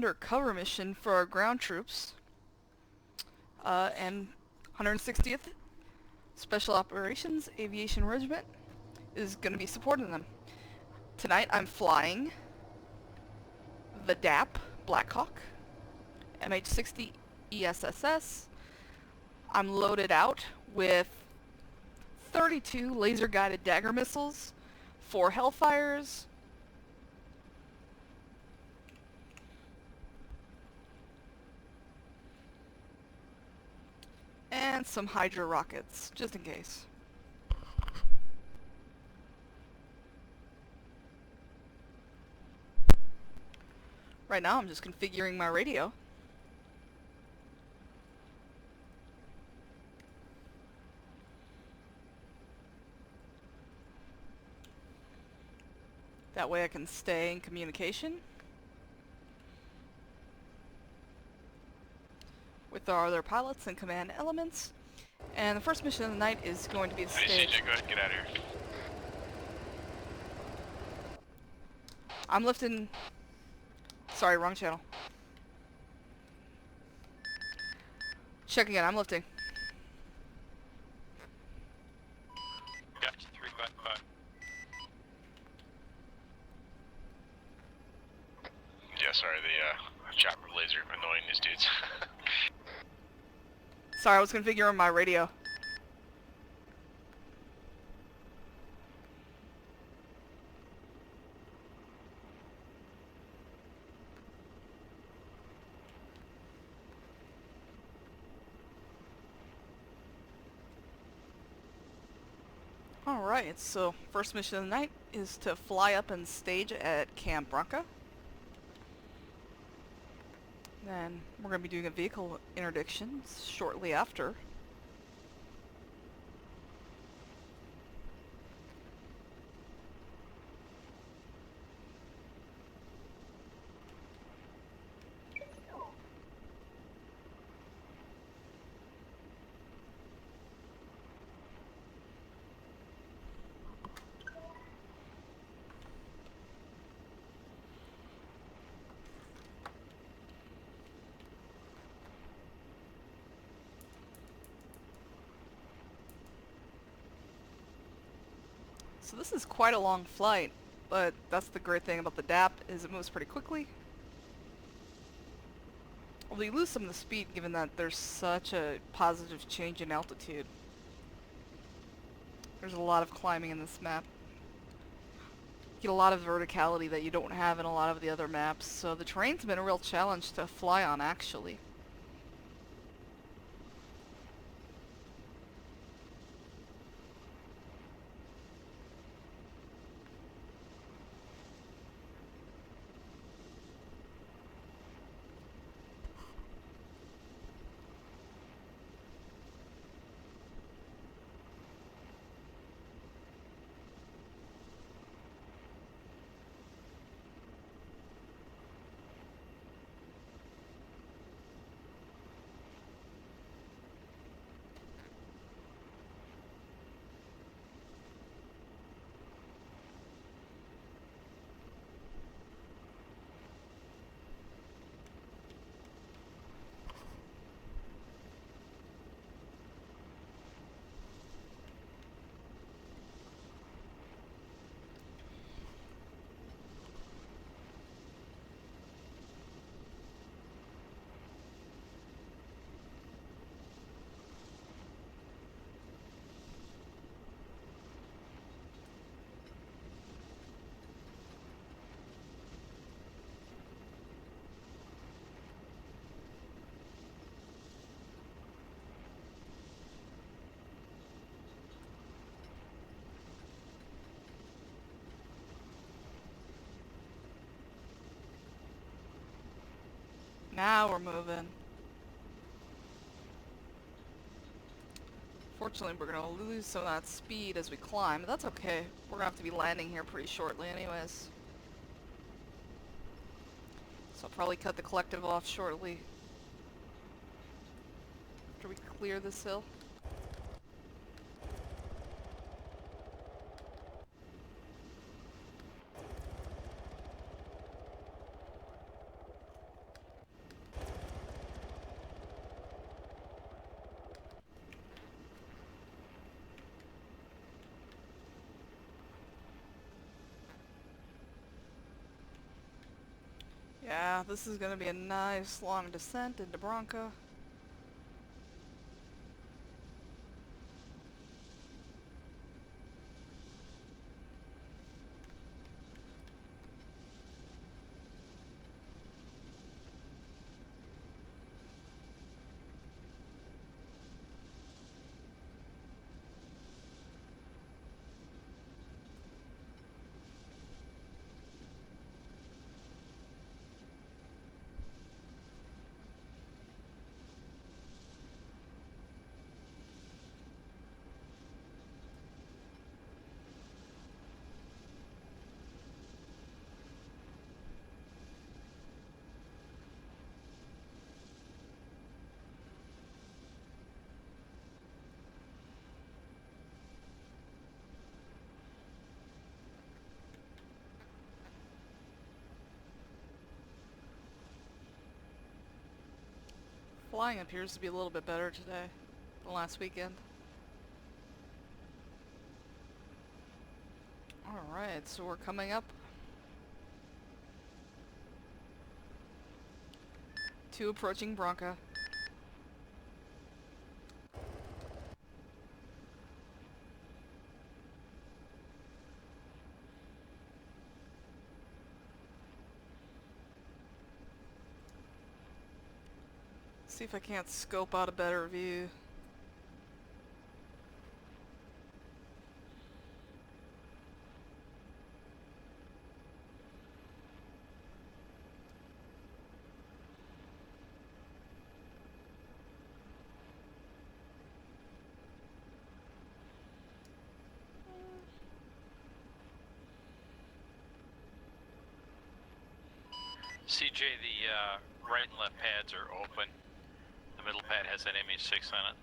undercover mission for our ground troops. And 160th Special Operations Aviation Regiment is going to be supporting them. Tonight I'm flying the DAP Blackhawk, MH-60 ESSS. I'm loaded out with 32 laser-guided dagger missiles, 4 Hellfires, and some Hydra rockets, just in case. Right now I'm just configuring my radio. That way I can stay in communication with our other pilots and command elements. And the first mission of the night is going to be the stage. Hey CJ, go ahead and get out of here. I'm lifting... Sorry, wrong channel. Check again, I'm lifting. Gotcha, 355. Yeah, sorry, the chopper laser annoying these dudes. Sorry, I was configuring my radio. Alright, so first mission of the night is to fly up and stage at Camp Bronca. Then we're going to be doing a vehicle interdiction shortly after. So this is quite a long flight, but that's the great thing about the DAP, is it moves pretty quickly. Although you lose some of the speed given that there's such a positive change in altitude. There's a lot of climbing in this map. You get a lot of verticality that you don't have in a lot of the other maps, so the terrain's been a real challenge to fly on actually. Now we're moving. Fortunately, we're going to lose some of that speed as we climb, but that's okay. We're going to have to be landing here pretty shortly anyways. So I'll probably cut the collective off shortly after we clear this hill. Yeah, this is gonna be a nice long descent into Bronca. Flying appears to be a little bit better today than last weekend. Alright, so we're coming up to approaching Bronca. See if I can't scope out a better view. CJ, the right and left pads are open. The middle pad has that MH6 on it.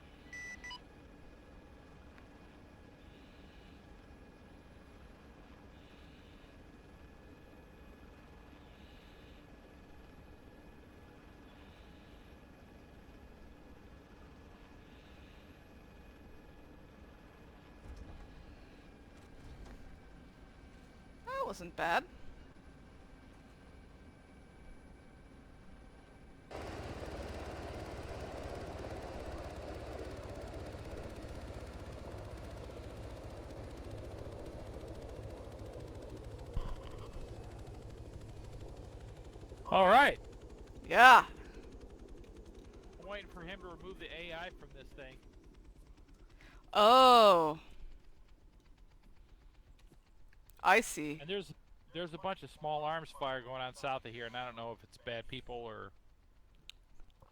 That wasn't bad. All right. Yeah. I'm waiting for him to remove the AI from this thing. Oh. I see. And there's a bunch of small arms fire going on south of here, and I don't know if it's bad people or...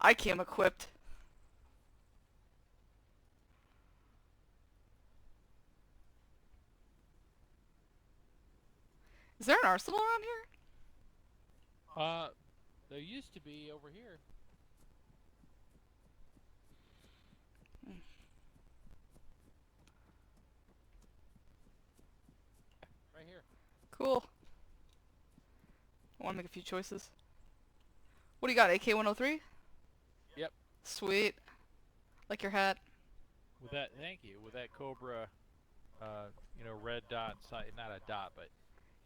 I came equipped. Is there an arsenal around here? There used to be over here. Right here. Cool. I want to make a few choices. What do you got, AK-103? Yep. Sweet. Like your hat. With that, thank you. With that Cobra, red dot, not a dot, but...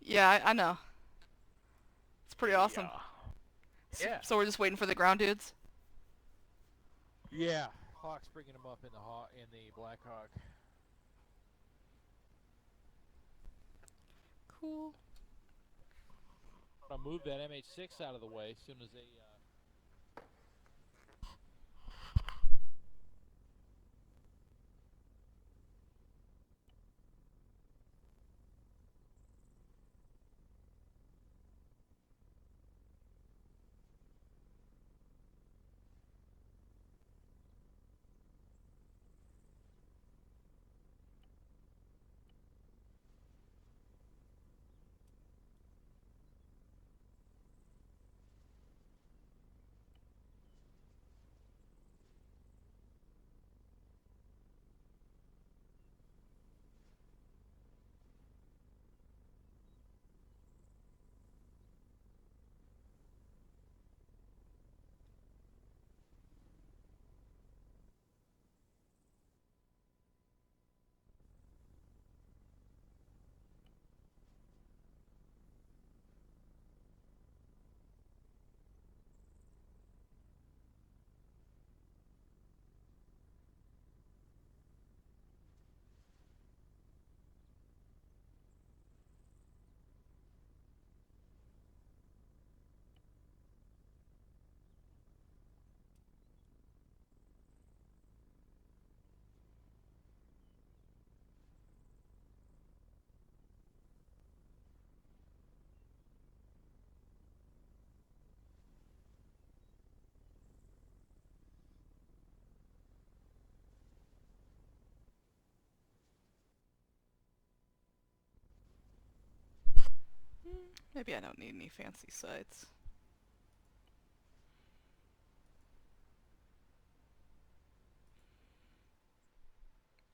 Yeah, I know. It's pretty awesome. Yeah. So we're just waiting for the ground dudes? Yeah. Hawk's bringing them up in the Black Hawk. Cool. I'll move that MH6 out of the way as soon as they... Maybe I don't need any fancy sights.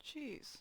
Jeez.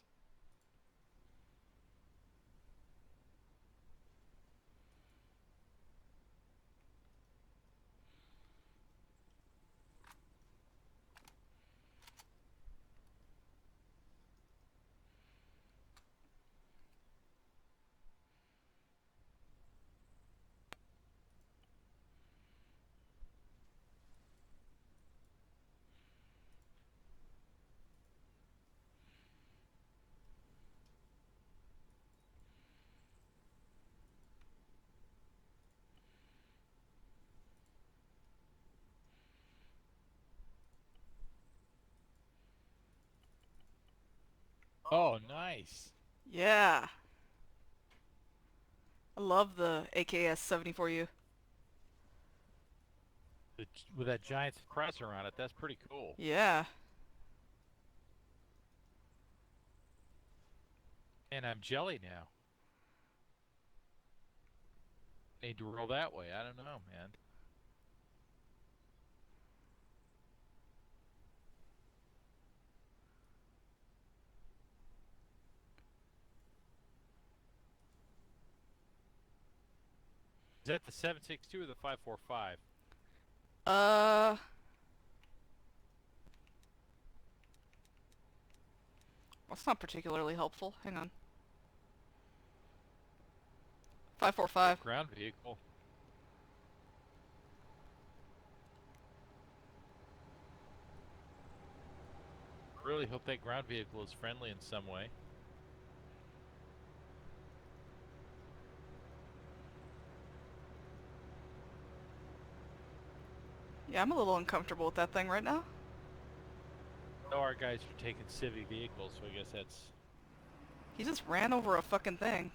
Oh, nice. Yeah. I love the AKS 74U. With that giant suppressor on it, that's pretty cool. Yeah. And I'm jelly now. Need to roll that way. I don't know, man. Is that the 762 or the 545? That's not particularly helpful. Hang on. 545. Ground vehicle. Really hope that ground vehicle is friendly in some way. Yeah, I'm a little uncomfortable with that thing right now. No, our guys are taking civvy vehicles, so I guess that's... He just ran over a fucking thing.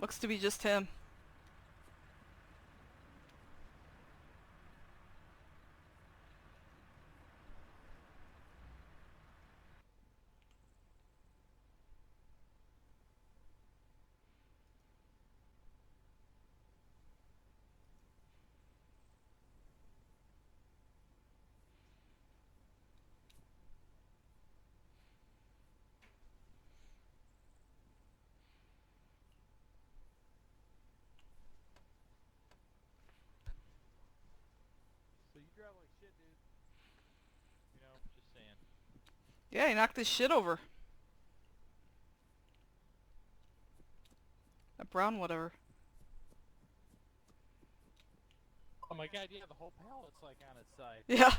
Looks to be just him. So you drive like shit, dude. You know, just saying. Yeah, he knocked his shit over. That brown whatever. Oh my god, yeah, the whole pallet's like on its side. Yeah.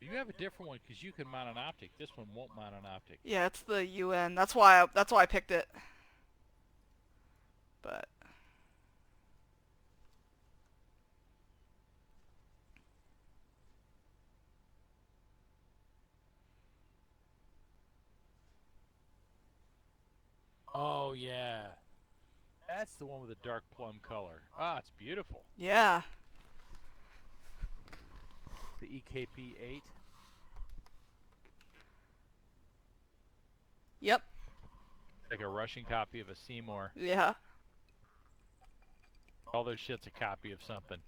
You have a different one because you can mount an optic. This one won't mount an optic. Yeah, it's the UN. That's why I picked it. But Oh, yeah. That's the one with the dark plum color. Ah, it's beautiful. yeah. The EKP-8. Yep. Like a Russian copy of a Seymour. Yeah. All their shit's a copy of something.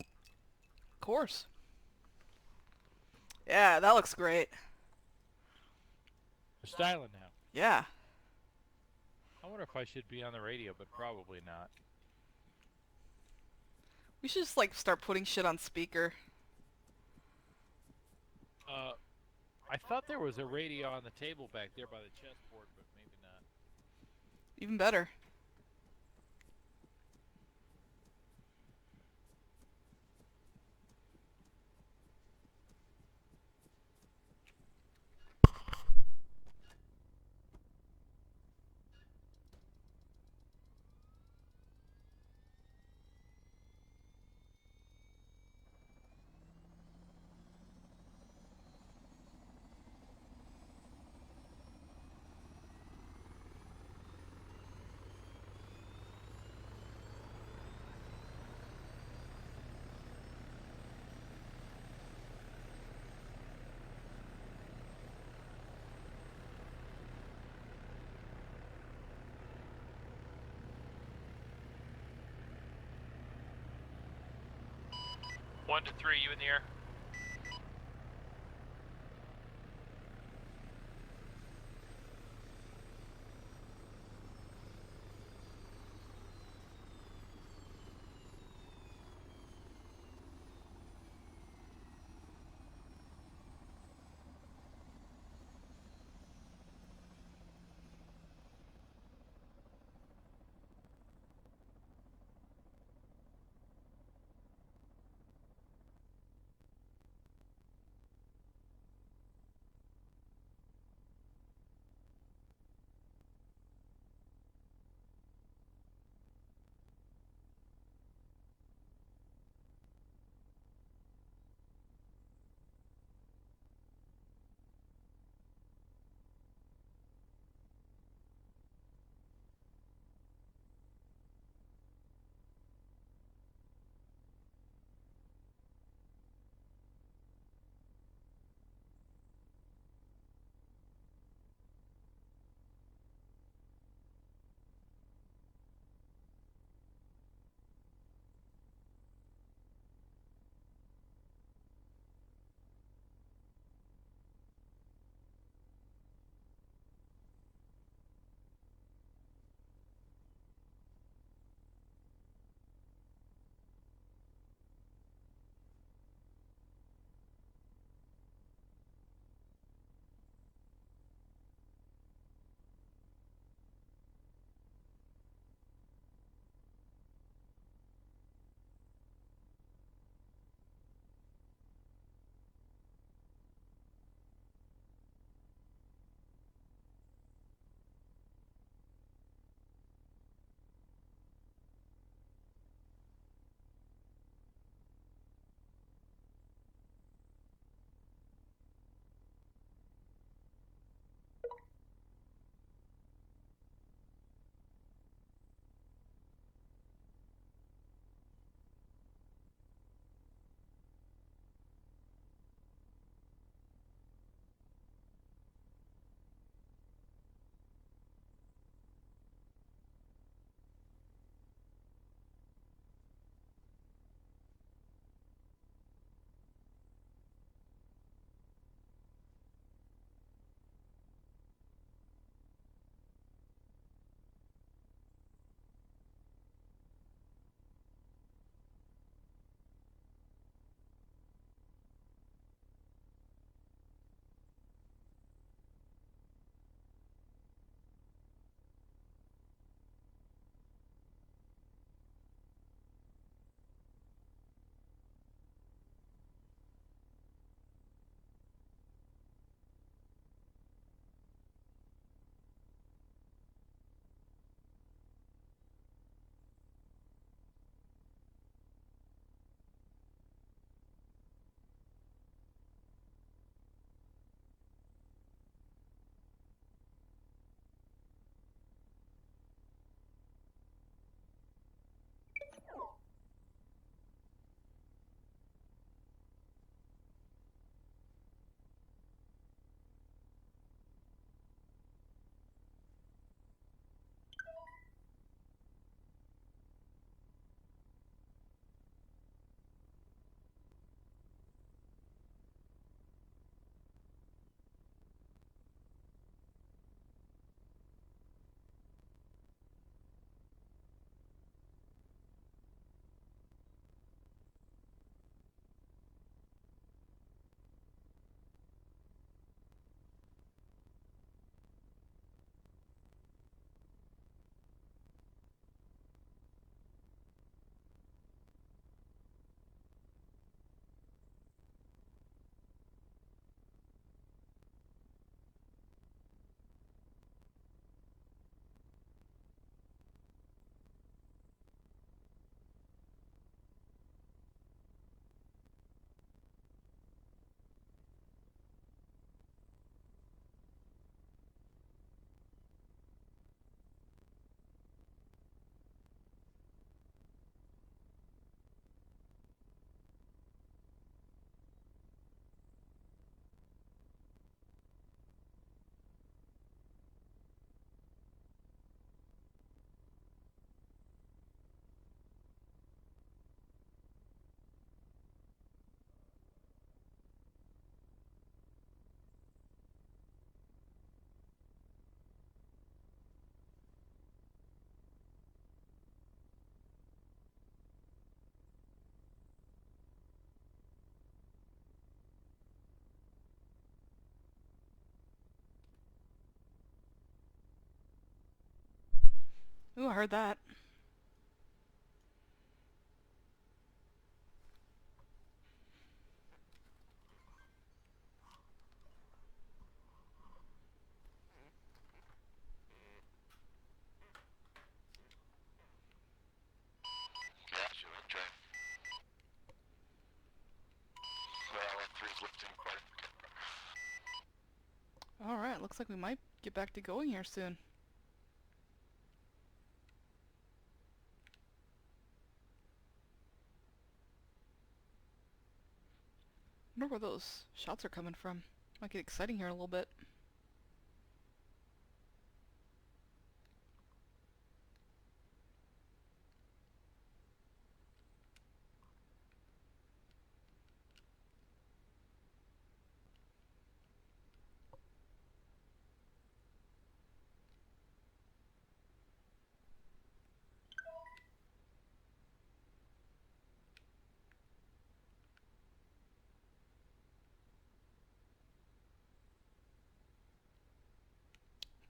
Of course. Yeah, that looks great. They're styling now. Yeah. I wonder if I should be on the radio, but probably not. We should just like start putting shit on speaker. I thought there was a radio on the table back there by the chessboard, but maybe not. Even better. One to three, you in the air? Ooh, I heard that. Gotcha, okay. Well, F3's lifting quite a bit. Alright, looks like we might get back to going here soon. I wonder where those shots are coming from. Might get exciting here in a little bit.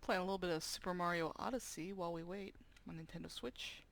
Playing a little bit of Super Mario Odyssey while we wait on Nintendo Switch.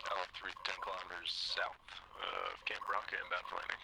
L3, 10 kilometers south of Camp Bronca, inbound for landing.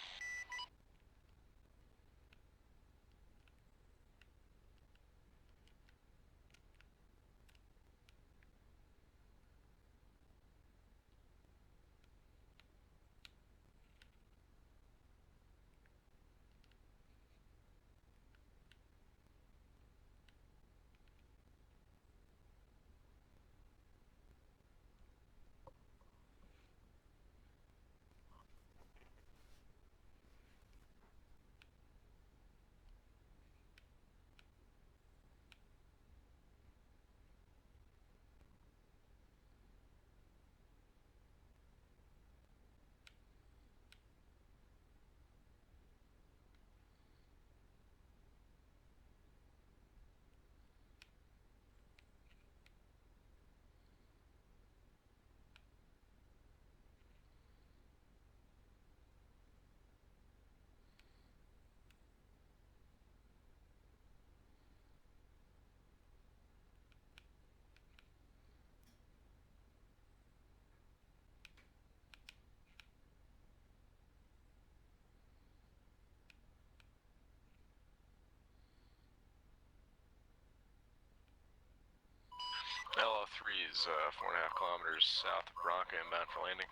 LO3 is 4.5 kilometers south of Bronca, inbound for landing.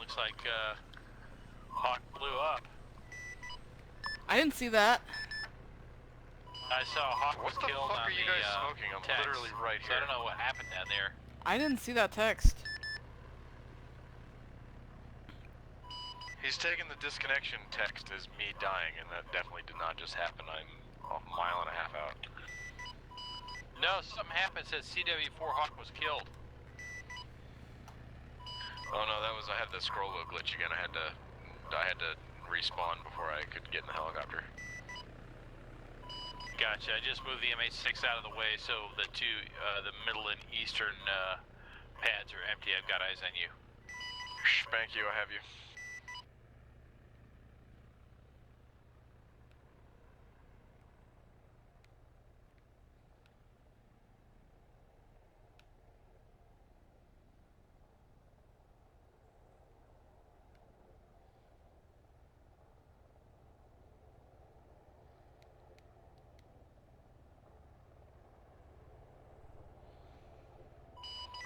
looks like Hawk blew up. I didn't see that. I saw Hawk was What the killed fuck on are you the guys smoking? I'm text, literally right so I here. don't know what happened down there. I didn't see that text. He's taking the disconnection text as me dying, and that definitely did not just happen. I'm a mile and a half out. No, something happened. It said CW4 Hawk was killed. Oh no, that was, I had the scroll wheel glitch again. I had to respawn before I could get in the helicopter. Gotcha. I just moved the MH6 out of the way, so the the middle and eastern pads are empty. I've got eyes on you. Thank you, I have you.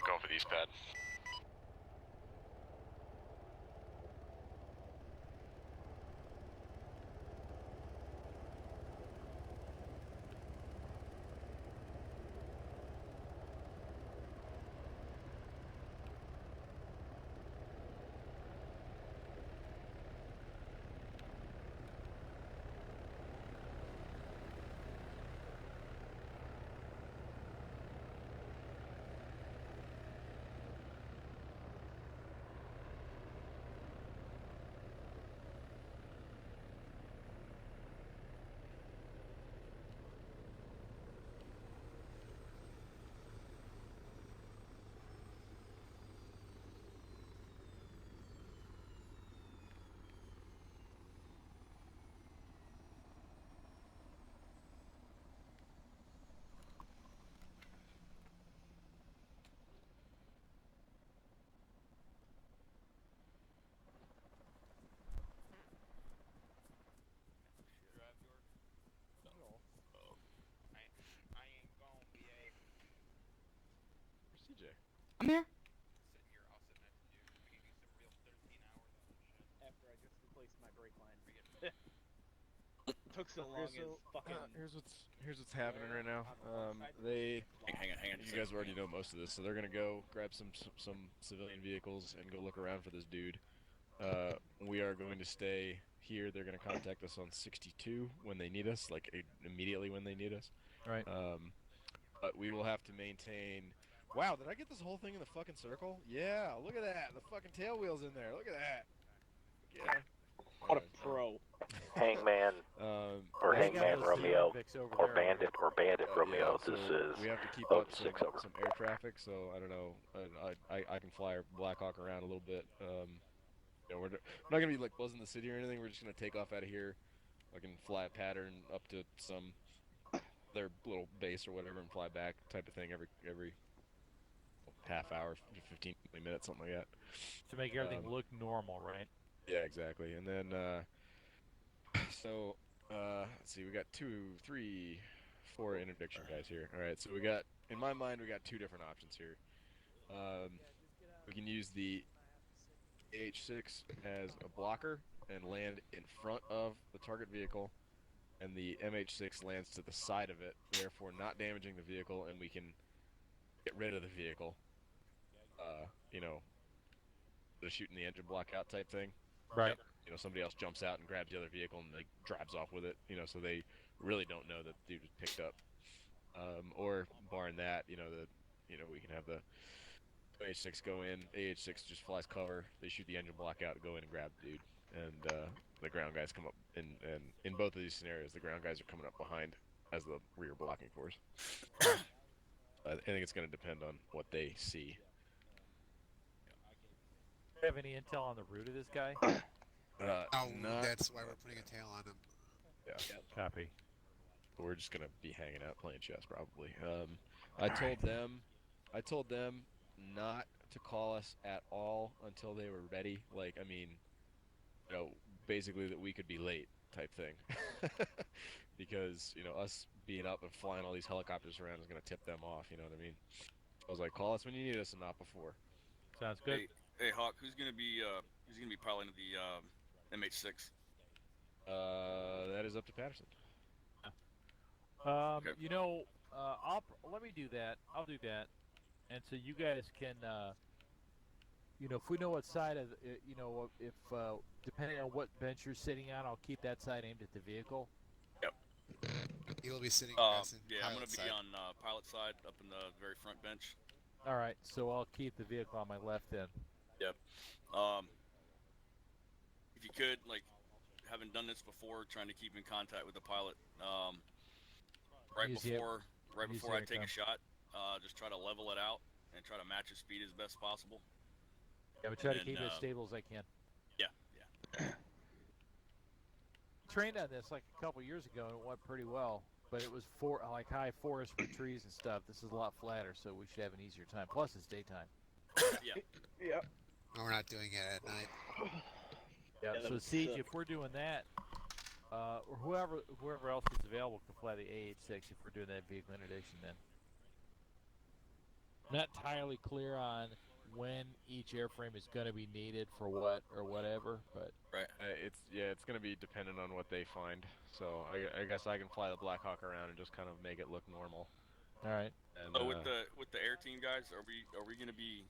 Going for the east pad. CJ. I'm here. After I just replaced my brake line. Took so long. Okay, so fucking. here's what's happening right now. They, Hang on. you guys already know most of this, so they're gonna go grab some civilian vehicles and go look around for this dude. We are going to stay here. They're gonna contact us on 62 when they need us, like immediately when they need us. Right. But we will have to maintain. Wow, did I get this whole thing in the fucking circle? Yeah, look at that. The fucking tail wheel's in there. Look at that. Yeah. What a pro. Hangman or they got Hangman those Romeo Vics over or there. Bandit Romeo. Yeah, This so is we have to keep oh, up some 6 over. some air traffic. So I don't know. I can fly our Blackhawk around a little bit. You know, we're not gonna be like buzzing the city or anything. We're just gonna take off out of here. I can fly a pattern up to some their little base or whatever and fly back, type of thing. Every half hour, 15 20 minutes, something like that. To make everything look normal, right? Yeah, exactly. And then so let's see, we got 2, 3, 4 interdiction guys here. All right, so we got, in my mind, we got 2 different options here. We can use the H6 as a blocker and land in front of the target vehicle, and the MH6 lands to the side of it, therefore not damaging the vehicle, and we can get rid of the vehicle. You know, the shooting the engine block out type thing. Right. You know, somebody else jumps out and grabs the other vehicle and like drives off with it. You know, so they really don't know that the dude was picked up. Or barring that, you know, we can have the AH6 go in. AH6 just flies cover. They shoot the engine block out, go in and grab the dude, and the ground guys come up. And in both of these scenarios, the ground guys are coming up behind as the rear blocking force. I think it's going to depend on what they see. Do you have any intel on the route of this guy? That's why we're putting a tail on him. Yeah. Copy. We're just gonna be hanging out playing chess, probably. I told them not to call us at all until they were ready. Like, I mean, you know, basically that we could be late, type thing. Because, you know, us being up and flying all these helicopters around is gonna tip them off. You know what I mean? I was like, call us when you need us and not before. Sounds good. Hey Hawk, who's gonna be He's gonna be piloting the MH6. That is up to Patterson. Okay. You know, let me do that. I'll do that, and so you guys can, you know, if we know what side of, you know, if depending on what bench you're sitting on, I'll keep that side aimed at the vehicle. Yep. You'll be sitting passing Yeah, I'm gonna pilot be side. on pilot side, up in the very front bench. All right, so I'll keep the vehicle on my left then. Yep. If you could, like, having done this before, trying to keep in contact with the pilot, right Use the- before use the I take intercom. a shot, just try to level it out and try to match his speed as best possible. Yeah, but try to And, keep it as stable as I can. Yeah. Trained on this like a couple years ago and it went pretty well, but it was like high forest for trees and stuff. This is a lot flatter, so we should have an easier time. Plus, it's daytime. Yeah. Yeah. No, we're not doing it at night. Yeah. Yeah, that So would Siege, suck. if we're doing that, or whoever else gets available can fly the AH-6 if we're doing that vehicle interdiction. Then. I'm not entirely clear on when each airframe is going to be needed for what or whatever, but Right. It's gonna be dependent on what they find. So I guess I can fly the Black Hawk around and just kind of make it look normal. all right. And So with the air team guys, are we gonna be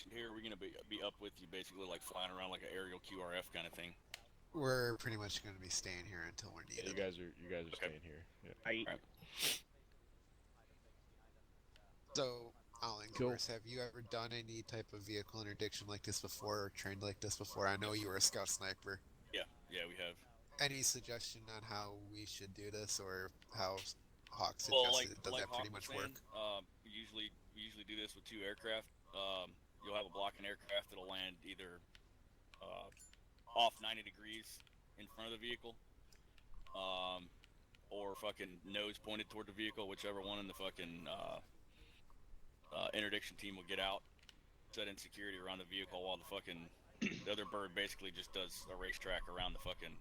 here? Are we gonna be up with you, basically, like flying around like an aerial QRF kind of thing? We're pretty much going to be staying here until we're yeah, needed. you guys are Okay. staying here. Yeah. I Right. So, Alan, Cool. Course, have you ever done any type of vehicle interdiction like this before or trained like this before? I know you were a scout sniper. Yeah, we have. Any suggestion on how we should do this or how Hawk Well, suggested it? Does that Hawk pretty was much work? saying, we usually do this with 2 aircraft. You'll have a blocking aircraft that'll land either off 90 degrees in front of the vehicle, or fucking nose pointed toward the vehicle, whichever one in the fucking interdiction team will get out, set in security around the vehicle while the fucking the other bird basically just does a racetrack around the fucking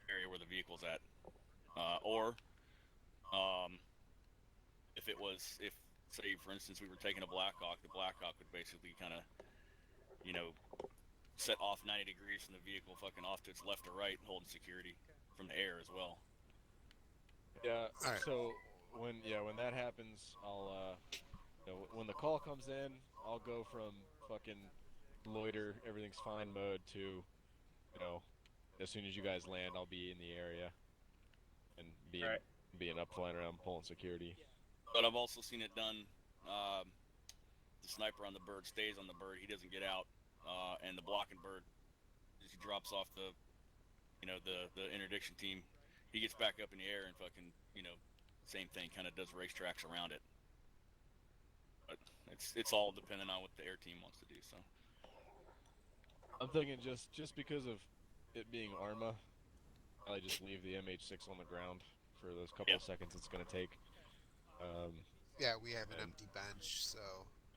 area where the vehicle's at. Or if say for instance we were taking a Black Hawk, the Black Hawk would basically kind of, you know, set off 90 degrees from the vehicle, fucking off to its left or right, holding security from the air as well. Yeah. Alright. So when that happens, I'll when the call comes in, I'll go from fucking loiter, everything's fine mode to, as soon as you guys land, I'll be in the area and being up flying around pulling security. But I've also seen it done. The sniper on the bird stays on the bird; he doesn't get out, and the blocking bird, as he drops off the interdiction team, he gets back up in the air and fucking, same thing, kind of does racetracks around it. But it's all dependent on what the air team wants to do. So I'm thinking just because of it being ArmA, I just leave the MH6 on the ground for those couple of seconds it's gonna take. Yeah, we have an empty bench, so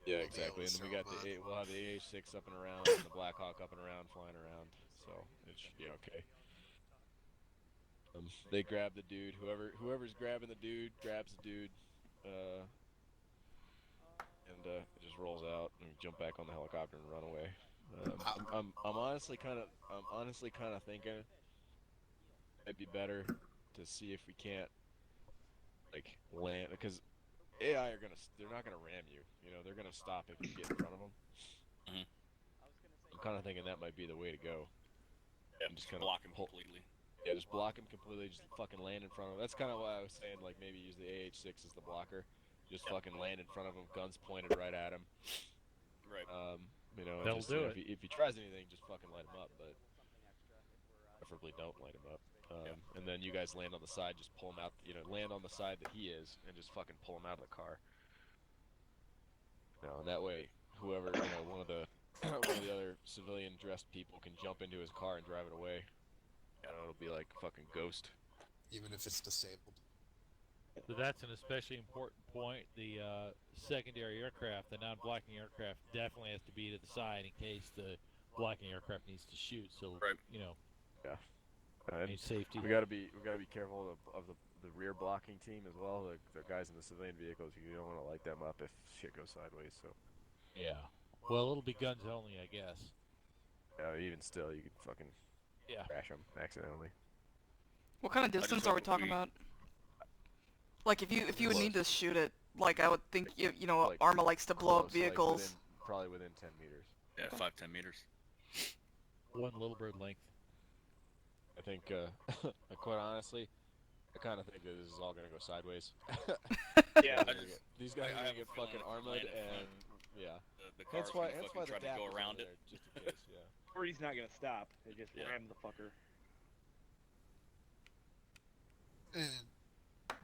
Yeah, we'll be exactly. able to And then throw 'em on. we'll have the AH6 up and around, and the Black Hawk up and around, flying around. So it should be okay. They grab the dude. Whoever's grabbing the dude grabs the dude, and it just rolls out and we jump back on the helicopter and run away. I'm honestly kind of thinking it'd be better to see if we can't like land, because AI they're not gonna ram you. They're gonna stop if you get in front of them. Mhm. I'm kind of thinking that might be the way to go. yeah, just just kinda block him completely. Yeah, just block him completely. Just fucking land in front of him. That's kind of why I was saying, like, maybe use the AH6 as the blocker. Just fucking land in front of him, guns pointed right at him. Right. And They'll just, do if he tries anything, just fucking light him up. But preferably don't light him up. And then you guys land on the side, just pull him out. Land on the side that he is, and just fucking pull him out of the car. And that way, whoever one of the other civilian dressed people can jump into his car and drive it away. It'll be like fucking Ghost. Even if it's disabled. So that's an especially important point. The secondary aircraft, the non-blocking aircraft, definitely has to be to the side in case the blocking aircraft needs to shoot. So Yeah. need safety. We gotta be careful of the rear blocking team as well. The guys in the civilian vehicles, you don't want to light them up if shit goes sideways. So Yeah. Well, it'll be guns only, I guess. Even still, you could fucking Yeah. crash them accidentally. What kind of I just distance are we hope talking about? Like if you would Close. need to shoot it, like I would think you know Like, ArmA likes to blow up Close, like vehicles. probably within 10 meters. Yeah, 5-10 meters. One little bird length. I think, quite honestly, I kind of think that this is all gonna go sideways. Yeah. These guys I are have gonna a get feeling fucking if we armored land in front, and yeah. The car's Hence why gonna fucking the try to DAP go was around over it. there, just in case. Yeah. Or he's not gonna stop. They just Yeah. ram the fucker. And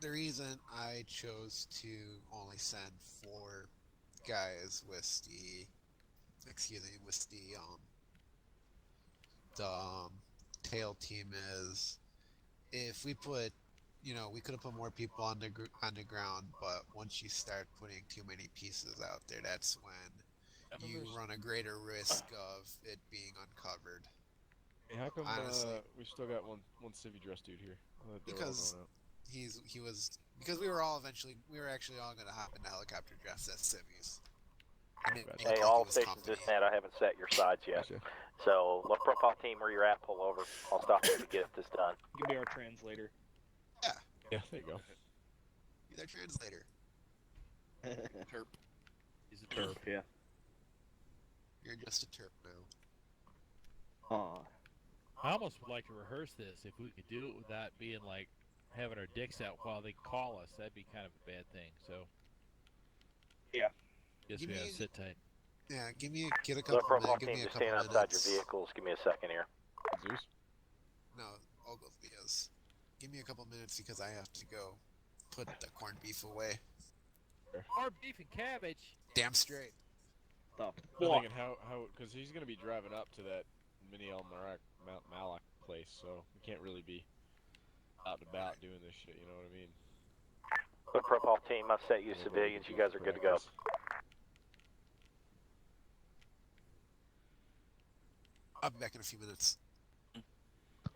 the reason I chose to only send 4 guys with the tail team is if we put, we could have put more people on the ground, but once you start putting too many pieces out there, that's when you run a greater risk of it being uncovered. Hey, how come Honestly. we still got one civvy dress dude here? Because because we were actually all gonna hop in the helicopter dressed as civvies. And it Gotcha. looked Hey, like it all was stations company. this net, I haven't set your sides yet. Gotcha. So, look profile team where you're at, pull over. I'll stop you to get this done. You can be our translator. Yeah, there you go. Be their translator. Terp. He's a turf. Yeah. You're just a terp now. Aw. I almost would like to rehearse this if we could do it without being like having our dicks out while they call us. That'd be kind of a bad thing. So. Yeah. Guess Give we me gotta sit tight. Yeah, get a Look couple profile minutes. Give team, me a just couple stand minutes. outside your vehicles. Give me a second here. Zeus? No, I'll go Leah's. Give me a couple minutes because I have to go put the corned beef away. Our beef and cabbage. Damn straight. The I'm fuck. thinking how because he's gonna be driving up to that mini Malak place, so we can't really be out and about doing this shit. You know what I mean? Look profile team, I've set you We'll civilians. go You guys are good to go. practice. I'll be back in a few minutes. It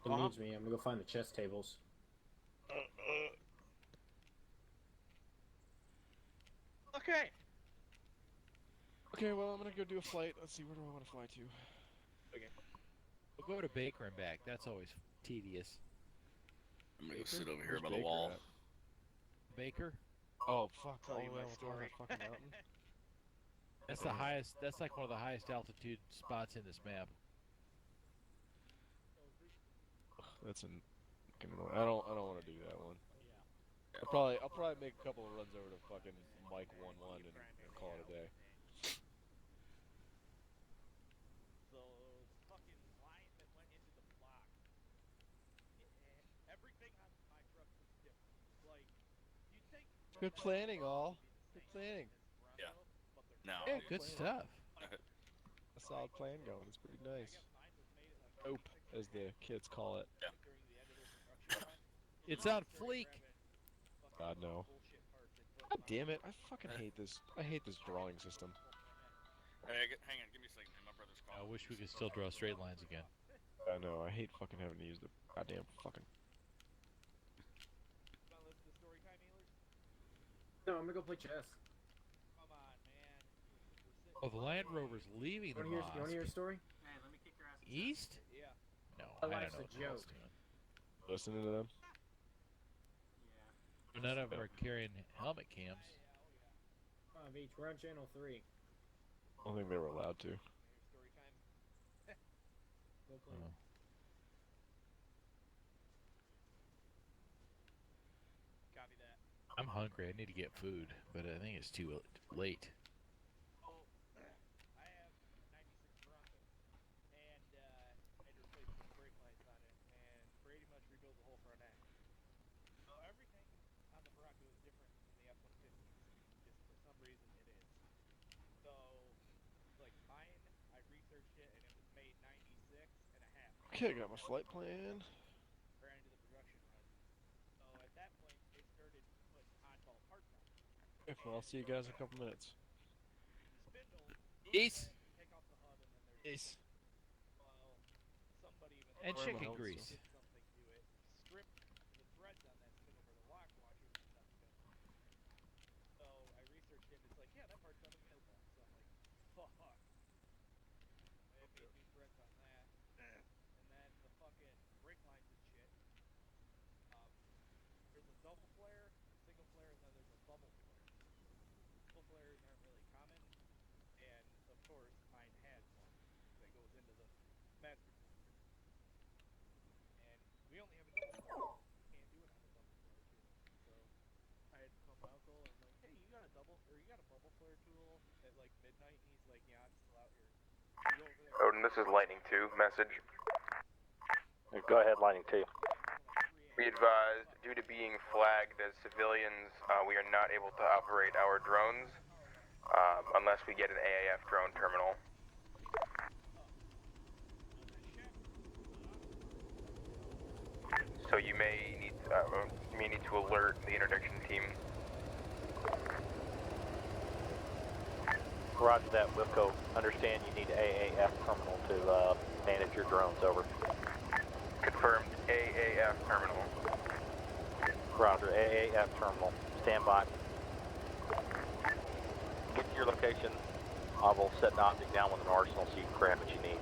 needs me. I'm gonna go find the chess tables. Okay. Okay, well I'm gonna go do a flight. Let's see, where do I want to fly to? We'll go to Baker and back. That's always tedious. I'm gonna go sit over here Where's by the Baker wall. at? Baker. Oh fuck! Tell All you the way my on the top of story. that fucking mountain. That's the highest. That's like one of the highest altitude spots in this map. That's an. I don't want to do that one. I'll probably make a couple of runs over to fucking Mike 1-1 and call it a day. So, the fucking line that went into the block. Everything on my truck was different. Like, you think. Good planning, all. Good planning. Yeah. No. Yeah, good stuff. A solid plan going. It's pretty nice. Dope, as the kids call it. It's on fleek. God no. God damn it! I fucking hate this. I hate this drawing system. Hey, hang on, give me a second. My brother's I calling. wish we could still draw straight lines again. I know. I hate fucking having to use the goddamn fucking. No, I'm gonna go play chess. Come on, man. Oh, the Land Rover's leaving the You wanna hear a mosque. story? East? Yeah. No, My I don't life's know a what the hell's joke. doing. Listening to them. None of them are carrying helmet cams. Beach, we're on channel 3. I don't think they were allowed to. Go play. Oh. Copy that. I'm hungry. I need to get food, but I think it's too late. I have 96 Bronco, and I had to replace some brake lights on it, and pretty much rebuild the whole front end. So everything on the Bronco is different than the F-150s. Just for some reason it is. So, like mine, I researched it, and it was made 96 and a half. Okay, I got my flight plan. Ran into the production run. So at that point, they started putting oddball parts on it. Okay, well, I'll see you guys in a couple minutes. The spindle, East. take off the hub, and then there's East. well, somebody even And Where am I chicken held, grease. did something to it, stripped the threads on that spindle for the lock washer, which is on the gun. So I researched it, and it's like, yeah, that part's on the mailbox. So I'm like, fuck. I had made new threads on that, flares aren't really common, and of course mine has one that goes into the master cylinder. And we only have a double flare. You can't do it on a double flare tool. So I had to call my uncle and I'm like, hey, you got a bubble flare tool at like midnight? And he's like, yeah, I'm still out here. You go over there. Odin, this is Lightning 2 message. Go ahead, Lightning 2. Be advised, due to being flagged as civilians, we are not able to operate our drones unless we get an AAF drone terminal. So you may need to alert the interdiction team. Roger that, Wilco. Understand you need AAF terminal to manage your drones, over. Confirmed AAF terminal. Roger, AAF terminal. Stand by. Get to your location. I will set an object down with an arsenal so you can grab what you need.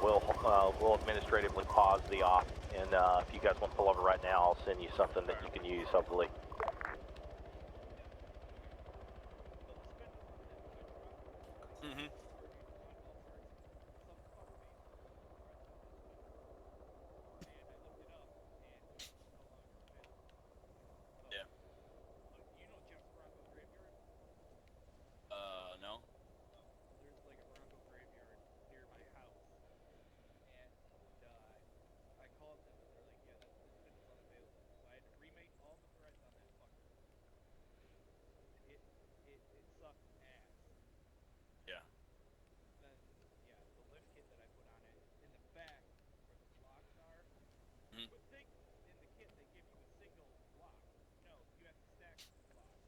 We'll administratively pause the op, and if you guys want to pull over right now, I'll send you something that you can use, hopefully. Mm-hmm. Yeah. You know Jeff's Bronco graveyard? No. There's like a Bronco graveyard near my house, and I called them and they're like, yeah, that spin is unavailable. So I had to remake all the threads on that fucker. It sucked ass. Yeah. Then yeah, the lift kit that I put on it in the back where the blocks are. Mm-hmm. You would think in the kit they give you a single block. No, you have to stack blocks.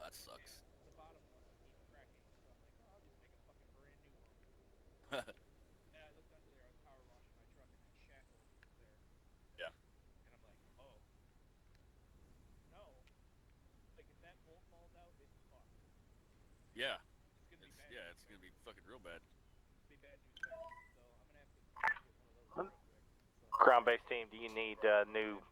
That sucks. And the bottom one keeps cracking, so I'm like, oh, I'll just make a fucking brand new one. And I looked under there, I was power washing my truck, and that shackle was there. Yeah. And I'm like, oh. No. Like, if that bolt falls out, it's fucked. Yeah. It's gonna be bad. Yeah, it's gonna be fucking real bad. It's gonna be bad news there. So I'm gonna have to get one of those real quick. So, Ground base team, do you need new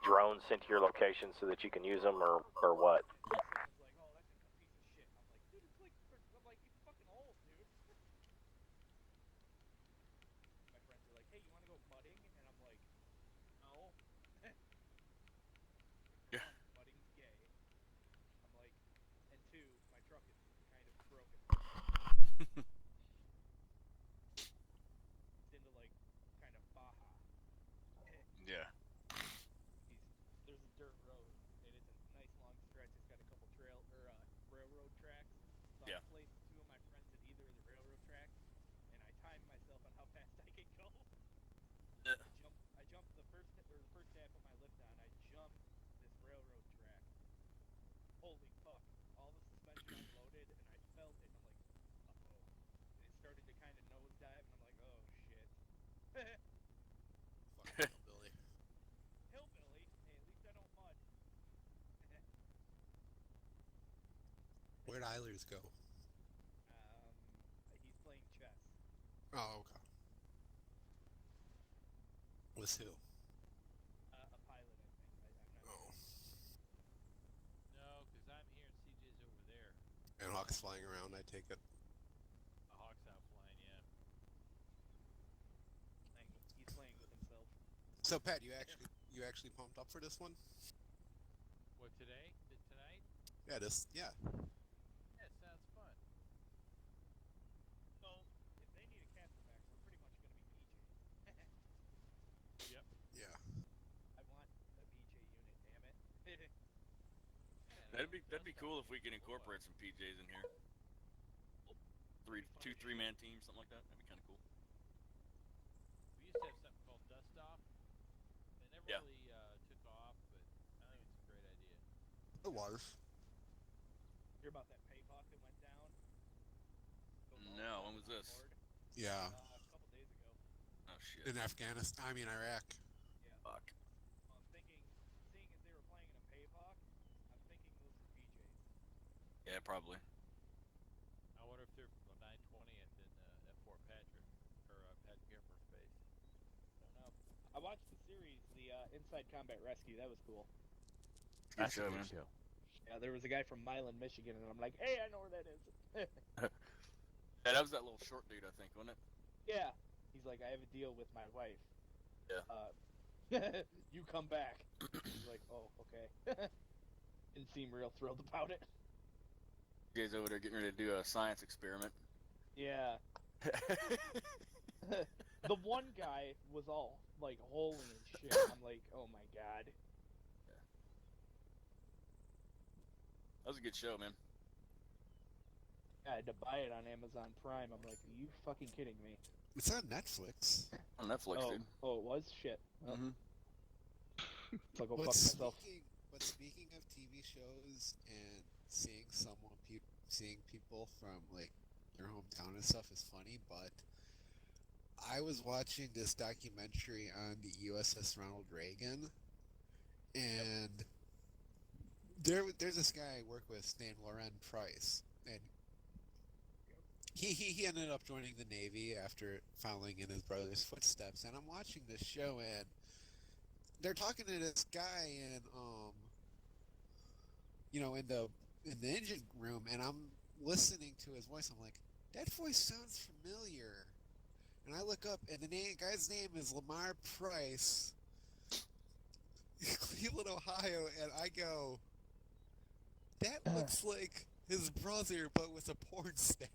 drones sent to your location so that you can use them, or what? someone's like, oh, that's a piece of shit. I'm like, dude, it's like, I'm like, it's fucking old, dude. My friends are like, hey, you want to go mudding? And I'm like, no. Yeah. One, mudding's gay. I'm like, and two, my truck is kind of broken. It's into like kind of Baja. Yeah. There's a dirt road, and it's a nice long stretch. It's got a couple railroad tracks. So Yeah. I placed two of my friends at either of the railroad tracks, and I timed myself on how fast I could go. I jumped the first half of my lift on. I jumped this railroad track. Holy fuck! All the suspension unloaded, and I felt it. And I'm like, uh-oh. And it started to kind of nosedive, and I'm like, oh shit. Fucking hillbilly. Hillbilly? Hey, at least I don't mud. Where'd Eilers go? He's playing chess. Oh, okay. With who? A pilot, I think. I'm not Oh. No, because I'm here and CJ's over there. And Hawk's flying around, I take it. A Hawk's out flying, yeah. He's playing with himself. So Pat, you actually pumped up for this one? What, today? Tonight? Yeah, Yeah, sounds fun. So, if they need a captain back, we're pretty much going to be PJs. Yep. Yeah. I want a PJ unit, damn it. That'd be cool if we could incorporate some PJs in here. Two three-man teams, something like that. That'd be kind of cool. We used to have something called Dust Off. It never Yeah. really took off, but I think it's a great idea. It was. Hear about that pay hawk that went down? No, when was this? Yeah. A couple days ago. Oh shit. In Afghanistan, I mean Iraq. Yeah. Fuck. I'm thinking, seeing as they were playing in a pay hawk, I'm thinking those were PJs. Yeah, probably. I wonder if they're from the 920th at Fort Patrick, or Patrick Air Force Base. I don't know. watched the series, the Inside Combat Rescue. That was cool. Good That's show, a good man. show. Yeah, there was a guy from Milan, Michigan, and I'm like, hey, I know where that is. Yeah, that was that little short dude, I think, wasn't it? Yeah. He's like, I have a deal with my wife. Yeah. You come back. He's like, oh, okay. Didn't seem real thrilled about it. You guys over there getting ready to do a science experiment. Yeah. The one guy was all like holy and shit. I'm like, oh my god. That was a good show, man. I had to buy it on Amazon Prime. I'm like, are you fucking kidding me? It's on Netflix. On Netflix, Oh, dude. oh, it was? Shit. Oh. Mm-hmm. So I'll go fuck myself. But speaking of TV shows and seeing seeing people from like your hometown and stuff is funny, but I was watching this documentary on the USS Ronald Reagan, and there's this guy I work with named Loren Price, and he ended up joining the Navy after following in his brother's footsteps. And I'm watching this show, and they're talking to this guy in in the engine room, and I'm listening to his voice. I'm like, that voice sounds familiar. And I look up, and the guy's name is Lamar Price, Cleveland, Ohio, and I go, that looks like his brother, but with a porn stash.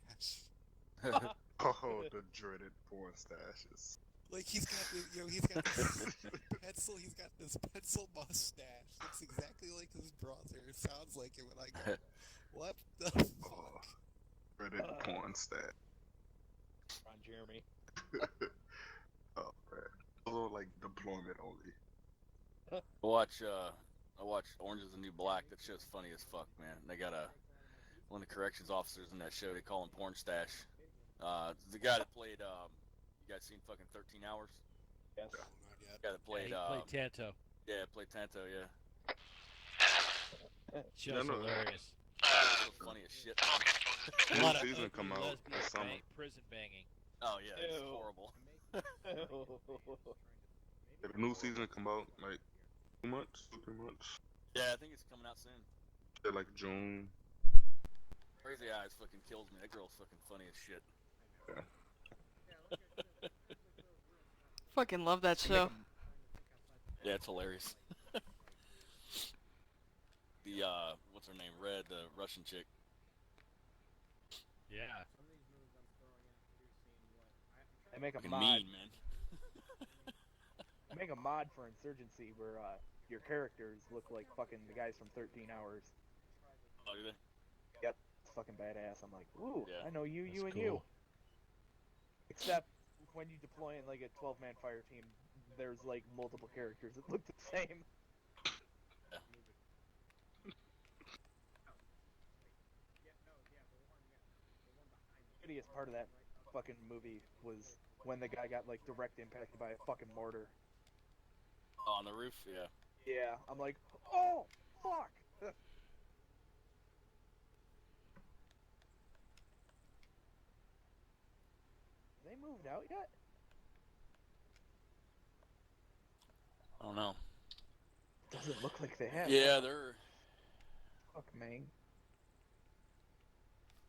Oh, the dreaded porn stashes. Like he's got this pencil mustache. Looks exactly like his brother. Sounds like it when I go, what the fuck? Dreaded porn stash. Ron Jeremy. Oh man. Although like deployment only. I watch Orange is the New Black. That show's funny as fuck, man. They got one of the corrections officers in that show. They call him Porn Stash. The guy that played you guys seen fucking 13 Hours? Yes. Not yet. The guy that played He played Tanto. yeah, played Tanto, yeah. Show's No. hilarious. So funny as shit. A New lot of season ugly come out lesbian this summer. prison banging. Oh yeah, it's Ew. horrible. If the new season come out like 2 months, 3 months. Yeah, I think it's coming out soon. Yeah, like June. Crazy Eyes fucking kills me. That girl's fucking funny as shit. Yeah. Fucking love that show. Yeah, it's hilarious. The what's her name? Red, the Russian chick. Yeah. I make a Fucking mod. mean, man. Make a mod for Insurgency where your characters look like fucking the guys from 13 Hours. Oh, do they? Yep, it's fucking badass. I'm like, ooh, Yeah. I know you, That's you, and cool. you. Except when you deploy in like a 12-man fire team, there's like multiple characters that look the same. Yeah. The shittiest part of that fucking movie was when the guy got like direct impacted by a fucking mortar. Oh, on the roof, yeah. Yeah, I'm like, oh, fuck! They moved out yet? I don't know. Doesn't look like they have. Yeah, they're. Fuck, man.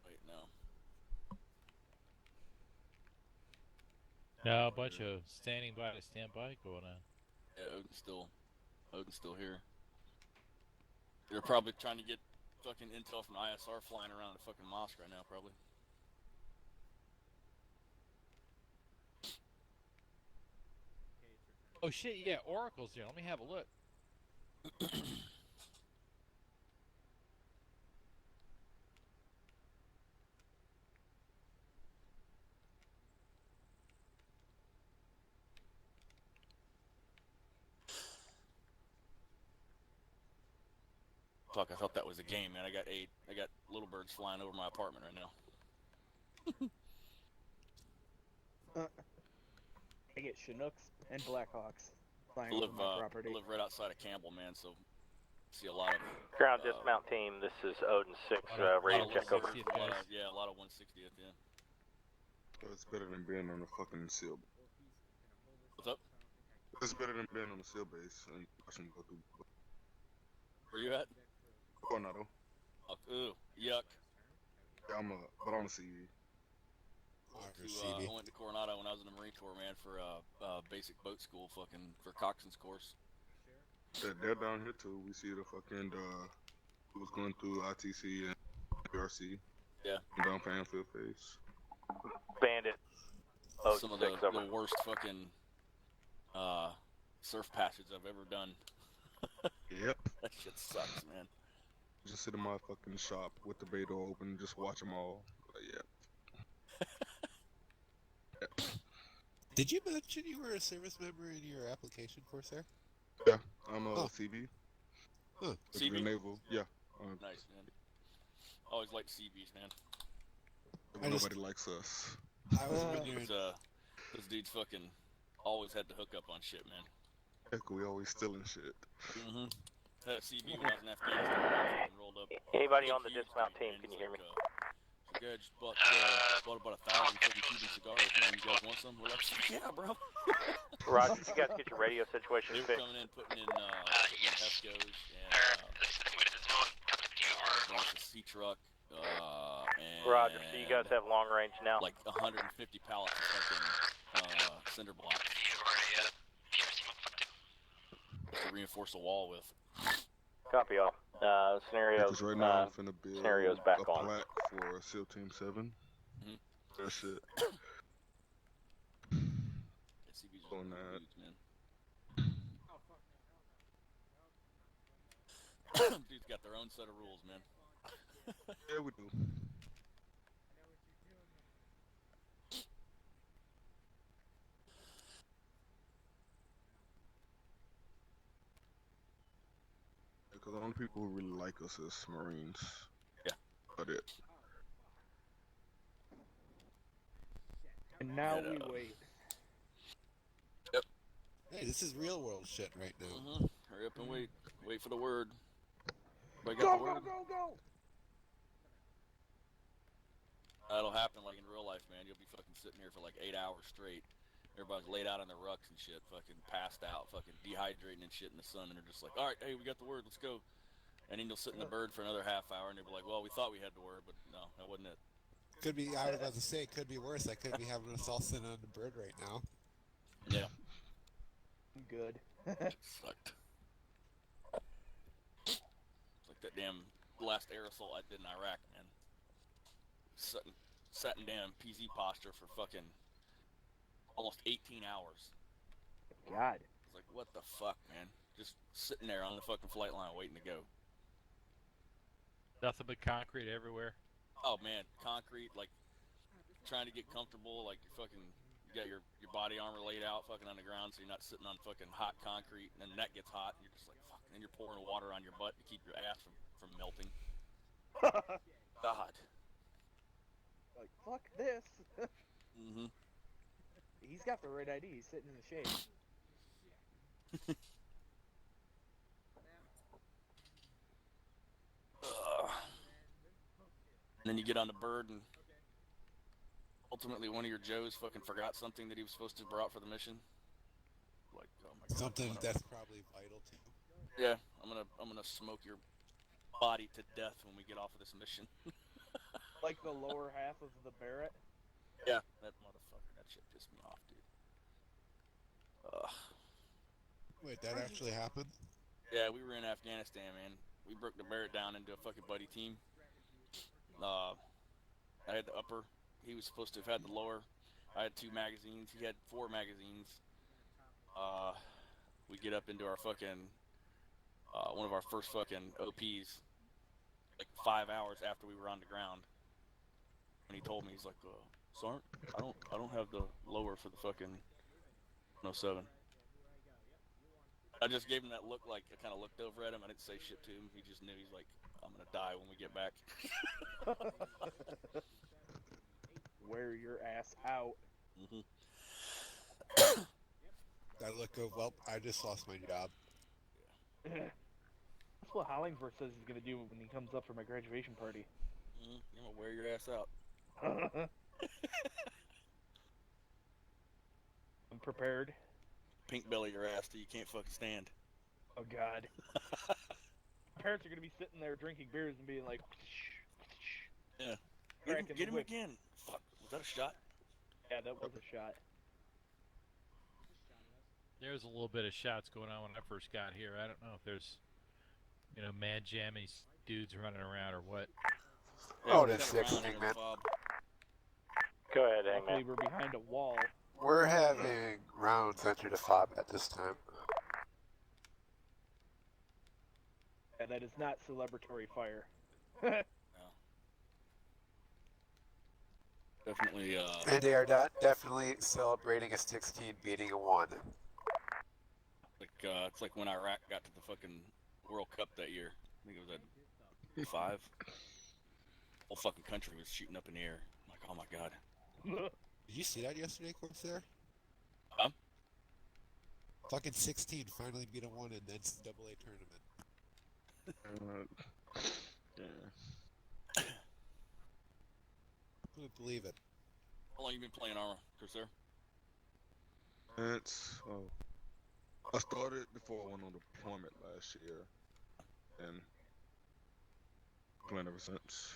Wait, no. No, a bunch of standing by to stand by going on. Yeah, Odin's still here. They're probably trying to get fucking intel from ISR flying around the fucking mosque right now, probably. Oh shit, yeah, Oracle's here. Let me have a look. Fuck, I thought that was a game, man. I got little birds flying over my apartment right now. I get Chinooks and Blackhawks flying I over live, my property. I live right outside of Campbell, man, so see a lot of Ground dismount team, this is Odin 6, radio check over. yeah, a lot of 160th, yeah. So it's better than being on the fucking seal. What's up? It's better than being on the seal base and watching them go through. Where you at? Coronado. Oh, ooh, yuck. Yeah, but on the CV. I went to Coronado when I was in the Marine Corps, man, for basic boat school, fucking for coxswain's course. They're down here too. We see the fucking who was going through ITC and PRC. Yeah. Down Panfield face. Bandit. Some of the worst fucking surf passages I've ever done. Yep. That shit sucks, man. Just sit in my fucking shop with the bay door open and just watch them all. Yeah. Did you mention you were a service member in your application course there? Yeah, I'm a CB. Huh. CB? Naval. Yeah. Nice, man. Always liked CBs, man. Nobody likes us. I was wondering. Those dudes fucking always had to hook up on shit, man. Heck, we always stealing shit. Mm-hmm. That CB when I was in Afghanistan rolled up. Anybody on the dismount team, can you hear me? The guy just bought about 1,000 fucking Cuban cigars, man. You guys want some? We're like, yeah, bro. Roger, you guys get your radio situation fixed. They were coming in, putting in Pescos and a sea truck. And Roger, so you guys have long range now? Like 150 pallets of fucking cinder blocks to reinforce the wall with. Copy all. Scenarios. Right now, I'm finna build scenarios back a on. plaque for SEAL Team 7. Mm-hmm. That shit. On that. Dude's got their own set of rules, man. Yeah, we do. Because the only people who really like us is Marines. Yeah. But it. And now we wait. Yep. Hey, this is real world shit right now. Mm-hmm. Hurry up and wait. Wait for the word. Go! That'll happen like in real life, man. You'll be fucking sitting here for like 8 hours straight. Everybody's laid out on their rucks and shit, fucking passed out, fucking dehydrating and shit in the sun, and they're just like, all right, hey, we got the word, let's go. And then you'll sit in the bird for another half hour, and they'll be like, well, we thought we had the word, but no, that wasn't it. Could be, I was about to say, it could be worse. I could be having us all sitting on the bird right now. Yeah. Good. It sucked. It's like that damn last air assault I did in Iraq, man. Sat in damn PZ posture for fucking almost 18 hours. God. It's like, what the fuck, man? Just sitting there on the fucking flight line waiting to go. Nothing but concrete everywhere. Oh, man. Concrete, like, trying to get comfortable, like, you got your body armor laid out fucking on the ground so you're not sitting on fucking hot concrete, and then that gets hot, and you're just like, fuck, and then you're pouring water on your butt to keep your ass from melting. God. Like, fuck this. Mm-hmm. He's got the right ID. He's sitting in the shade. And then you get on the bird, and ultimately one of your Joes fucking forgot something that he was supposed to have brought for the mission. Like, oh my God. Something that's probably vital to you. Yeah, I'm gonna smoke your body to death when we get off of this mission. Like the lower half of the Barrett? Yeah, that motherfucker. That shit pissed me off, dude. Wait, that actually happened? Yeah, we were in Afghanistan, man. We broke the Barrett down into a fucking buddy team. I had the upper. He was supposed to have had the lower. I had 2 magazines. He had 4 magazines. We get up into our fucking one of our first fucking OPs, like 5 hours after we were on the ground. And he told me, he's like, Sarn, I don't have the lower for the fucking 107. I just gave him that look, like I kind of looked over at him. I didn't say shit to him. He just knew. He's like, I'm gonna die when we get back. Wear your ass out. Mm-hmm. That look of, well, I just lost my job. That's what Hollingsworth says he's gonna do when he comes up for my graduation party. Mm-hmm. I'm gonna wear your ass out. I'm prepared. pink belly your ass till you can't fucking stand. Oh God. Parents are gonna be sitting there drinking beers and being like, Yeah. cracking Get the him whip. again. Fuck. Was that a shot? Yeah, that was a shot. There's a little bit of shots going on when I first got here. I don't know if there's, mad jammy dudes running around or what. Yeah, Oh, we that's got around interesting, here, man. Bob. Go ahead, Luckily, Hangman. we're behind a wall. We're having rounds enter the fob at this time. And that is not celebratory fire. No. Definitely, And they are definitely celebrating a 16 beating a 1. it's like when Iraq got to the fucking World Cup that year. I think it was at 5. Whole fucking country was shooting up in the air. I'm like, oh my God. Did you see that yesterday, Corsair? Huh? Fucking 16 finally beat a 1 in the NCAA tournament. Yeah. Who would believe it? How long you been playing ArmA, Corsair? I started before I went on deployment last year, and playing ever since.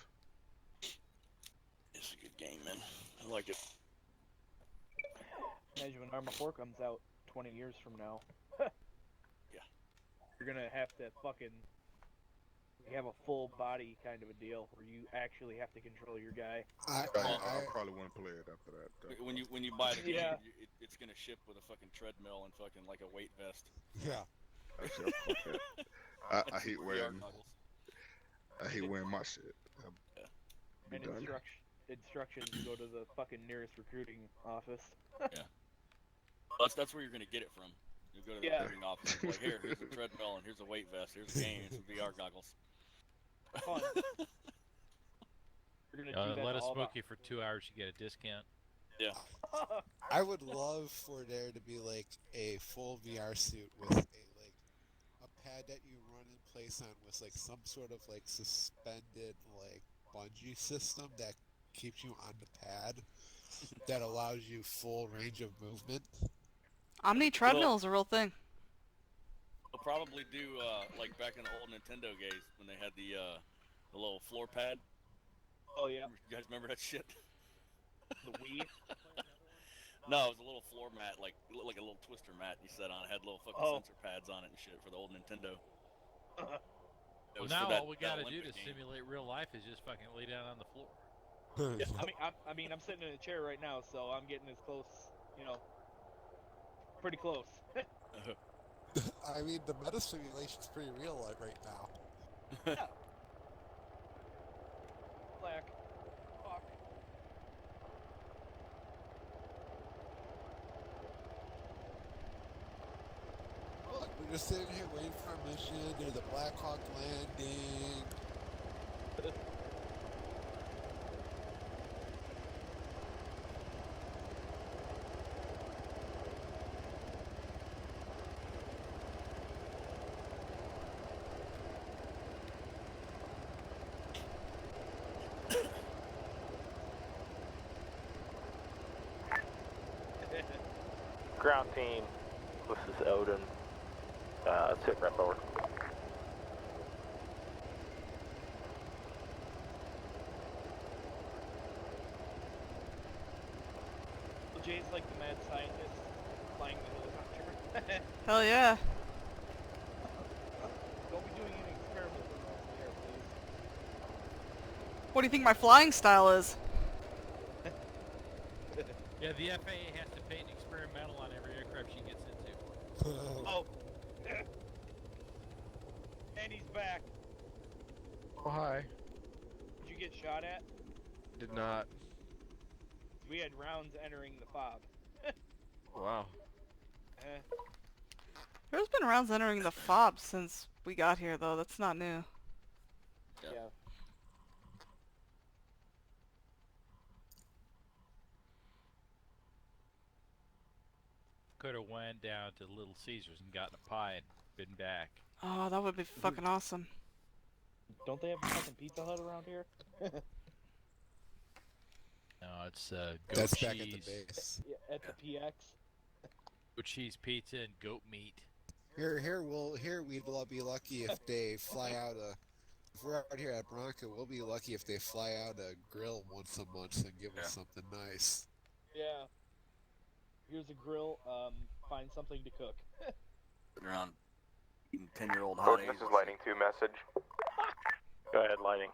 It's a good game, man. I like it. Imagine when ArmA 4 comes out 20 years from now. Yeah. You're gonna have to fucking have a full body kind of a deal where you actually have to control your guy. I probably wouldn't play it after that. When you buy the game, Yeah. it's gonna ship with a fucking treadmill and fucking like a weight vest. Yeah. Actually, I hate wearing. I hate wearing my shit. And instructions to go to the fucking nearest recruiting office. Yeah. That's where you're gonna get it from. You go to the recruiting office. And like, here's a treadmill and here's a weight vest. Here's a game. Here's some VR goggles. Fun. We're gonna do that Let us all smoke you for 2 hours, you get a discount. Yeah. I would love for there to be like a full VR suit with a pad that you run in place on with like some sort of like suspended like bungee system that keeps you on the pad that allows you full range of movement. Omni treadmill is a real thing. They'll probably do like back in the old Nintendo days when they had the little floor pad. Oh yeah. You guys remember that shit? The Wii. No, it was a little floor mat, like a little twister mat you sat on. It had little fucking sensor pads on it and shit for the old Nintendo. Well, now all we gotta do to simulate real life is just fucking lay down on the floor. Yeah, I mean, I'm sitting in a chair right now, so I'm getting as close, pretty close. I mean, the meta simulation's pretty real right now. Yeah. Black. Fuck. Look, we're just sitting here waiting for a mission. There's a Black Hawk landing. Ground team, this is Odin. Sit rep over. So Jay's like the mad scientist flying the helicopter. Hell yeah. Don't be doing any experiments in the air, please. What do you think my flying style is? Yeah, the FAA has to pay an experimental on every aircraft she gets into. Oh. And he's back. Oh, hi. Did you get shot at? Did not. We had rounds entering the fob. Wow. There's been rounds entering the fob since we got here, though. That's not new. Yeah. Could have went down to Little Caesars and gotten a pie and been back. Oh, that would be fucking awesome. Don't they have a fucking Pizza Hut around here? No, it's goat That's cheese. back at the base. Yeah, at the PX. Goat cheese pizza and goat meat. Here we'd all be lucky if they fly out a. If we're out here at Bronco, we'll be lucky if they fly out a grill once a month and give us something nice. Yeah. Here's a grill. Find something to cook. Sitting around eating 10-year-old Odin, hot this is Lighting 2 message. Go ahead, Lighting.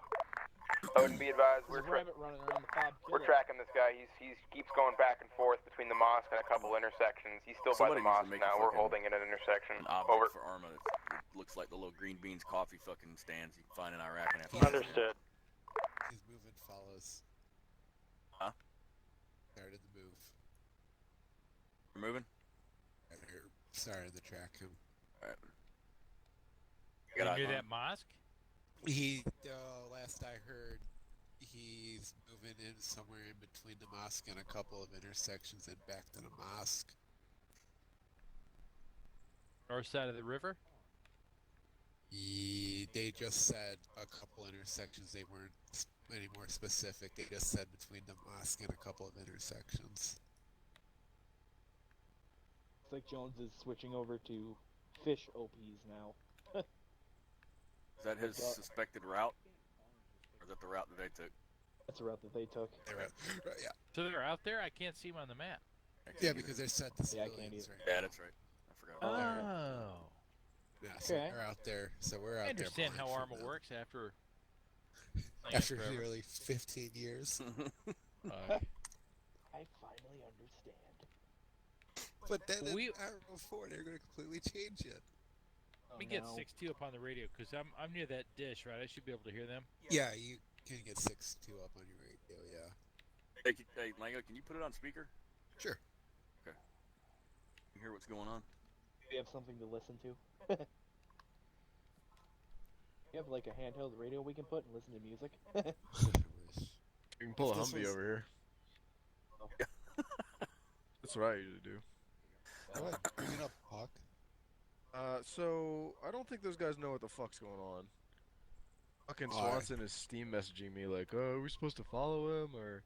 Odin, be advised, There's a rabbit running around the fob. we're tracking this guy. He keeps going back and forth between the mosque and a couple intersections. He's still Somebody by needs to the mosque make now. a We're fucking- holding it at an intersection. An object Over. for ArmA. It looks like the little green beans coffee fucking stands you can find in Iraq and Afghanistan. Understood. He's moving, fellas. Huh? Started the move. You're moving? Started to track him. Alright. Near that mosque? He, last I heard, he's moving in somewhere in between the mosque and a couple of intersections and back to the mosque. North side of the river? They just said a couple intersections. They weren't any more specific. They just said between the mosque and a couple of intersections. Looks like Jones is switching over to fish OPs now. Is that his suspected route? Or is that the route that they took? That's the route that they took. Yeah. So they're out there? I can't see them on the map. Yeah, because they're set to Yeah, I can't civilians either. right Yeah, now. that's right. I forgot about that. Oh. Yeah, so Okay. they're out there. So we're out I there. understand how blind ArmA from them. works after After forever. nearly 15 years. I finally understand. But then We- in Arrow 4, they're going to completely change it. Let me get 6-2 up on the radio, because I'm near that dish, right? I should be able to hear them. Yeah, you can get 6-2 up on your radio, yeah. Hey, Mango, can you put it on speaker? Sure. Okay. You hear what's going on? We have something to listen to. You have like a handheld radio we can put and listen to music. You can pull a If this Humvee was- over here. That's what I usually do. Go ahead, bring it up, Hawk. So I don't think those guys know what the fuck's going on. Fucking Why? Swanson is Steam messaging me like, "Oh, are we supposed to follow him or?"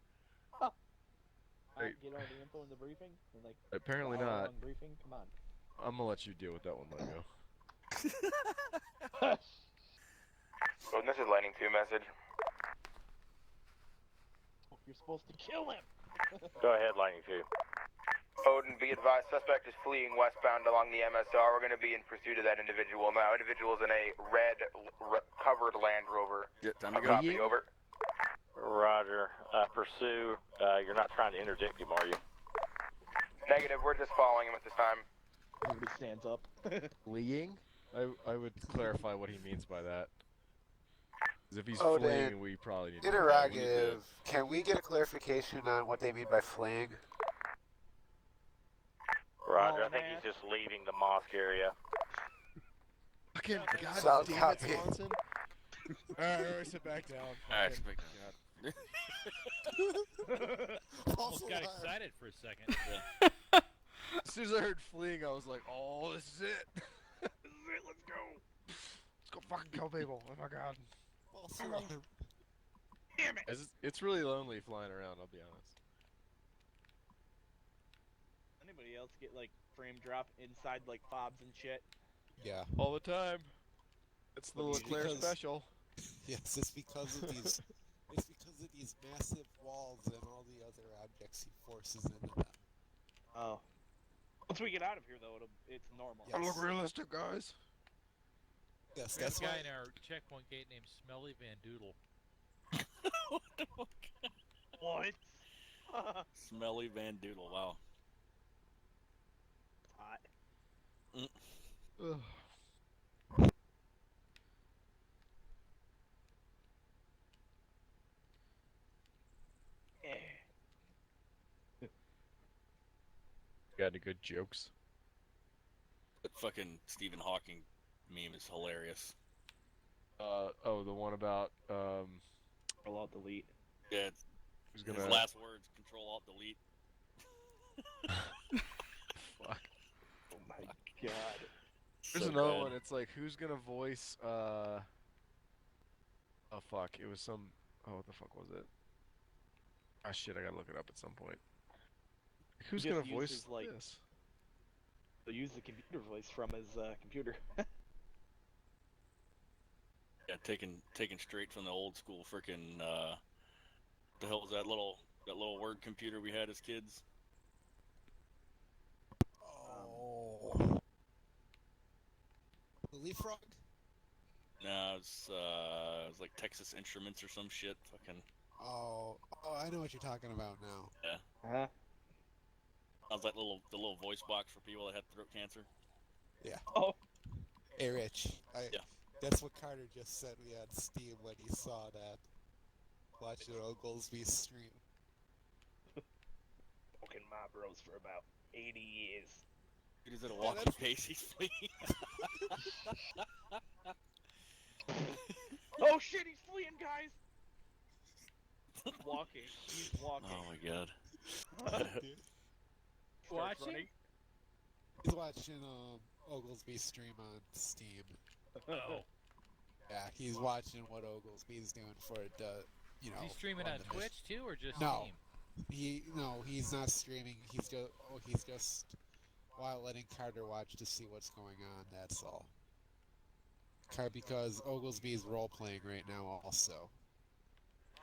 Hey. Get all the info in the briefing? And, like, Apparently the not. hour-long briefing? Come on. I'm gonna let you deal with that one, Lego. Odin, this is Lighting 2 message. You're supposed to kill him! Go ahead, Lighting 2. Odin, be advised, suspect is fleeing westbound along the MSR. We're going to be in pursuit of that individual now. Individual's in a red covered Land Rover. Yeah, time A to go. copy, over. Roger. Pursue. You're not trying to interdict him, are you? Negative, we're just following him at this time. Everybody stands up. Fleeing? I would clarify what he means by that. 'Cause if he's Oh, fleeing, Dan. we probably need to. Interrogative. Can we get a clarification on what they mean by fleeing? Roger. Oh, I think man. he's just leaving the mosque area. Fucking God Sound damn it, copy. Swanson. Alright, sit back down. Alright, Fucking speak God. Almost got excited for a second. As soon as I heard fleeing, I was like, "Oh, this is it! This is it! Let's go! Let's go fucking kill people! Oh my God!" Damn it! It's really lonely flying around. I'll be honest. Anybody else get like frame drop inside like fobs and shit? Yeah. All the time. It's the Well, Leclerc because- special. Yes, it's because of these. It's because of these massive walls and all the other objects he forces into them. Oh. Once we get out of here though, it's normal. Yeah. I look realistic, guys. Yes, We have that's a guy why. in our checkpoint gate named Smelly Van Doodle. What? Smelly Van Doodle. Wow. Hot. Ugh. Got any good jokes? That fucking Stephen Hawking meme is hilarious. Oh, the one about Roll out delete. Yeah, it's, who's his gonna last words: Control Alt Delete. fuck. Oh my god. There's So another bad. one. It's like, who's gonna voice? Oh fuck! It was some. Oh, what the fuck was it? Ah shit! I gotta look it up at some point. Who's Just gonna use voice his, like- this? They'll use the computer voice from his computer. Yeah, taken straight from the old school freaking the hell was that little word computer we had as kids? Oh. The leapfrog? No, it was like Texas Instruments or some shit. Fucking Oh, I know what you're talking about now. yeah. Uh-huh. I was like the little voice box for people that had throat cancer. Yeah. Oh. Hey, Rich. Yeah. That's what Carter just sent me on Steam when he saw that. Watching Oglesby stream. Fucking my bros for about 80 years. Is it a walking Casey flea? Oh shit, he's fleeing, guys! Walking. He's walking. Oh my god. Starts running. He's watching Oglesby stream on Steam. Oh. Yeah, he's watching what Oglesby's doing for you know. Is he streaming on Twitch too, or just No. Steam? He's not streaming. He's just letting Carter watch to see what's going on. That's all. Because Oglesby's role playing right now also.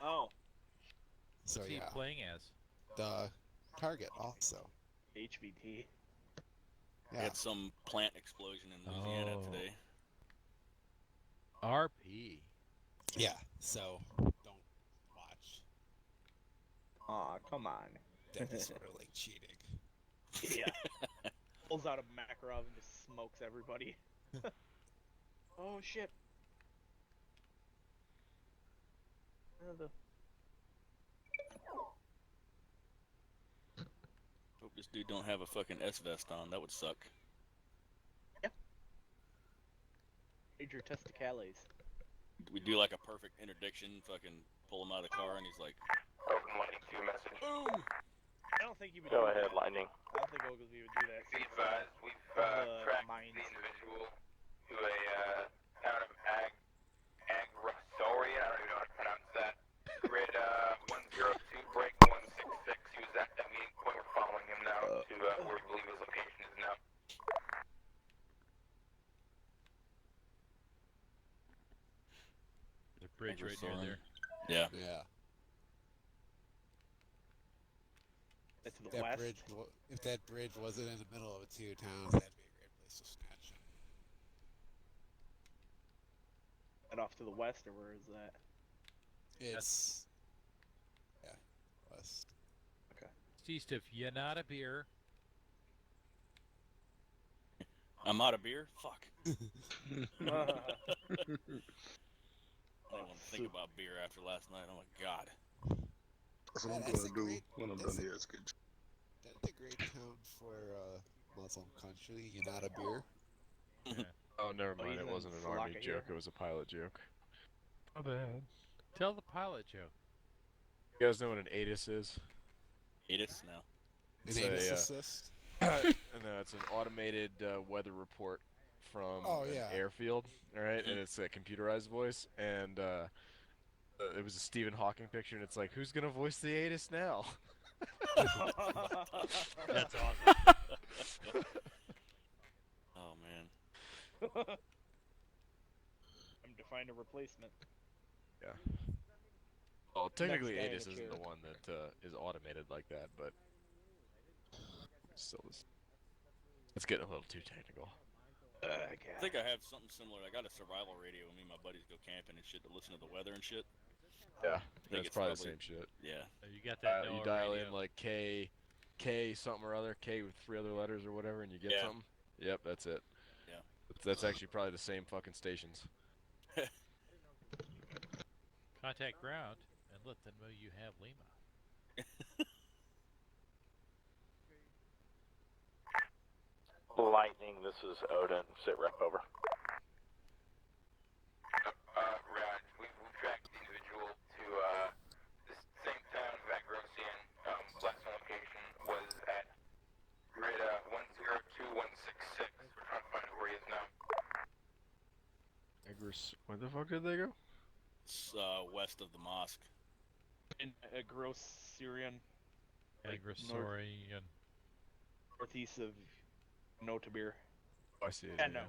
Oh. So What's he yeah, playing as? the target also. HVT. We had some plant explosion in Louisiana today. RP. Yeah, so don't watch. Aw, come on. That is really cheating. Yeah. Pulls out a Makarov and just smokes everybody. Oh shit. Hope this dude don't have a fucking S-vest on. That would suck. Yep. Major testicales. We do like a perfect interdiction, fucking pull him out of the car, and he's like, Open Lightning 2 message. boom! I don't think he would Go do ahead, that. Lightning. I don't think Oglesby would do that. Be advised, we've tracked the individual to a town of Agrosori. I don't even know how to pronounce that. Grid 102, break 166. He was at that meeting point. We're following him now to where we believe his location is now. There's a bridge right near there. Yeah. Yeah. To the west. If that bridge wasn't in the middle of two towns, that'd be a great place to snatch him. And off to the west, or where is that? It's west. Okay. It's east of Yanada Beer. I'm out of beer? Fuck. I don't want to think about beer after last night. Oh my god. That's what I'm gonna do when I'm done here. That's a great town for Muslim country. Yanada Beer. Oh, never mind. he's It in wasn't an Salaka army here. joke. It was a pilot joke. Oh, bad. Tell the pilot joke. You guys know what an ATIS is? ATIS? No. It's An ATIS assist. No, it's an automated weather report from an airfield, all right? And it's a computerized voice, and it was a Stephen Hawking picture, and it's like, who's gonna voice the ATIS now? That's awesome. Oh man. I'm to find a replacement. Yeah. Well, technically Next guy in ATIS the isn't chair. the one that is automated like that, but still is. It's getting a little too technical. I think I have something similar. I got a survival radio when me and my buddies go camping and shit to listen to the weather and shit. Yeah, I think it's probably the same shit. Yeah. You got that You NOAA dial radio. in like K something or other, K with 3 other letters or whatever, and you get something. Yep, that's it. Yeah. That's actually probably the same fucking stations. Contact ground and let them know you have Lima. Lightning, this is Odin. Sit rep over. Raj, we've tracked the individual to this same town of Agrosian. Last location was at grid 102166. We're trying to find where he is now. Where the fuck did they go? It's west of the mosque. In a gross Syrian. Agrosori and Northeast of No to beer. Oh, I see it. Yeah, no.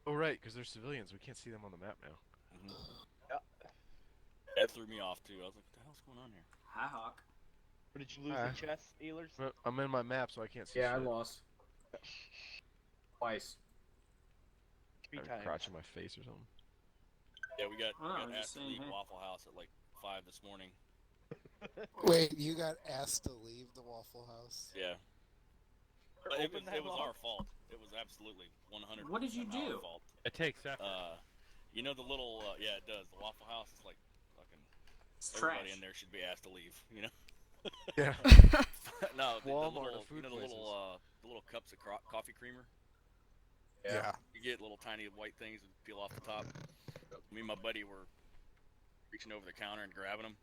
Oh, right, because they're civilians. We can't see them on the map now. That threw me off too. I was like, what the hell's going on here? Hi, Hawk. Or did you lose Hi. the chest, Ehlers? I'm in my map, so I can't see Yeah, I shit. lost. Twice. Three I have a times. crotch in my face or something. Yeah, we got I'm just asked to saying, leave hey. Waffle House at like 5 this morning. Wait, you got asked to leave the Waffle House? Yeah. But it was our fault. It was absolutely 100% What did you do? our fault. It takes effort. You know the little, yeah, it does. The Waffle House is like fucking. It's Everybody trash. in there should be asked to leave. You know. Yeah. No, the Walmart little, of food you know, the little cups of coffee creamer. Yeah. You get little tiny white things that peel off the top. Me and my buddy were reaching over the counter and grabbing them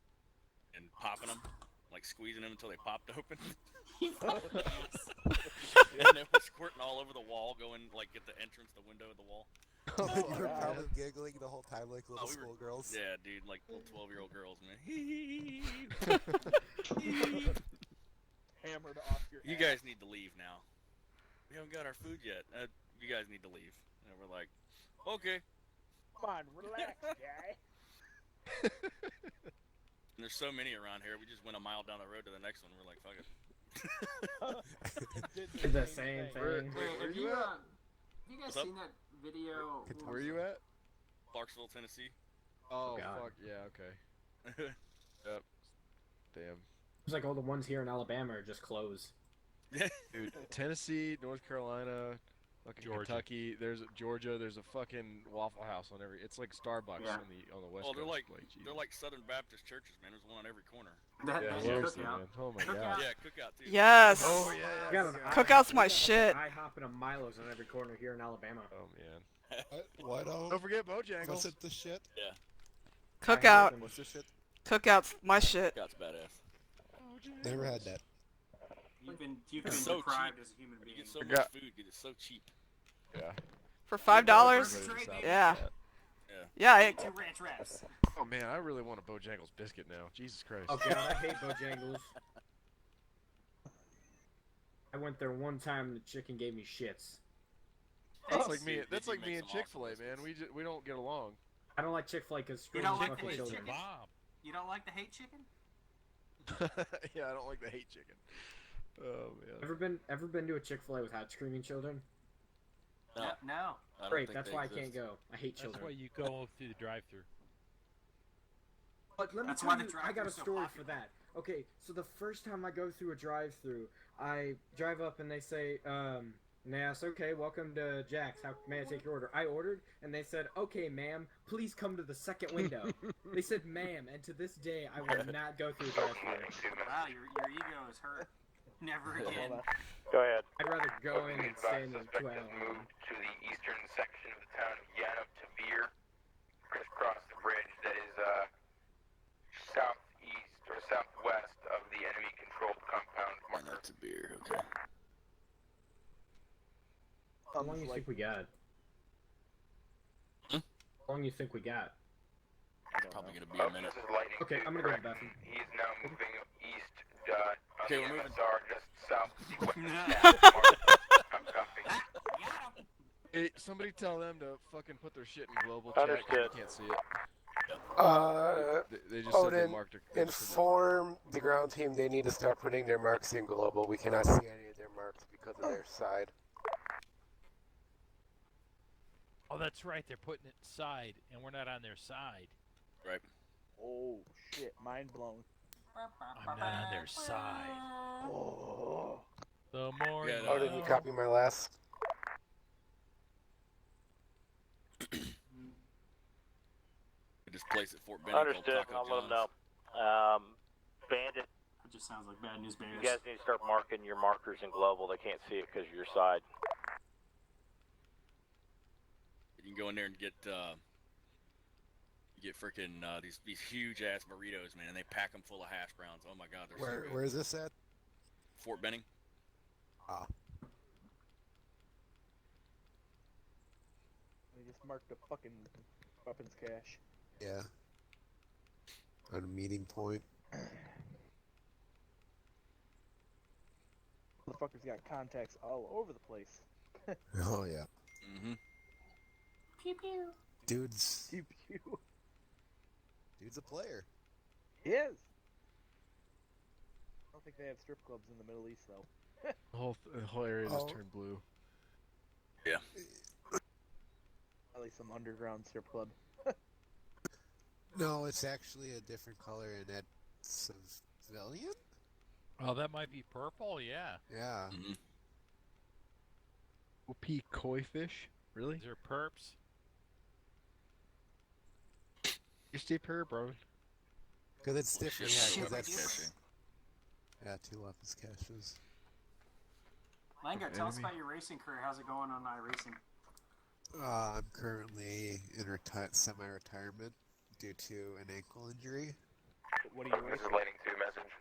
and popping them, like squeezing them until they popped open. And they were squirting all over the wall, going like at the entrance, the window of the wall. You were probably giggling the whole time like little schoolgirls. Yeah, dude, like little 12-year-old girls, man. Hammered off your You guys need to leave now. We haven't got our food yet. You guys need to leave. And we're like, okay. Come on, relax, guy. And there's so many around here. We just went a mile down the road to the next one. We're like, fuck it. Did the same thing. Have you guys What's up? seen that video? Where are you at? Clarksville, Tennessee. Oh, God. fuck. Yeah, okay. Yep. Damn. It's like all the ones here in Alabama are just closed. Dude, Tennessee, North Carolina, fucking Georgia. Kentucky, there's Georgia, there's a fucking Waffle House on every. It's like Starbucks Yeah. on the west Well, they're coast. like Jesus. they're like Southern Baptist churches, man. There's one on every corner. That Yeah, that's seriously, cookout. man. Oh my Cookout. god. Yeah, cookout too. Yes. Oh yeah, We yeah. got an Cookout's my we got shit. An IHOP and a Milo's on every corner here in Alabama. Oh man. What? Don't forget Bojangles. What's it the shit? Yeah, Cookout. What's the shit? Cookout's my shit. cookout's badass. Never had that. You've been It's so deprived cheap. as a human You being. get so Forgot- much food, dude. It's so cheap. Yeah. For $5? Trade me. Yeah. Yeah. Yeah. Two ranch wraps. Oh man, I really want a Bojangles biscuit now. Jesus Christ. Oh god, I hate Bojangles. I went there one time and the chicken gave me shits. That's like me. They That's do like make me and some Chick-fil-A, awesome man. biscuits. We don't get along. I don't like Chick-fil-A because You don't like fucking the children. chicken? Bomb. You don't like the hate chicken? Yeah, I don't like the hate chicken. Oh man. Ever been to a Chick-fil-A with hot screaming children? No, No. I don't Great, think that's they why I exist. can't go. I hate That's children. why you go through the drive-through. But let me That's tell why the you, I got a drive-thru's so story popular. for that. Okay, so the first time I go through a drive-through, I drive up and they say, and they ask, okay, welcome to Jack's. How may I take your order? I ordered, and they said, okay, ma'am, please come to the second window. They said, ma'am, and to this day, I will not go through a drive-through. Wow, your ego is hurt. Never again. Go ahead. I'd rather go in Be and stay in advised, the suspect 2 has hour line. moved to the eastern section of the town of Yanov Tavir, crisscross the bridge that is southeast or southwest of the enemy-controlled compound And marker. that's a beer. Okay. How long do you think we got? Hmm? How long do you think we got? Probably gonna be a minute. This is lightning. Okay, I'm gonna go to the bathroom. He is now moving east on Okay, the we're moving. MSR just south of the western Yeah. staff marker. I'm copying. Hey, somebody tell them to fucking put their shit in global chat. 'Cause Understood. You can't see it. Uh, They just said they Odin, marked it. they just said inform the ground team they need to start putting their marks in global. We cannot see any of their marks because of their side. Oh, that's right. They're putting it side, and we're not on their side. Right. Oh shit, mind blown. I'm not on their side. Oh. The more Yeah, you Odin, you know. copy my last? We just placed at Fort Benning. Understood. Called I'll Taco let them John's. know. Bandit, It just sounds like bad news bears. you guys need to start marking your markers in global. They can't see it because of your side. You can go in there and get freaking these huge ass burritos, man, and they pack them full of hash browns. Oh my god, they're so good. Where is this at? Fort Benning. Ah. They just marked the fucking weapons cache. Yeah. On a meeting point. Motherfucker's got contacts all over the place. Oh yeah. Mm-hmm. Pew pew. Dude's Pew pew. dude's a player. He is. I don't think they have strip clubs in the Middle East though. The whole area just turned blue. Yeah. At least some underground strip club. No, it's actually a different color, and that's civilian. Oh, that might be purple. Yeah. Yeah. Mm-hmm. OP koi fish? Really? These are perps. You stay here, bro. Because it's different. Shit, Yeah, because weapons that's caching. yeah, 2 weapons caches. Lango, tell us Enemy. about your racing career. How's it going on iRacing? I'm currently in semi-retirement due to an ankle injury. What are you This is racing? Lightning 2 message.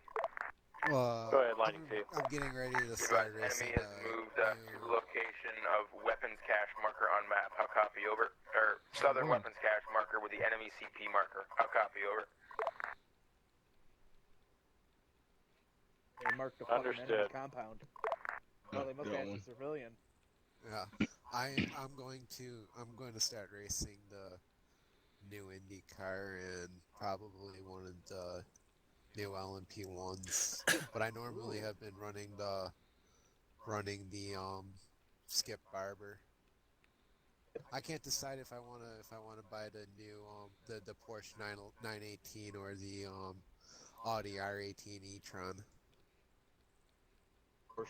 Go ahead, Lightning 2. I'm getting ready to Advise start racing. enemy has moved to location of weapons cache marker on map. How copy, over? Or southern weapons cache marker with the enemy CP marker. How copy, over? They marked the fucking enemy Understood. compound. Well, they must Yeah, have one. a civilian. Yeah, I'm going to start racing the new Indy car and probably one of the new LMP ones. But I normally have been running the Skip Barber. I can't decide if I wanna buy the new the Porsche 918 or the Audi R18 e-tron.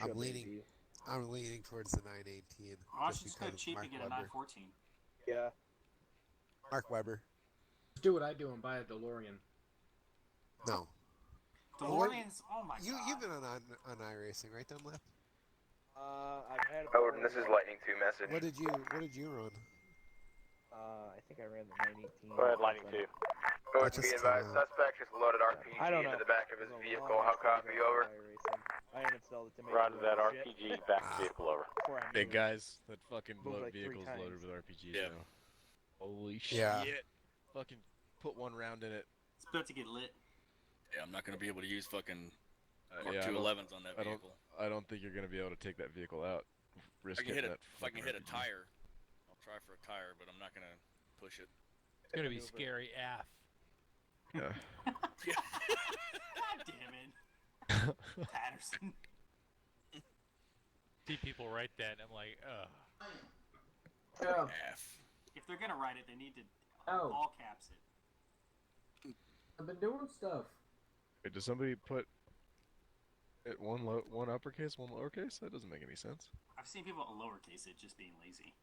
I'm leaning towards the 918. Why don't you just go because of cheap Mark and get a Webber. 914? Yeah. Mark Webber. Just do what I do and buy a DeLorean. No. DeLoreans, oh my god. You've been on iRacing, right, Dunlap? I've had. Odin, this is Lightning 2 message. What did you run? I think I ran the 918. Go ahead, Lightning 2. Odin, be advised, suspect just loaded RPG I don't know. into the back of his It was a vehicle. long How ass time copy, ago over? I racing. I uninstalled it to make Roger it that work shit. RPG back vehicle over. Before I knew Big it. guys that fucking Moved blow like 3 vehicles times. loaded with RPGs Yeah. now. Holy shit. Yeah. Fucking put one round in it. It's about to get lit. Yeah, I'm not gonna be able to use fucking Mark Yeah, 211s on that I vehicle. don't think you're gonna be able to take that vehicle out. If I can hit a tire, I'll try for a tire, but I'm not gonna push it. It's gonna be scary AF. Yeah. God damn it. Patterson. See people write that, and I'm like, ugh. Yeah. F. If they're gonna write it, they need to Oh. all caps it. I've been doing stuff. Wait, does somebody put it one uppercase, one lowercase? That doesn't make any sense. I've seen people lowercase it just being lazy.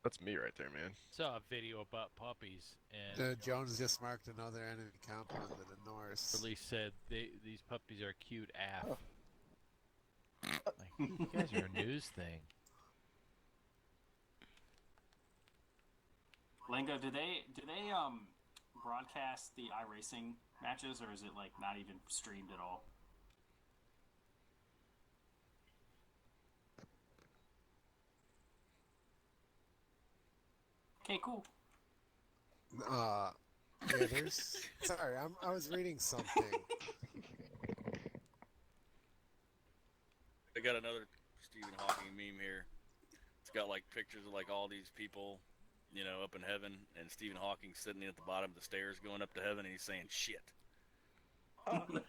That's me right there, man. Saw a video about puppies, and Jones just marked another enemy compound to the north. Release said these puppies are cute AF. Oh. Like, you guys are a news thing. Lango, do they broadcast the iRacing matches, or is it like not even streamed at all? Okay, cool. Yeah, there's. Sorry, I was reading something. I got another Stephen Hawking meme here. It's got like pictures of like all these people, you know, up in heaven, and Stephen Hawking sitting at the bottom of the stairs going up to heaven, and he's saying shit. Oh. That's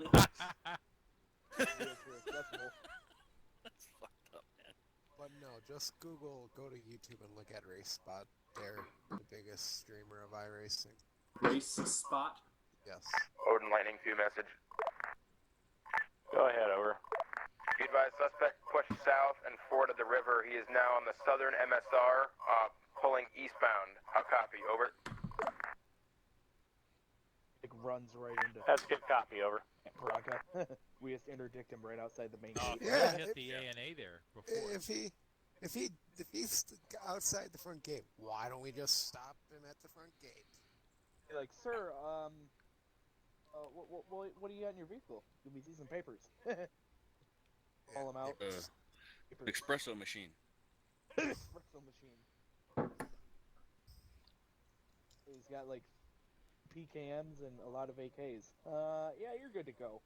fucked up, man. But no, just go to YouTube and look at Race Spot. They're the biggest streamer of iRacing. Race Spot? Yes. Odin, Lightning 2 message. Go ahead, over. Be advised, suspect pushed south and forded the river. He is now on the southern MSR, pulling eastbound. How copy, over? It runs right into. That's a good copy, over. Braga. We just interdict him right outside the main gate. Yeah, hit the ANA there before. If he's outside the front gate, why don't we just stop him at the front gate? You're like, sir, what do you got in your vehicle? Give me some papers. Call him out. Espresso machine. Espresso machine. He's got like PKMs and a lot of AKs. Yeah, you're good to go.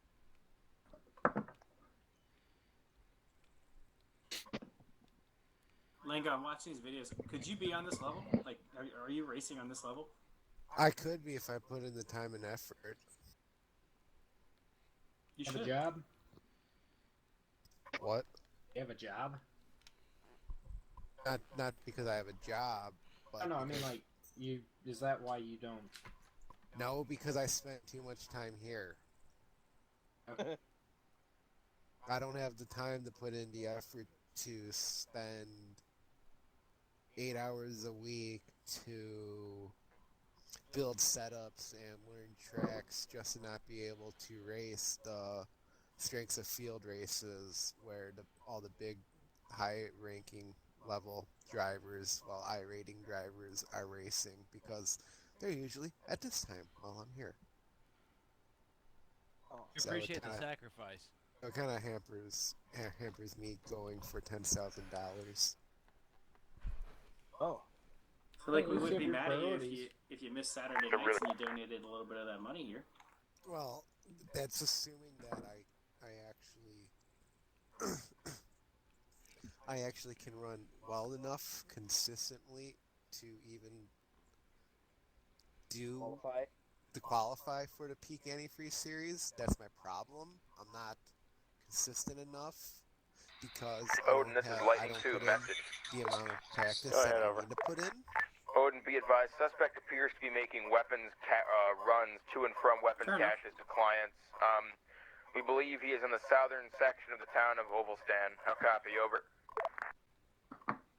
Mango, I'm watching these videos. Could you be on this level? Like, are you racing on this level? I could be if I put in the time and effort. You Have should. a job? What? You have a job? Not because I have a job, but I mean like you. Is that why you don't? no, because I spent too much time here. Okay. I don't have the time to put in the effort to spend 8 hours a week to build setups and learn tracks just to not be able to race the strengths of field races where all the big high-ranking level drivers, while I-rating drivers are racing because they're usually at this time while I'm here. You So appreciate the sacrifice. It kind of hampers me going for $10,000. Oh. So like, Well, we you wouldn't have be your mad at you priorities. if you missed Saturday nights and you donated a little bit of that money here. Well, that's assuming that I actually can run well enough consistently to even qualify for the Peak Antifreeze series. That's my problem. I'm not consistent enough because Odin, this is Lightning I 2, don't put message. in the amount of practice Go that ahead, I over. need to put in. Odin, be advised, suspect appears to be making weapons runs to and from weapons Fair enough. caches to clients. We believe he is in the southern section of the town of Ovalstan. How copy, over.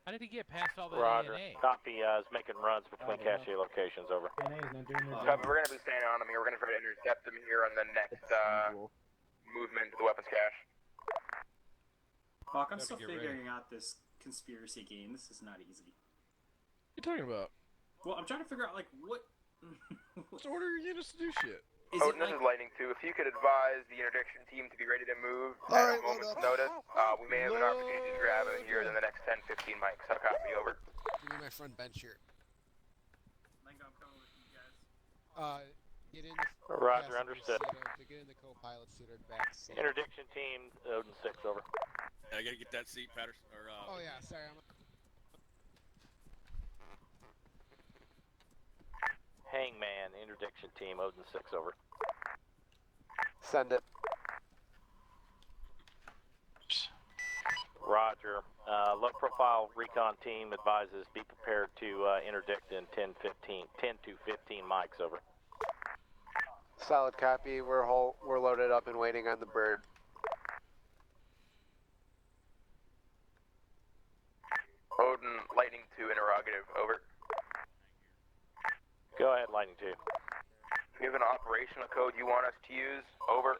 How did he get past all that Roger. A&A? Copy, is making runs between cache locations, over. NA's not doing their Copy, job. we're going to be staying on him here. We're going to try to intercept him here on the next movement to the weapons cache. Hawk, I'm Better still get ready. figuring out this conspiracy game. This is not easy. What are you talking about? Well, I'm trying to figure out, like, what... Just order your units to do shit. Is Odin, it this like... is Lightning 2. If you could advise the interdiction team to be ready to move All at right, a moment's load up. notice, we may have an opportunity to grab him here in the next 10-15 mics. How copy, over. Give me my front bench here. Mango, I'm coming with you guys. Get in the Roger, passenger understood. seat or get in the co-pilot seat or back seat. Interdiction team, Odin 6, over. I gotta get that seat, Patterson. Or, Oh yeah, sorry. Hangman, interdiction team, Odin 6, over. Send it. Roger. Low profile recon team advises be prepared to interdict in 10 to 15 mics, over. Solid copy. We're loaded up and waiting on the bird. Odin, Lightning 2, interrogative, over. Go ahead, Lightning 2. Do you have an operational code you want us to use? Over.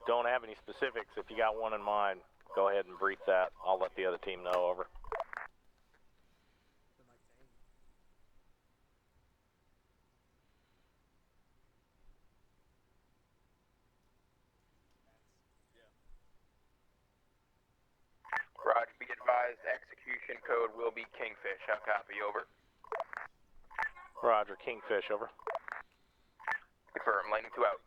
Don't have any specifics. If you got one in mind, go ahead and brief that. I'll let the other team know, over. Roger, be advised, execution code will be Kingfish. How copy, over. Roger, Kingfish, over. Confirm, Lightning 2 out.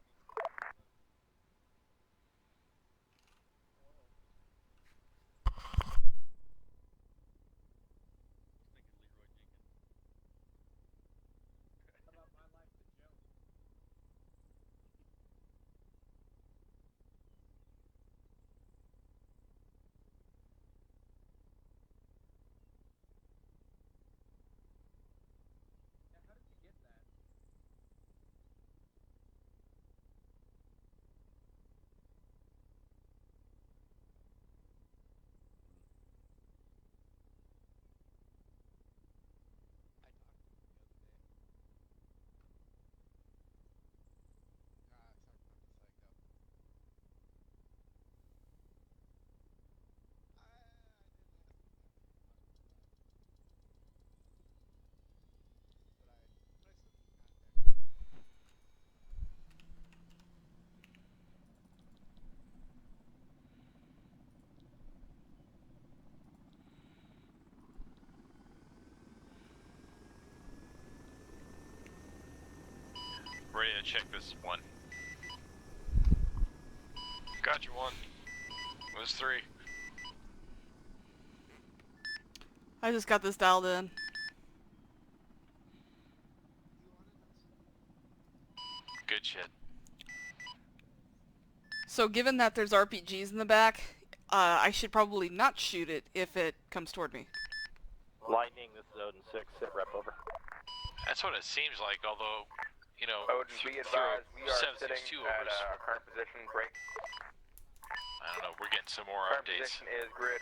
Ready to check this one. Got you one. It was 3. I just got this dialed in. Good shit. So given that there's RPGs in the back, I should probably not shoot it if it comes toward me. Lightning, this is Odin 6, sit rep over. That's what it seems like, although, you know, Odin, be advised, we are sitting 762 at overs. our current position, break. I don't know, we're getting some more Current updates. position is grid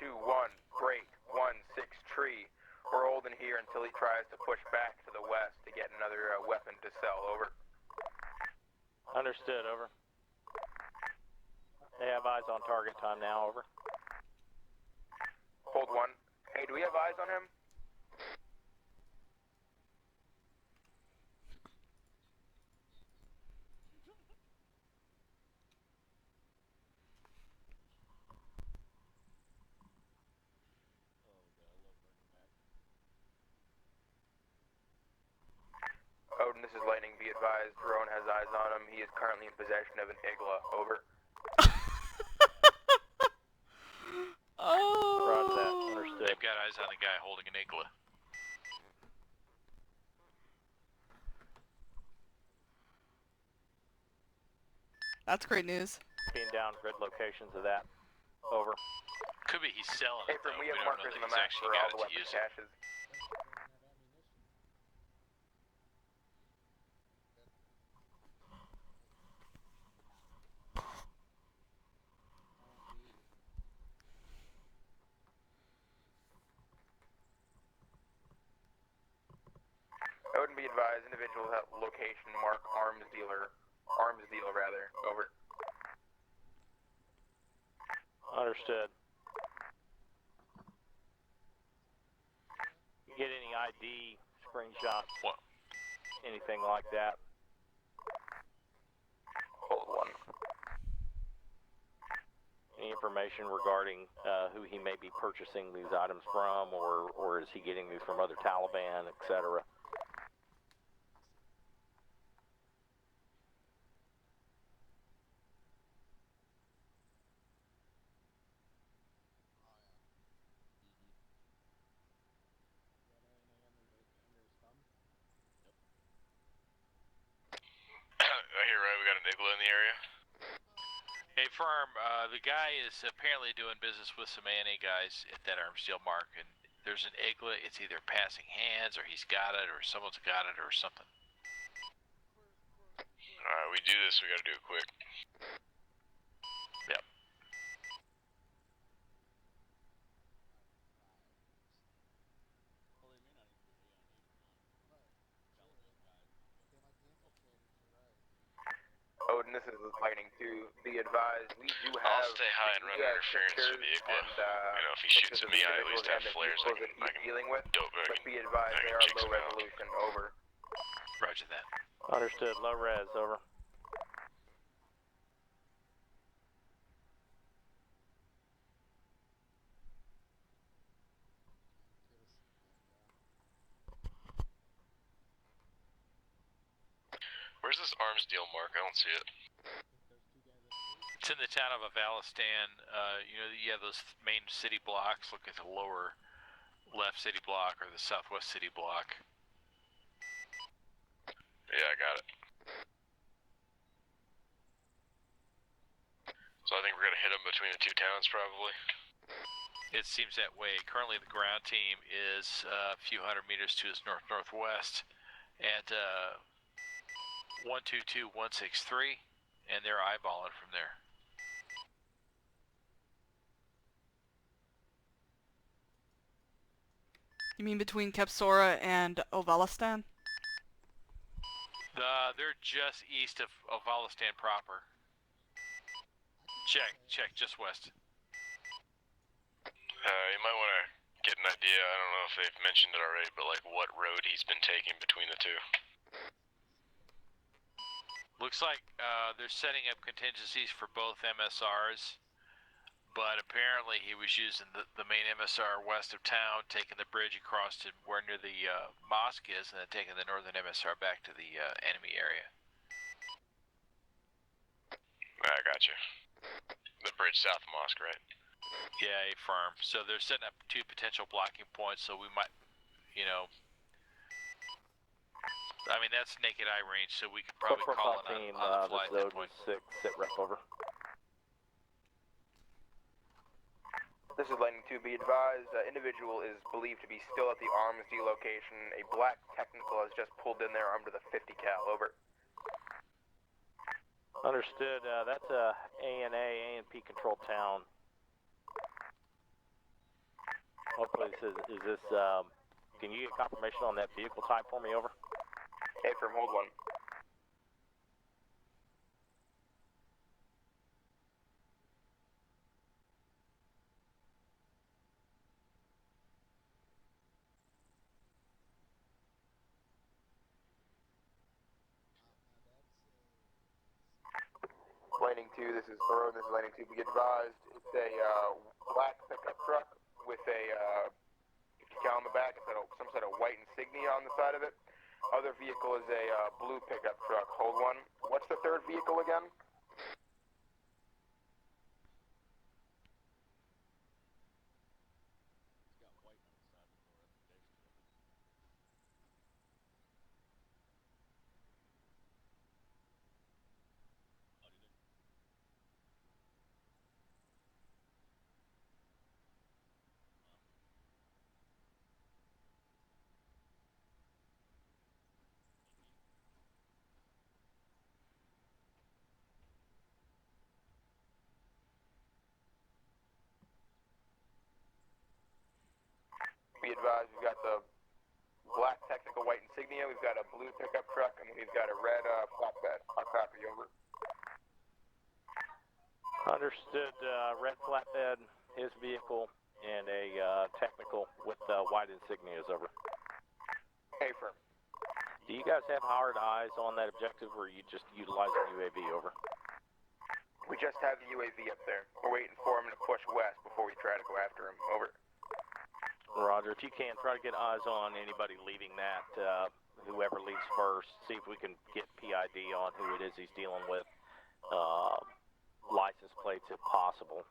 121, break 16 tree. We're holding here until he tries to push back to the west to get another weapon to sell, over. Understood, over. They have eyes on target time now, over. Hold 1. Hey, do we have eyes on him? Odin, this is Lightning. Be advised, drone has eyes on him. He is currently in possession of an Igla. Over. Oh. Roger that. Understood. They've got eyes on the guy holding an Igla. That's great news. Being down grid locations of that. Over. Could be he's selling Hey, it, though. we We have don't know markers that on the he's map actually for got all it the to weapon use it. caches. Odin, be advised, individuals at location mark arms deal rather. Over. Understood. You get any ID, screenshots, What? anything like that? Hold 1. Any information regarding who he may be purchasing these items from, or is he getting these from other Taliban, etc.? I hear right, we got an Igla in the area. Hey, Firm, the guy is apparently doing business with some ANA guys at that arms deal mark, and there's an Igla. It's either passing hands, or he's got it, or someone's got it, or something. Alright, we do this, we gotta do it quick. Yep. Odin, this is Lightning 2. Be advised, we do have... I'll stay high and run interference with the Igla. You know, if he shoots at me, I at least have flares I can dealing with. dope I But can, be advised, I they can are kick low some out. resolution. Over. Roger that. Understood. Low res. Over. Where's this arms deal mark? I don't see it. It's in the town of Avalistan. You know, you have those main city blocks. Look at the lower left city block or the southwest city block. Yeah, I got it. So I think we're gonna hit him between the two towns, probably. It seems that way. Currently, the ground team is a few hundred meters to his north-northwest at 122-163, and they're eyeballing from there. You mean between Kepsora and Ovalistan? They're just east of Avalistan proper. Check, just west. You might want to get an idea, I don't know if they've mentioned it already, but like what road he's been taking between the two. Looks like they're setting up contingencies for both MSRs, but apparently he was using the main MSR west of town, taking the bridge across to where near the mosque is, and then taking the northern MSR back to the enemy area. I got you. The bridge south of Mosque, right? Yeah, a firm. So they're setting up 2 potential blocking points, so we might, you know, I mean, that's naked eye range, so we could probably call it team, on the fly at this that is point. 6, sit rep over. This is Lightning 2. Be advised, individual is believed to be still at the ArmA location. A black technical has just pulled in there armed with a 50 cal. Over. Understood. That's A&P controlled town. Hopefully is this, can you get confirmation on that vehicle type for me, over? Hey, firm, hold one. Lightning 2, this is Lightning 2. Be advised, it's a black pickup truck with a 50 cal on the back. It's got some sort of white insignia on the side of it. Other vehicle is a blue pickup truck. Hold one. What's the third vehicle again? Be advised, we've got the black technical white insignia, we've got a blue pickup truck, and we've got a red flatbed. I'll copy, over. Understood. Red flatbed, his vehicle, and a technical with white insignias, over. Hey, firm. Do you guys have hard eyes on that objective, or are you just utilizing UAV, over? We just have the UAV up there. We're waiting for him to push west before we try to go after him. Over. Roger. If you can, try to get eyes on anybody leaving that, whoever leaves first. See if we can get PID on who it is he's dealing with. License plates if possible.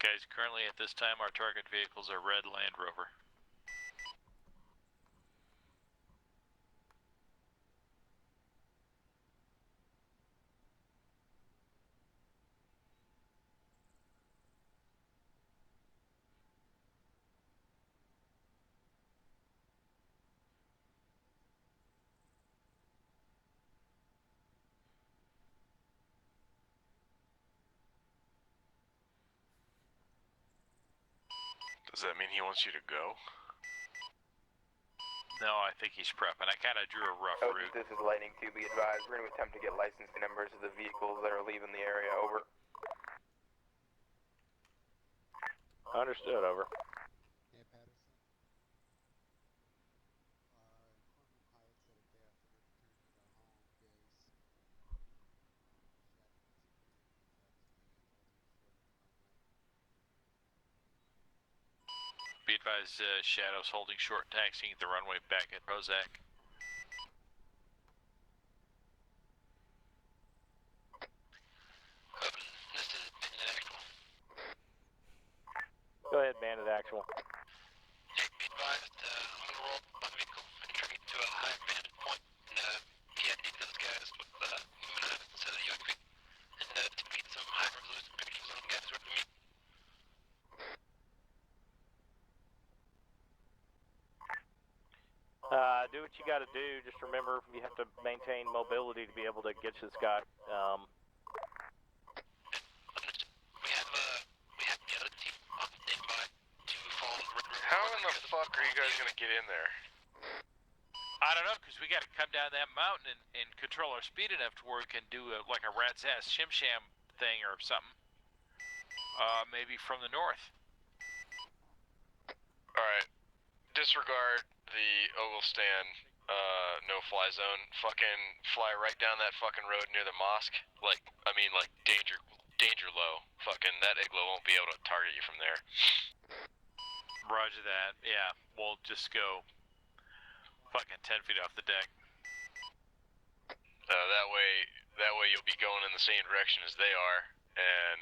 Guys, currently at this time, our target vehicles are red Land Rover. Does that mean he wants you to go? No, I think he's prepping. I kind of drew a rough route. This is Lightning 2. Be advised, we're going to attempt to get license numbers of the vehicles that are leaving the area. Over. Understood, over. Hey, Patterson. Informing pilots that if they have to return to their home base, Be advised, Shadow's holding short, taxiing the runway back at Prozac. Go ahead, Bandit Actual. Be advised, I'm gonna roll my vehicle and try to get to a higher vantage point and PID those guys with luminous UAV and to meet some high resolution pictures on the guys with me. Do what you got to do. Just remember, you have to maintain mobility to be able to get this guy. We have the other team on standby to follow the red. How in the fuck are you guys gonna get in there? I don't know, because we got to come down that mountain and control our speed enough to where we can do like a rat's ass shim sham thing or something. Maybe from the north. Alright. Disregard the oval stand, no-fly zone. Fucking fly right down that fucking road near the mosque. Like, I mean, like, danger low. Fucking, that igloo won't be able to target you from there. Roger that. Yeah, we'll just go fucking 10 feet off the deck. That way you'll be going in the same direction as they are, and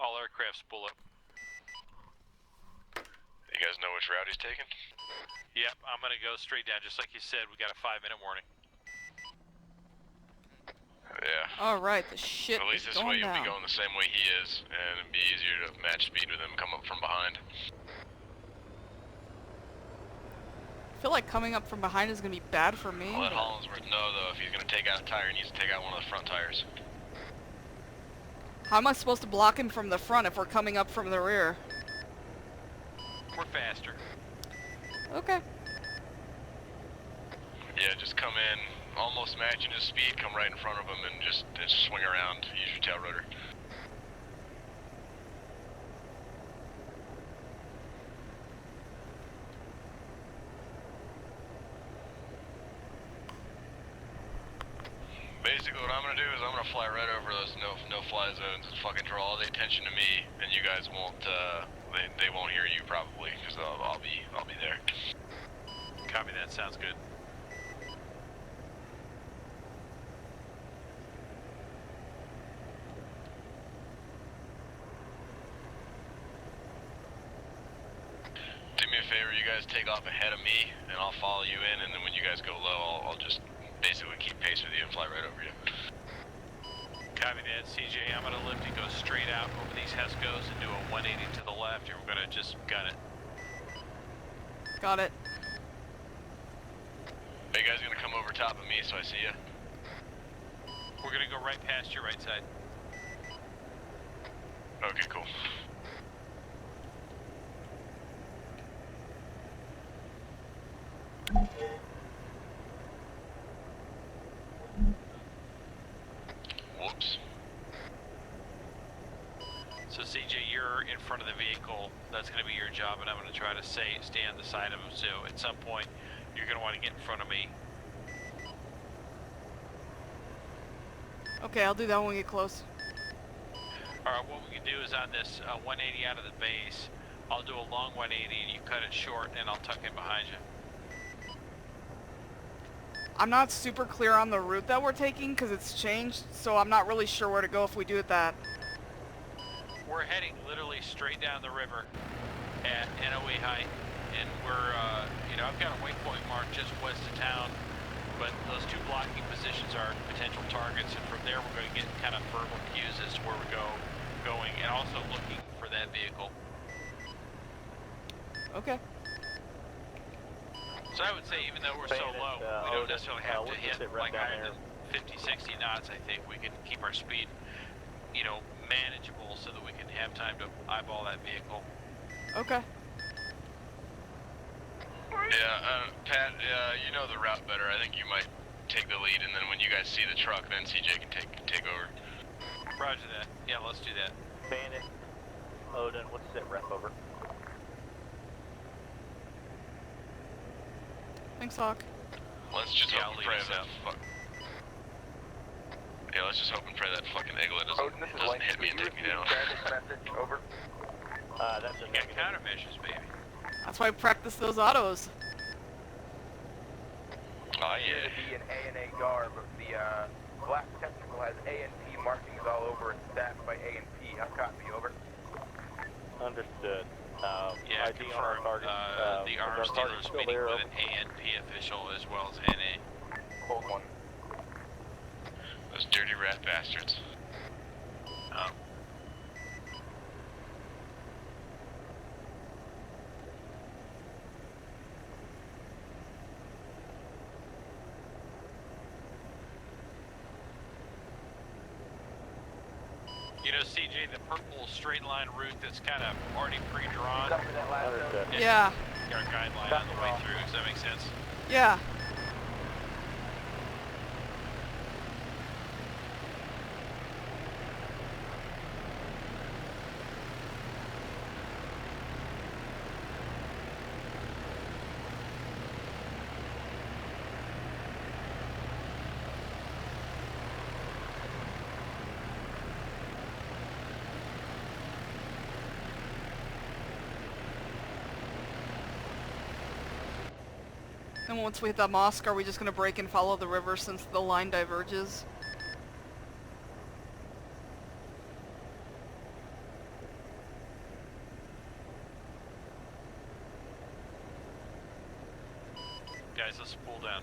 All aircrafts pull up. you guys know which route he's taking? Yep, I'm gonna go straight down, just like you said. We got a 5-minute warning. Yeah. Alright, the shit At least is this way going you'll down. be going the same way he is, and it'd be easier to match speed with him, come up from behind. I feel like coming up from behind is gonna be bad for me. I'll let but- Hollinsworth know, though, if he's going to take out a tire, he needs to take out one of the front tires. How am I supposed to block him from the front if we're coming up from the rear? We're faster. Okay. Yeah, just come in, almost matching his speed, come right in front of him, and just swing around, use your tail rotor. Basically what I'm gonna do is I'm gonna fly right over those no-fly zones and fucking draw all the attention to me, and you guys won't, they won't hear you probably, because I'll be there. Copy that, sounds good. Do me a favor, you guys take off ahead of me, and I'll follow you in, and then when you guys go low, I'll just basically keep pace with you and fly right over you. Copy that, CJ. I'm gonna lift and go straight out over these Hescos and do a 180 to the left, and we're gonna just gun it. Got it. Are you guys gonna come over top of me so I see you? We're gonna go right past your right side. Okay, cool. Whoops. So CJ, you're in front of the vehicle. That's gonna be your job, and I'm gonna try to stay on the side of him. So at some point, you're gonna want to get in front of me. Okay, I'll do that when we get close. Alright, what we can do is on this 180 out of the base, I'll do a long 180 and you cut it short and I'll tuck in behind you. I'm not super clear on the route that we're taking because it's changed, so I'm not really sure where to go if we do it that. We're heading literally straight down the river at NOE height, and we're, I've got a waypoint marked just west of town, but those two blocking positions are potential targets, and from there we're going to get kind of verbal cues as to where we're going, and also looking for that vehicle. Okay. So I would say even though we're so low, we don't necessarily have to hit like higher than 50, 60 knots. I think we can keep our speed, manageable so that we can have time to eyeball that vehicle. Okay. Yeah, Pat, you know the route better. I think you might take the lead, and then when you guys see the truck, then CJ can take over. Roger that. Yeah, let's do that. Bandit, Odin, what's sit rep over? Thanks, Hawk. Let's just hope and pray that Yeah, let's just hope and pray that fucking Igla doesn't hit me and take me down. Message, over. That's a You got countermeasures, baby. That's why I practice those autos. Oh, yeah. To be an A&A garb. The black technical has A&P markings all over and staffed by A&P. How copy, over? Understood. Yeah, ID on our confirm. target. The is our arms target dealer's still meeting there, with over? an ANP official as well as NA. Hold one. Those dirty rat bastards. CJ, the purple straight line route that's kind of already pre-drawn. Understood. Yeah. Our guideline on the way through. Does that make sense? Yeah. And once we hit that mosque, are we just gonna break and follow the river since the line diverges? Guys, let's pull down.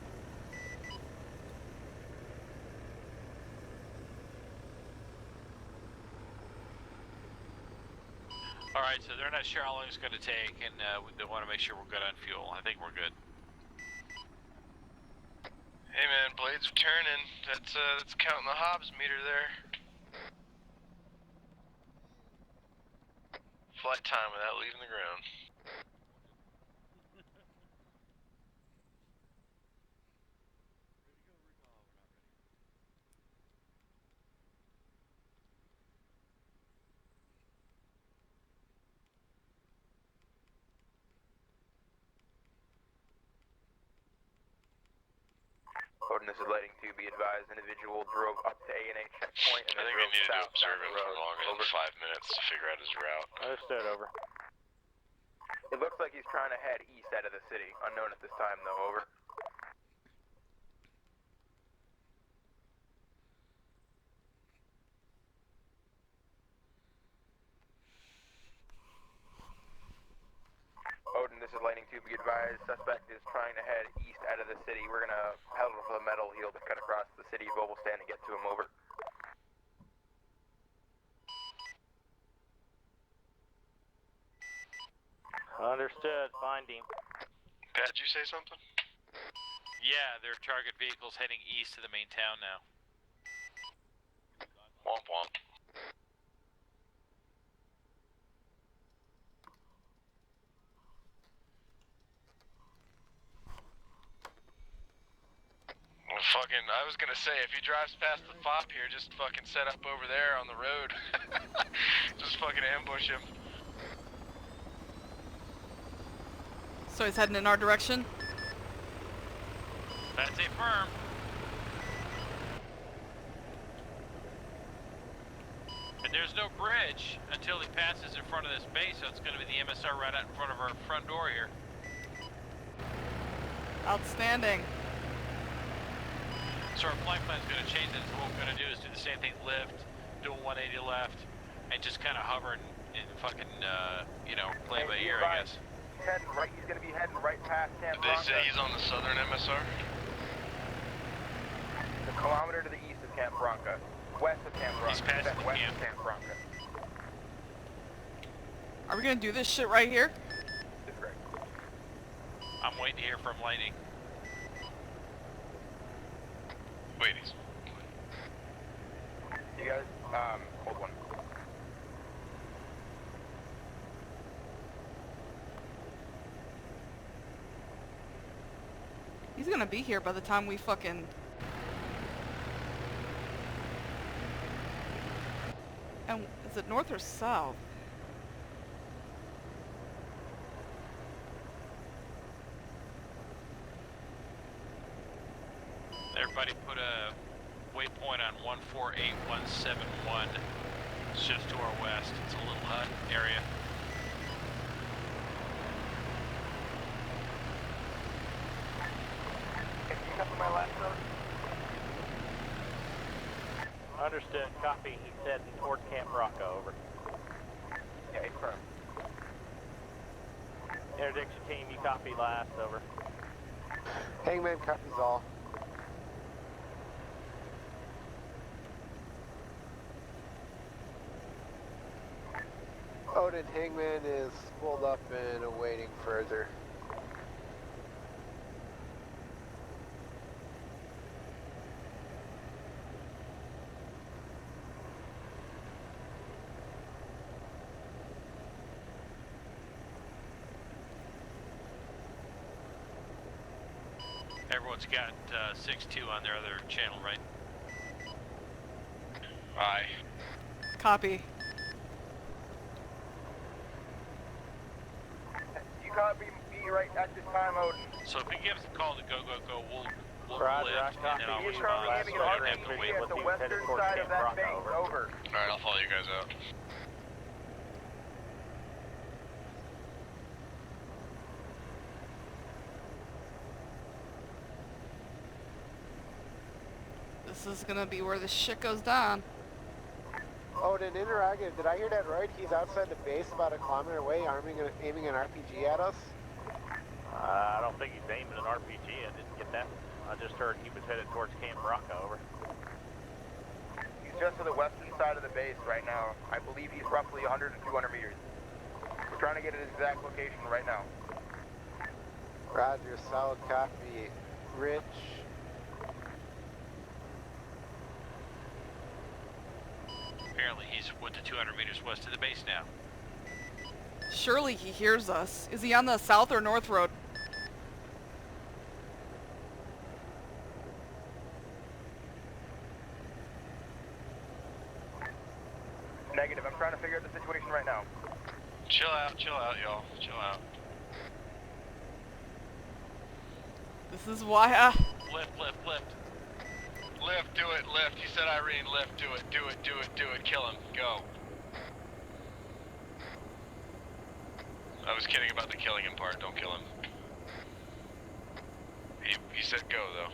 Alright, so they're not sure how long it's going to take, and they want to make sure we're good on fuel. I think we're good. Hey man, blades are turning. That's counting the Hobbs meter there. Flight time without leaving the ground. Odin, this is Lighting 2. Be advised, individual drove up to A&A checkpoint and I then think we drove needed to south observe down him the for road. longer than 5 minutes to figure out his route. Understood, over. It looks like he's trying to head east out of the city. Unknown at this time, though, over. Odin, this is Lighting 2. Be advised, suspect is trying to head east out of the city. We're gonna pedal for the metal heel to cut across the city of Obelstand and get to him, over. Understood, find him. Pat, did you say something? Yeah, their target vehicle's heading east to the main town now. Womp womp. Well, fucking, I was gonna say, if he drives past the FOP here, just fucking set up over there on the road. Just fucking ambush him. So he's heading in our direction? That's a firm. And there's no bridge until he passes in front of this base, so it's going to be the MSR right out in front of our front door here. Outstanding. So our flight plan's going to change it. So what we're going to do is do the same thing, lift, do a 180 left, and just kind of hover and fucking, you know, play by ear, I guess. He's heading right. He's gonna be heading right past Camp Did they say he's on the southern MSR? A kilometer to the east of Camp Bronca. West of Camp Bronca. He's past the west camp. of Camp Bronca. Are we gonna do this shit right here? That's correct. I'm waiting to hear from Lightning. Wait, he's... You guys, hold one. He's gonna be here by the time we fucking... And is it north or south? Everybody put a waypoint on 148171. It's just to our west. It's a little hut area. Can you cover my last note? Understood, copy. He's heading towards Camp Bronca, over. Yeah, he's firm. Interdiction team, you copy last, over. Hangman copies all. Odin, Hangman is pulled up and awaiting further. Everyone's got 6-2 on their other channel, right? Aye. Copy. You copy me right at this time, Odin. So if he gives a call to go, we'll Roger, lift, I and then I'll He is respond. currently giving So an I don't have to wait. RPG at the western side of that base, over. Alright, I'll follow you guys out. This is gonna be where the shit goes down. Oh, and an interrogative, did I hear that right? He's outside the base about a kilometer away, aiming an RPG at us? I don't think he's aiming an RPG. I didn't get that. I just heard he was headed towards Camp Bronco, over. He's just to the western side of the base right now. I believe he's roughly 100 to 200 meters. We're trying to get his exact location right now. Roger, solid copy. Rich. Apparently he's 1 to 200 meters west of the base now. Surely he hears us. Is he on the south or north road? Negative. I'm trying to figure out the situation right now. Chill out, y'all. Chill out. This is why Lift. Lift, do it, lift. You said Irene, lift, do it. Kill him, go. I was kidding about the killing him part, don't kill him. He said go, though.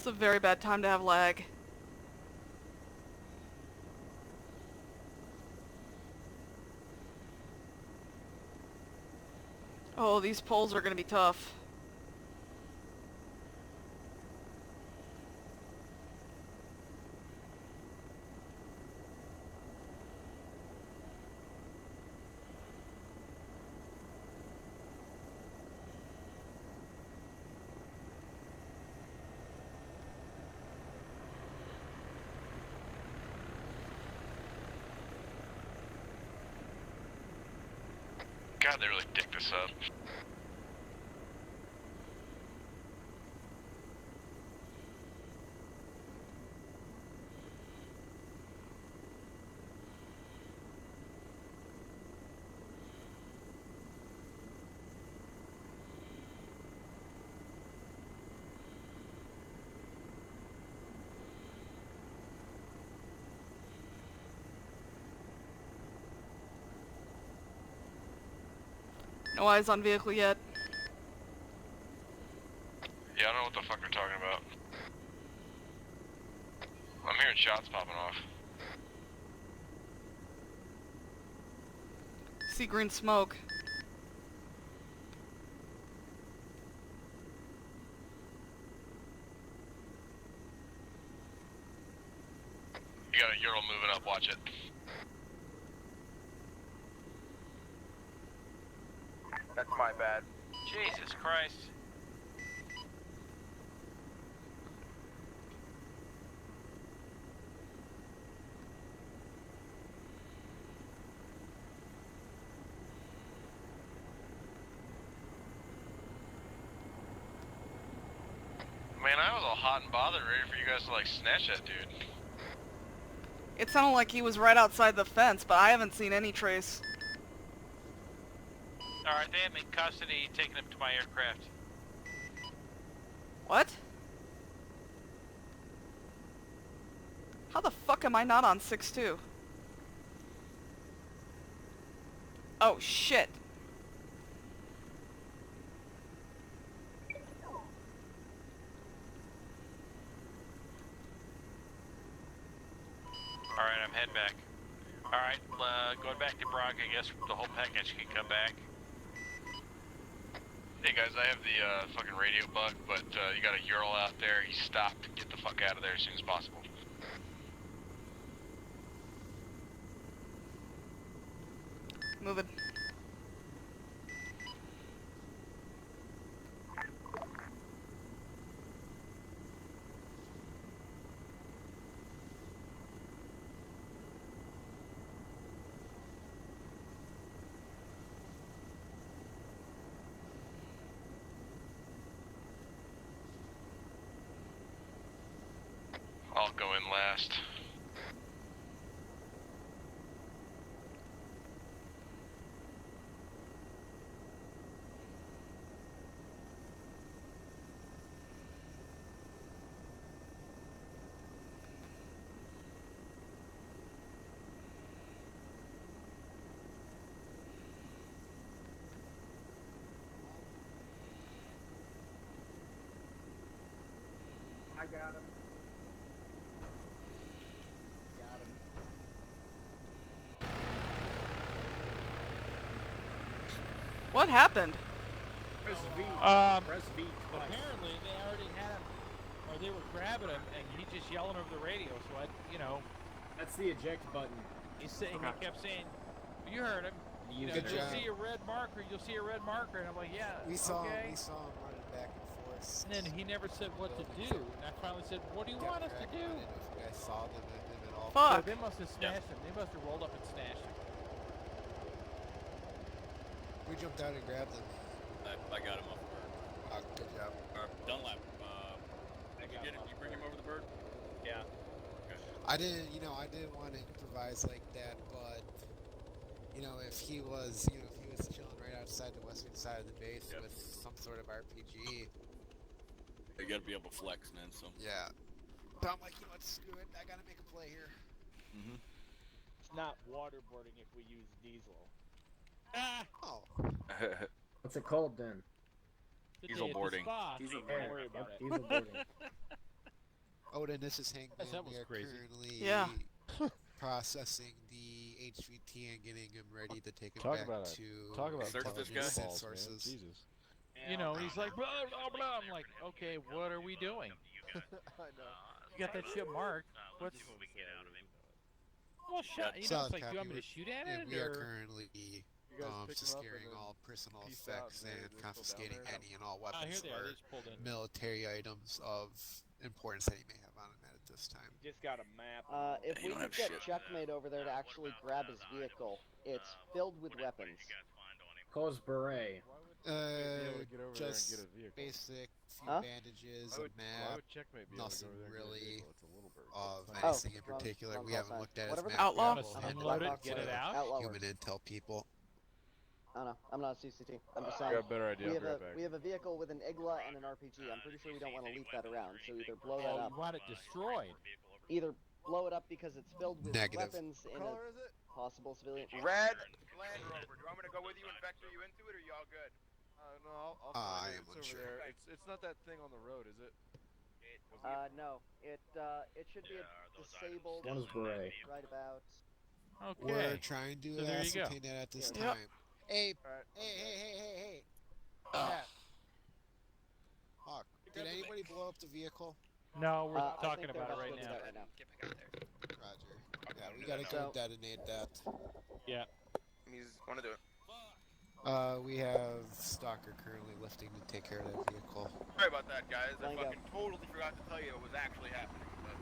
it's a very bad time to have lag. Oh, these poles are gonna be tough. God, they really dick this up. No eyes on vehicle yet. Yeah, I don't know what the fuck they're talking about. I'm hearing shots popping off. See green smoke. You got a Ural moving up, watch it. That's my bad. Jesus Christ. Man, I was all hot and bothered, ready for you guys to like snatch that dude. It sounded like he was right outside the fence, but I haven't seen any trace. Alright, they have him in custody, taking him to my aircraft. What? How the fuck am I not on 6-2? Oh shit. Alright, I'm heading back. Alright, going back to Brock, I guess the whole package can come back. Hey guys, I have the fucking radio bug, but you got a Ural out there. He stopped. Get the fuck out of there as soon as possible. Moving. I'll go in last. got him. Got him. What happened? Press V. Press V twice. Apparently they already had him, or they were grabbing him, and he just yelling over the radio. So That's the eject button. he kept saying, "You heard him. You know, Good you'll job. see a red marker. You'll see a red marker." And I'm like, "Yeah, We saw okay." him running back and forth. And then he never said what to do. And I finally said, "What do you want us to do?" I didn't know if you guys saw them at all. So Fuck. they must have smashed him. They must have rolled up and smashed him. We jumped out and grabbed them. I got him off the bird. Good job. Dunlap. You bring him over the bird? Yeah. I didn't want to improvise like that, but if he was chilling right outside the western side of the base with some sort of RPG. You gotta be able to flex, man. So. Yeah. But I'm like, screw it. I gotta make a play here. Mm-hmm. It's not waterboarding if we use diesel. Oh. What's it called then? Diesel boarding. Diesel boarding. Don't worry about it. Diesel boarding. Odin, this is Hank. Yes, that was We are crazy. currently processing the HVT and getting him ready to take him back to intelligence sources. Jesus. And he's like, blah, blah, blah. I'm like, okay, what are we doing? I know. You got that shit marked. What's... Well, shut. It's like, do you want me to shoot at it? We are or... currently securing all personal effects and confiscating any and all weapons or military items of importance that he may have on him at this time. Just got a map. If we could get Checkmate over there to actually grab his vehicle, it's filled with weapons. Calls Beret. Just basic few bandages, a map, nothing really of anything in particular. We haven't looked at his map. Outlaw? Unload it, get it out? Human intel people. I don't know. I'm not a CCT. I'm just saying. I got a better idea. We have a vehicle with an IGLA and an RPG. I'm pretty sure we don't want to leave that around. So either blow that up. You want it destroyed. Either blow it up because it's filled with weapons in a possible civilian. Red Land Rover. Do you want me to go with you and vector you into it, or are y'all good? No, I'll I am it's unsure. over there. It's not that thing on the road, is it? No. It should be a disabled. One is Beret. Right about. Okay. We're trying to So there you go. ascertain that at this Yep. time. Hey. Hawk, did anybody blow up the vehicle? No, we're I talking think they're about it right investigating now. that right now. Roger. Yeah, we gotta go detonate that. Yeah. He's want to do it. We have Stalker currently lifting to take care of that vehicle. Sorry about that, guys. I There you go. fucking totally forgot to tell you what was actually happening. But...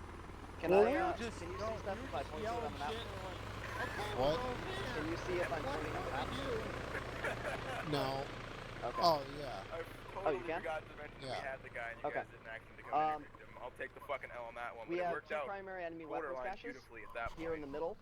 Can you see stuff if I point to it on the map? What? Can you see if I'm pointing on the map? No. Okay. Oh, yeah. I totally you can? forgot to mention we had the guy and you guys didn't actually come in and interdict him. I'll take the fucking L on that one. We But it have worked two out primary enemy weapons borderline caches beautifully at that here in the middle,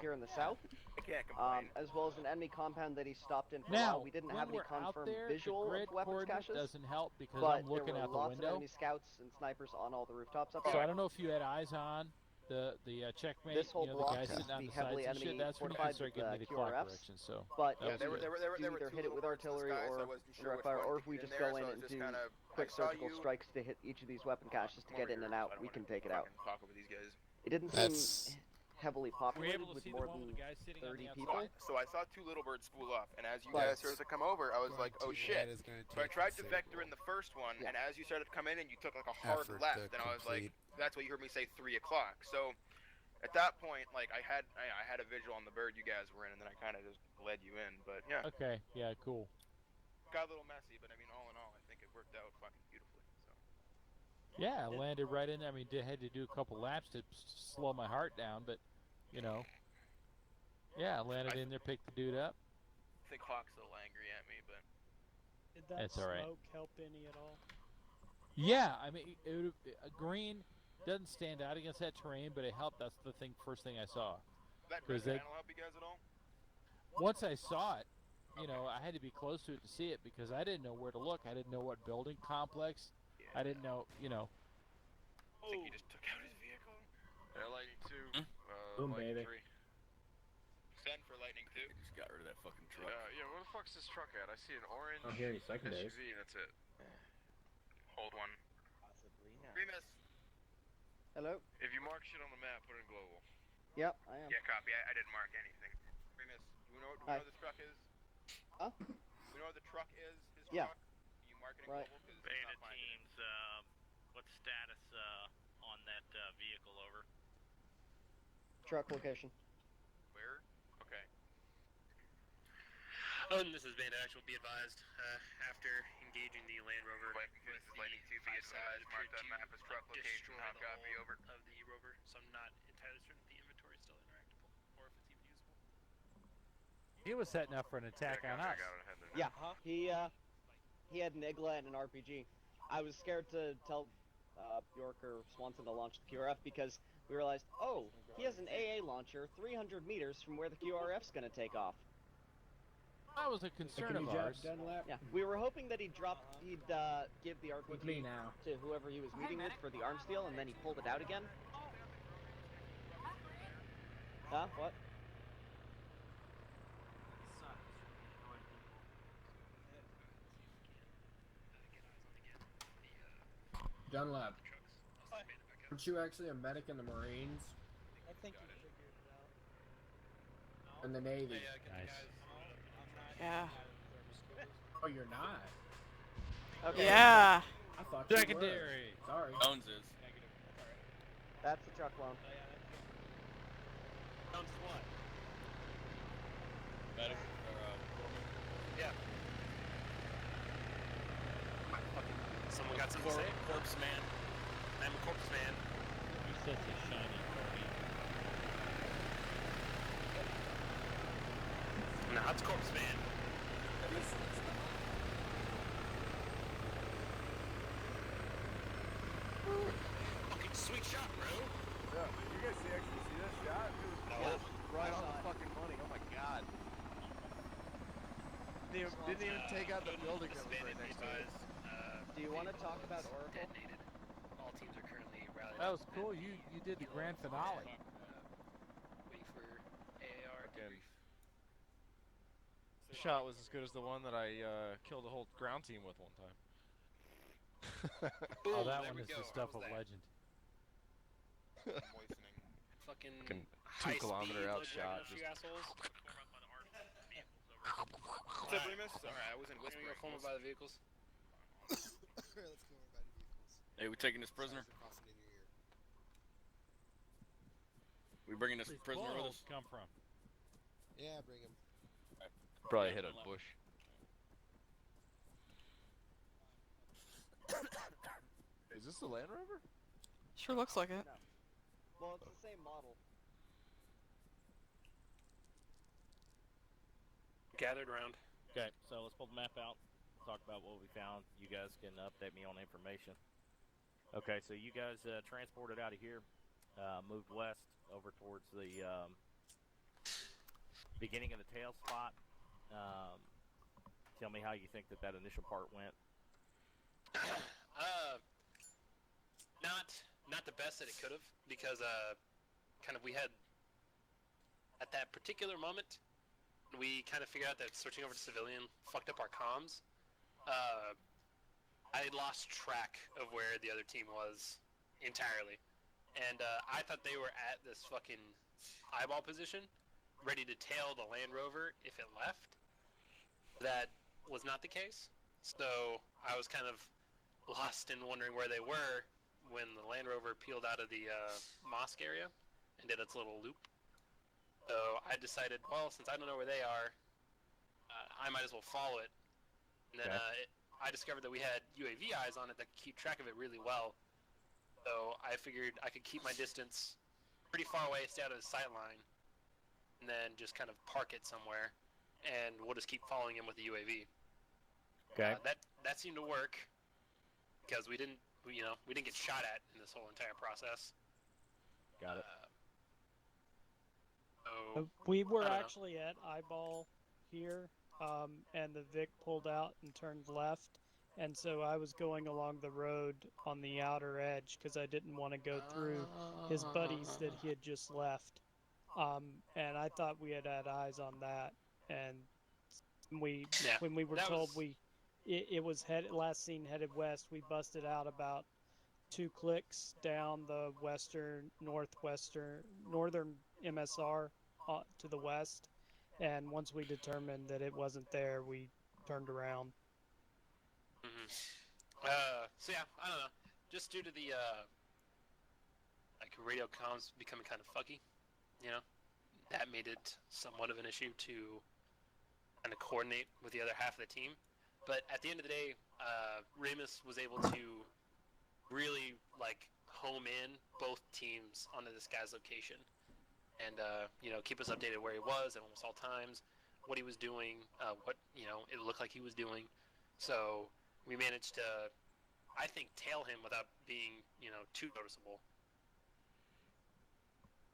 here in the south, I can't complain. as well as an enemy compound that he stopped in for a Now, while. We didn't when have any we're out confirmed there, visual the grid of weapons coordinate caches, doesn't help because but I'm looking there out were the lots of window. enemy scouts and snipers on all the rooftops up So there. I don't know if you had eyes on the checkmate, This whole the block guy seems sitting to on be the sides heavily and shit. enemy That's when you can fortified start with, getting me the clock QRFs. direction. So But that was there good. were do either two hit it with little birds in the artillery sky, so I or wasn't sure direct which fire, one or to if we keep just in there, go in so I and just do kinda, quick I saw surgical you strikes to hit each of these weapon caches to get in and out. We can take it out. Talk over these guys. It didn't seem heavily populated with more than 30 people. So I saw two little birds spool off, and as you But- guys started to come over, I was like, oh shit. That is gonna So I take tried to considerable vector in the first one, and as you started to come in and you took like a hard effort left, to and I was like, complete. that's what you heard me say 3 o'clock. So at that point, like I had a visual on the bird you guys were in, and then I kind of just led you in. But yeah, Okay, yeah, cool. got a little messy, but I mean, all in all, I think it worked out fucking beautifully. So Yeah, I landed right in there. I mean, had to do a couple laps to slow my heart down, but yeah, I landed in there, picked the dude up. I think Hawk's a little angry at me, but Did that That's all right. smoke help any at all? Yeah, I mean, green doesn't stand out against that terrain, but it helped. That's the first thing I saw. that Because red panel help you guys at all? once I saw it, I had to be close to it to see it because I didn't know where to look. I didn't know what building complex. I didn't know, I think he just took out his vehicle. Lightning 2, Boom, Lightning baby. 3. Send for lightning 2. Just got rid of that fucking truck. Yeah, where the fuck's this truck at? I see an orange Oh, here, second days. SUV and that's it. Hold one. Possibly not. Remus, Hello? If you mark shit on the map, put it in global. Yep, I am. Yeah, copy. I didn't mark anything. Remus, do we know what Hi. this truck is? Huh? Do we know what the truck is? His Yeah. truck? Can you mark it in Right. global? 'Cause Beta I'm not finding it. teams, what's status on that vehicle over? Truck location. Where? Okay. Oh, and this is Beta Actual. Be advised, after engaging the Land Rover with the Lightning 2, be advised, mark that map as truck location, destroy how the copy, whole over. of the rover, so I'm not entirely certain if the inventory is still interactable or if it's even usable. He was setting up for an attack on us. Yeah, he had an Igla and an RPG. I was scared to tell York or Swanson to launch the QRF because we realized, oh, he has an AA launcher 300 meters from where the QRF's going to take off. That was a concern of ours. Yeah, we were hoping that he'd give the With me RPG now. to whoever he was meeting with for the arms deal, and then he pulled it out again. Huh? What? Dunlap. Aren't you actually a medic in the Marines? I think you figured it out. In the Navy? Nice. Yeah. Oh, you're not? Okay. Yeah. I thought you were. Secondary. Sorry. Jones is. That's the truck loan. Jones what? Medic. Yeah. Someone got something to say? Corpse man. I'm a corpse man. You're such a shiny pony. No, it's corpse man. Fucking sweet shot, bro. Yeah, you guys actually see that shot? It was right on the fucking money. Oh my god. Didn't even take out the building that was right next to it. Do you want to talk about Oracle? Detonated. All teams are currently rallied. That was cool. You did the grand finale. Wait for AAR debrief. The shot was as good as the one that I killed a whole ground team with one time. Oh, Boom, that there one we is go. the stuff How of was that? legend. Moistening. Fucking Fucking high 2 kilometer speed, outshot. you assholes. What's up, Remus? Alright, I was in We're gonna whispering. go forward by the vehicles. Let's go over by the vehicles. Hey, we taking this prisoner? Crossing in your ear. We bringing this Where's prisoner with balls us? come from? Yeah, bring him. Probably hit a bush. Is this the Land Rover? Sure looks like it. No. Well, it's the same model. Gathered around. Okay, so let's pull the map out. Talk about what we found. You guys can update me on the information. Okay, so you guys transported out of here, moved west over towards the beginning of the tail spot. Tell me how you think that initial part went. Not the best that it could have, because kind of we had at that particular moment we kind of figured out that switching over to civilian fucked up our comms. I lost track of where the other team was entirely, and I thought they were at this fucking eyeball position, ready to tail the Land Rover if it left. That was not the case, so I was kind of lost in wondering where they were when the Land Rover peeled out of the mosque area and did its little loop. So I decided, well, since I don't know where they are, I might as well follow it. And then I discovered that we had UAV eyes on it that could keep track of it really well. So I figured I could keep my distance pretty far away, stay out of the sight line, and then just kind of park it somewhere, and we'll just keep following him with the UAV. Okay. That seemed to work because we didn't get shot at in this whole entire process. Got it. We were I don't know. actually at eyeball here, and the Vic pulled out and turned left, and so I was going along the road on the outer edge because I didn't want to go through his buddies that he had just left, and I thought we had eyes on that, and when we were told it was last seen headed west, we busted out about 2 clicks down the northern MSR to the west, and once we determined that it wasn't there, we turned around. So yeah, I don't know. Just due to the like radio comms becoming kind of fuggy, you know, that made it somewhat of an issue to kind of coordinate with the other half of the team. But at the end of the day, Remus was able to really like home in both teams onto this guy's location, and you know, keep us updated where he was at almost all times, what he was doing, what it looked like he was doing. So we managed to, I think, tail him without being too noticeable.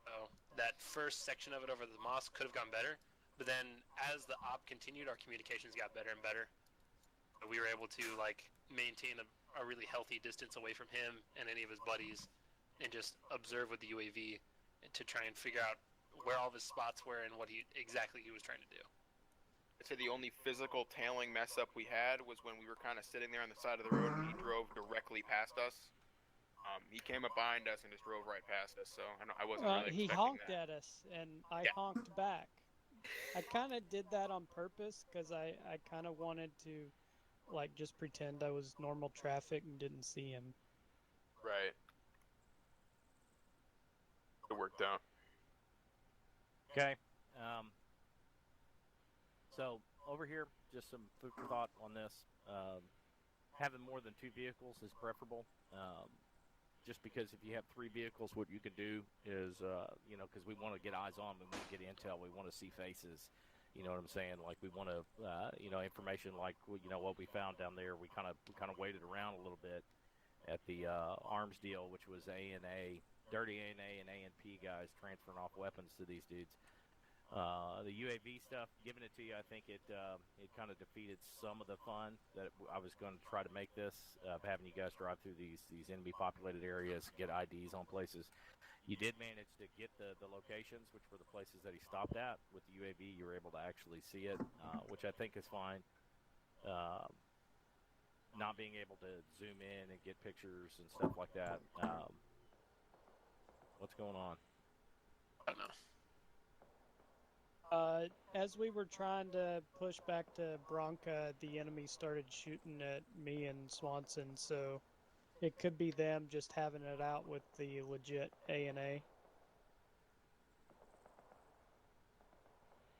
So that first section of it over the mosque could have gone better, but then as the op continued, our communications got better and better. We were able to like maintain a really healthy distance away from him and any of his buddies, and just observe with the UAV to try and figure out where all of his spots were and what exactly he was trying to do. I'd say the only physical tailing mess up we had was when we were kind of sitting there on the side of the road and he drove directly past us. He came up behind us and just drove right past us, so I wasn't really He expecting honked that. at us, and I honked back. I kind of did that on purpose because I kind of wanted to, like, just pretend I was normal traffic and didn't see him. Right. It worked out. Okay. So over here, just some food for thought on this. Having more than 2 vehicles is preferable. Just because if you have 3 vehicles, what you can do is, because we want to get eyes on, we want to get intel, we want to see faces. You know what I'm saying? Like we want to, information like what we found down there. We kind of waited around a little bit at the arms deal, which was A&A, dirty A&A and A&P guys transferring off weapons to these dudes. The UAV stuff, giving it to you, I think it kind of defeated some of the fun that I was going to try to make this, of having you guys drive through these enemy populated areas, get IDs on places. You did manage to get the locations, which were the places that he stopped at. With the UAV, you were able to actually see it, which I think is fine. Not being able to zoom in and get pictures and stuff like that. What's going on? I don't know. As we were trying to push back to Bronca, the enemy started shooting at me and Swanson, so it could be them just having it out with the legit A&A.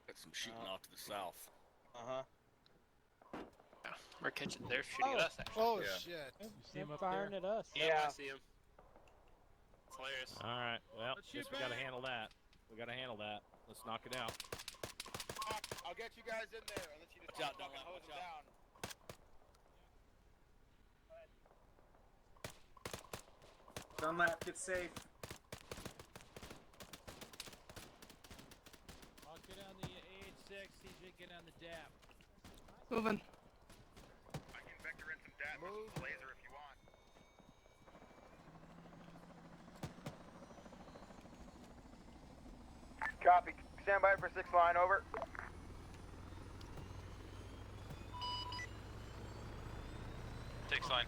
Got some shooting off to the south. We're catching. They're shooting at us, actually. Oh Yeah. shit! You see him They're up firing there? at us. Yeah, I see him. It's hilarious. All right. Well, Let's shoot guess we got to back. handle that. Let's knock it out. I'll get you guys in there unless you just fucking hose them down. Dunlap, get safe. I'll get on the AH-6, CJ get on the DAP. Moving. I can vector in some DAT with some laser if you want. Copy. Stand by for 6 line, over. Six line.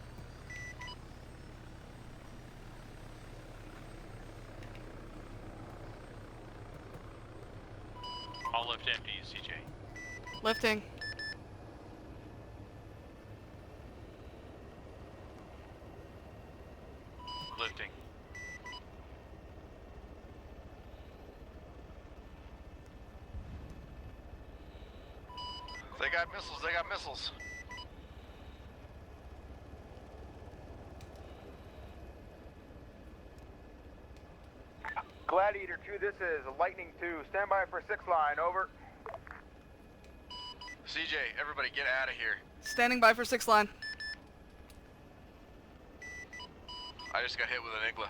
All lift empty, CJ. Lifting. Lifting. They got missiles, they got missiles. Gladiator 2, this is Lightning 2. Stand by for 6 line, over. CJ, everybody get out of here. Standing by for 6 line. I just got hit with an Igla.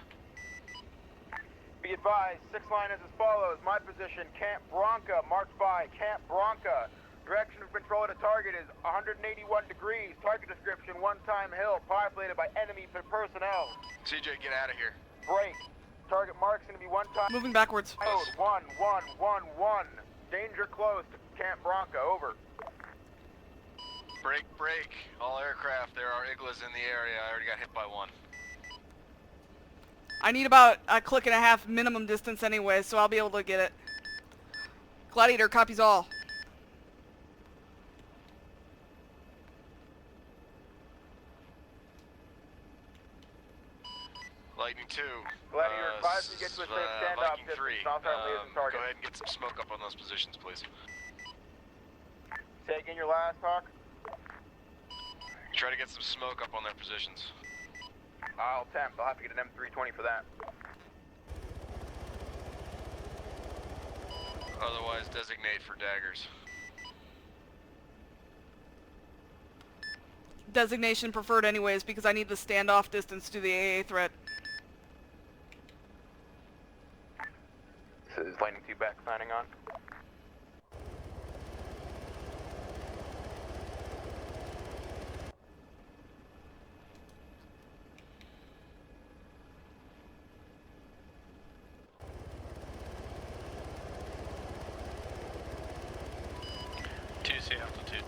Be advised, 6 line is as follows. My position, Camp Bronca, marked by Camp Bronca. Direction of control at a target is 181 degrees. Target description, one-time hill, populated by enemy personnel. CJ, get out of here. Break. Target mark's gonna be one-time. Moving backwards. Code 1111. Danger close to Camp Bronca, over. Break. All aircraft, there are Iglas in the area. I already got hit by one. I need about a click and a half minimum distance anyway, so I'll be able to get it. Gladiator copies all. Lightning 2. Gladiator, advise you get to a safe standoff Viking 3. distance. I'll start lasing Go target. ahead and get some smoke up on those positions, please. Say again your last talk. Try to get some smoke up on their positions. I'll attempt. I'll have to get an M320 for that. Otherwise, designate for daggers. Designation preferred anyways, because I need the standoff distance to the AA threat. This is Lightning 2 back signing on. Altitude.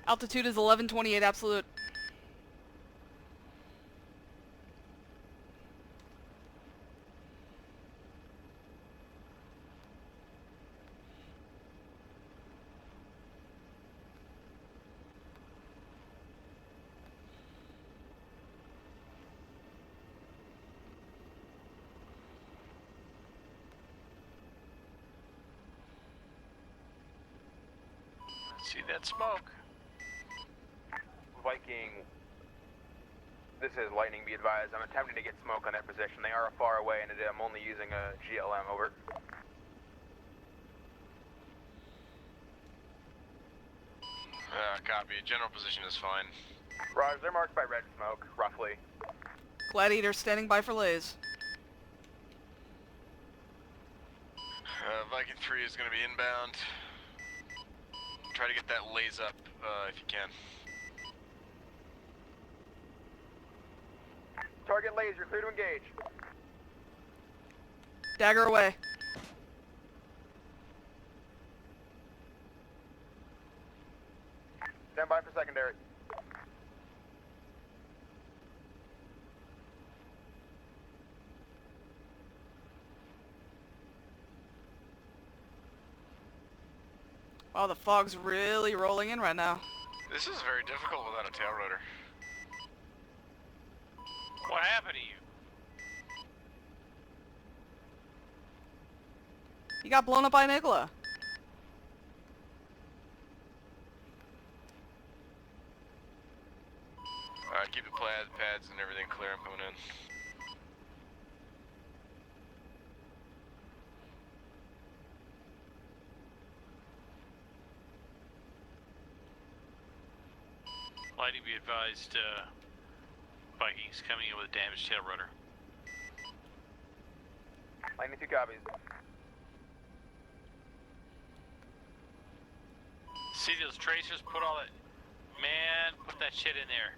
Altitude is 1128 absolute. See that smoke? Viking, this is Lightning, be advised. I'm attempting to get smoke on that position. They are far away, and I'm only using a GLM, over. Copy. General position is fine. Raj, they're marked by red smoke, roughly. Gladiator standing by for lays. Viking 3 is going to be inbound. Try to get that lays up if you can. Target laser, clear to engage. Dagger away. Stand by for secondary. Wow, the fog's really rolling in right now. This is very difficult without a tail rotor. What happened to you? You got blown up by an Igla. Alright, keep the pads and everything clear. I'm coming in. Lightning, be advised, Vikings coming in with a damaged tail rotor. Lightning 2 copies. See those tracers? Put all that... Man, put that shit in there.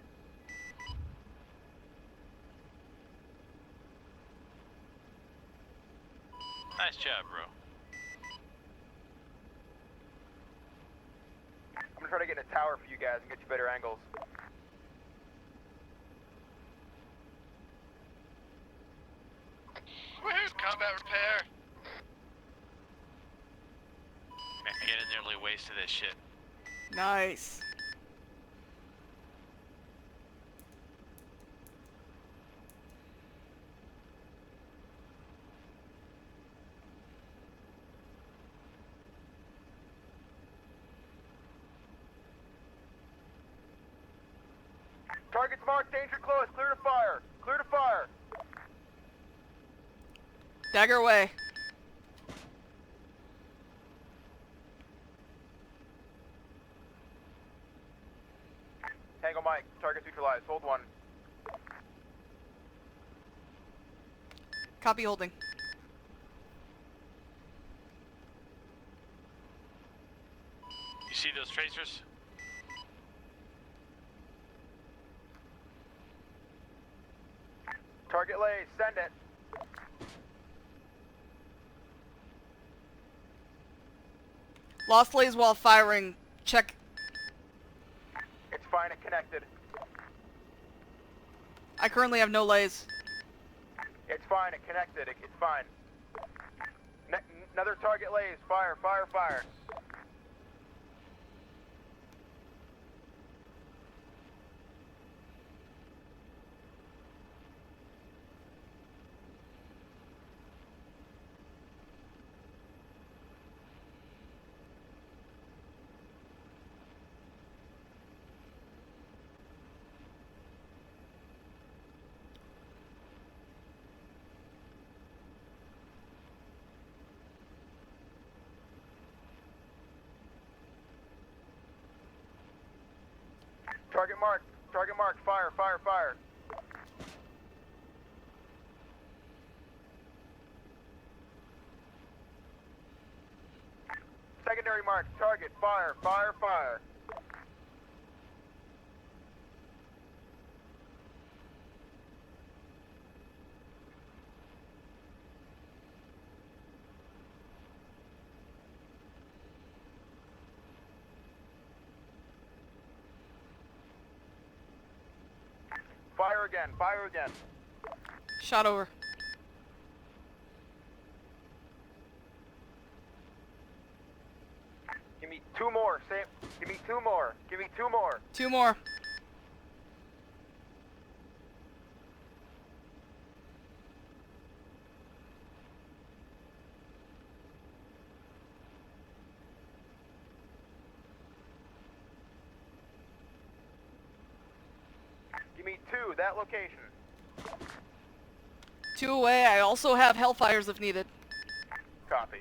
Nice job, bro. I'm gonna try to get in a tower for you guys and get you better angles. Where's combat repair? Man, get in there and lay waste to this shit. Nice. Target's marked, danger close, clear to fire. Clear to fire. Dagger away. Tango Mike, target neutralized, hold one. Copy holding. You see those tracers? Target lays, send it. Lost lays while firing. Check. It's fine and connected. I currently have no lays. It's fine. It connected. It's fine. Another target lays. Fire, fire, fire. Target marked. Target marked. Fire, fire, fire. Secondary mark. Target. Fire, fire, fire. Fire again. Fire again. Shot over. Give me two more. Give me two more. Give me two more. Two more. Give me two. That location. Two away. I also have Hellfires if needed. Copy.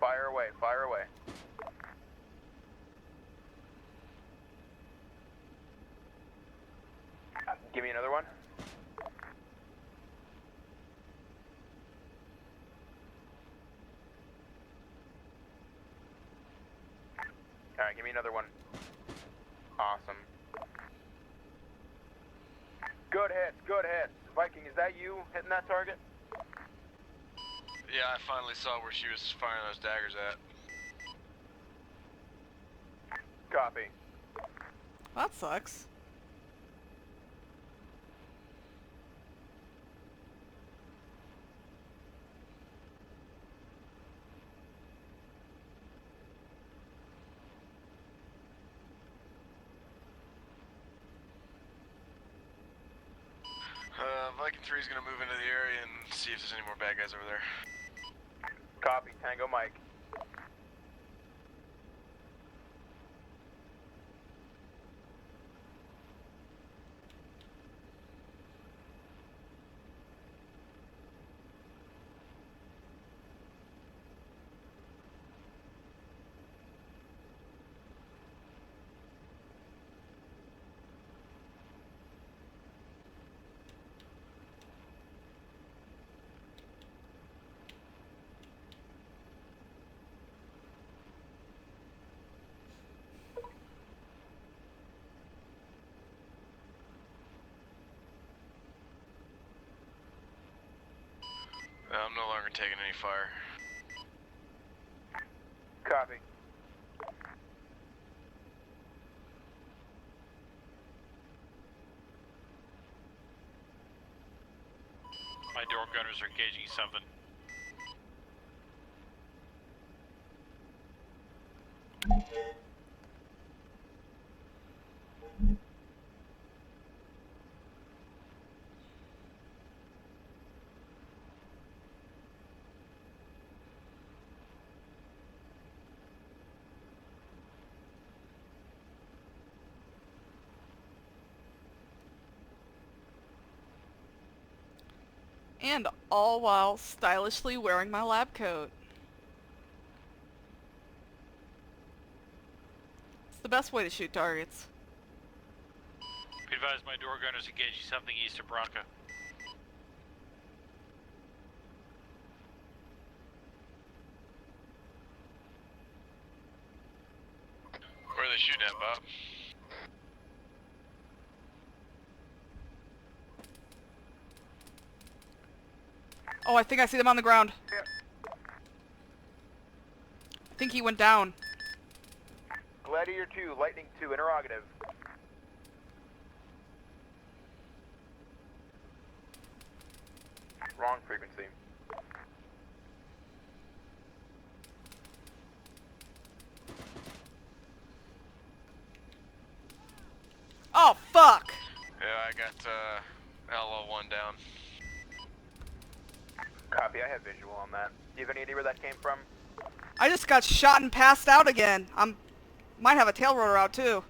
Fire away. Fire away. Give me another one. Alright, give me another one. Awesome. Good hits, good hits. Viking, is that you hitting that target? Yeah, I finally saw where she was firing those daggers at. Copy. That sucks. Viking 3 is gonna move into the area and see if there's any more bad guys over there. Copy, Tango Mike. I'm no longer taking any fire. Copy. My door gunners are gauging something. And all while stylishly wearing my lab coat. It's the best way to shoot targets. Be advised, my door gunners are gauging something east of Bronca. Where are they shooting at, Bob? Oh, I think I see them on the ground. I think he went down. Gladiator 2, Lightning 2, interrogative. Wrong frequency. Oh, fuck! Yeah, I got LO1 down. Copy, I have visual on that. Do you have any idea where that came from? I just got shot and passed out again. Might have a tail rotor out too.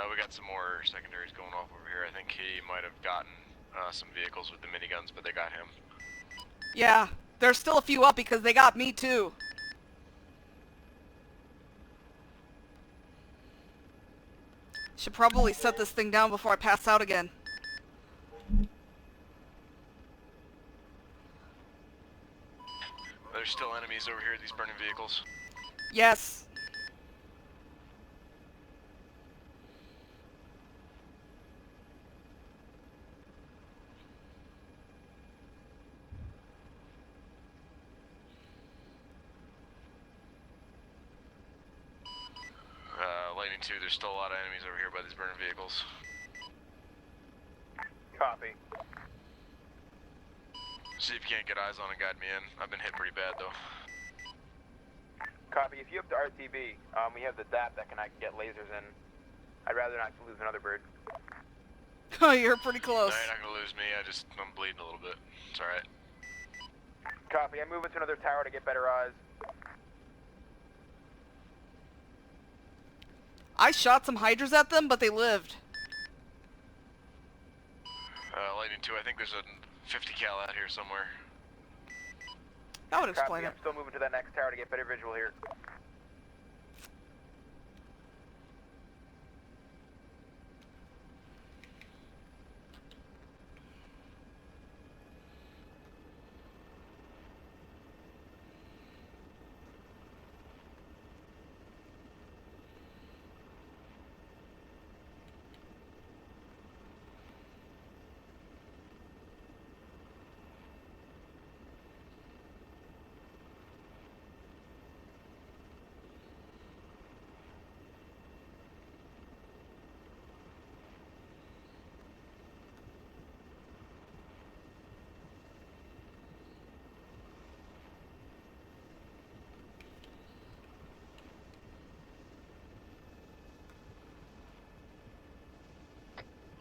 We got some more secondaries going off over here. I think he might have gotten some vehicles with the miniguns, but they got him. Yeah, there's still a few up because they got me too. Should probably set this thing down before I pass out again. There's still enemies over here, these burning vehicles. Yes. Lightning 2, there's still a lot of enemies over here by these burning vehicles. Copy. See if you can't get eyes on and guide me in. I've been hit pretty bad though. Copy, if you have the RTV, we have the DAP that can get lasers in. I'd rather not lose another bird. Oh, you're pretty close. No, you're not gonna lose me, I'm bleeding a little bit. It's alright. Copy, I'm moving to another tower to get better eyes. I shot some hydras at them, but they lived. Lightning 2, I think there's a 50 cal out here somewhere. That would explain Copy, it. I'm still moving to that next tower to get better visual here.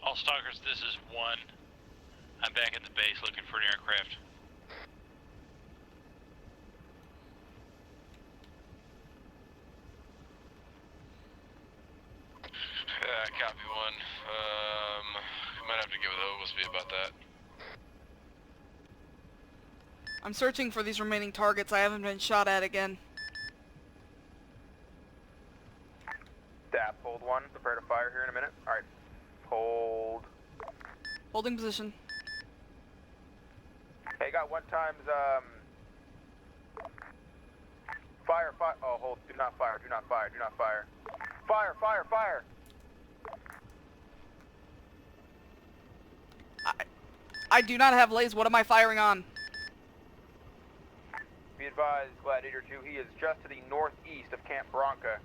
All stalkers, this is 1. I'm back at the base looking for an aircraft. Copy 1. Might have to get with Oglesby about that. I'm searching for these remaining targets. I haven't been shot at again. DAP, hold 1, prepare to fire here in a minute. Alright, hold. Holding position. Hey, got 1 times, fire, oh, hold, do not fire, do not fire, do not fire. Fire, fire, fire! I do not have lays. What am I firing on? Be advised, Gladiator 2, he is just to the northeast of Camp Bronca.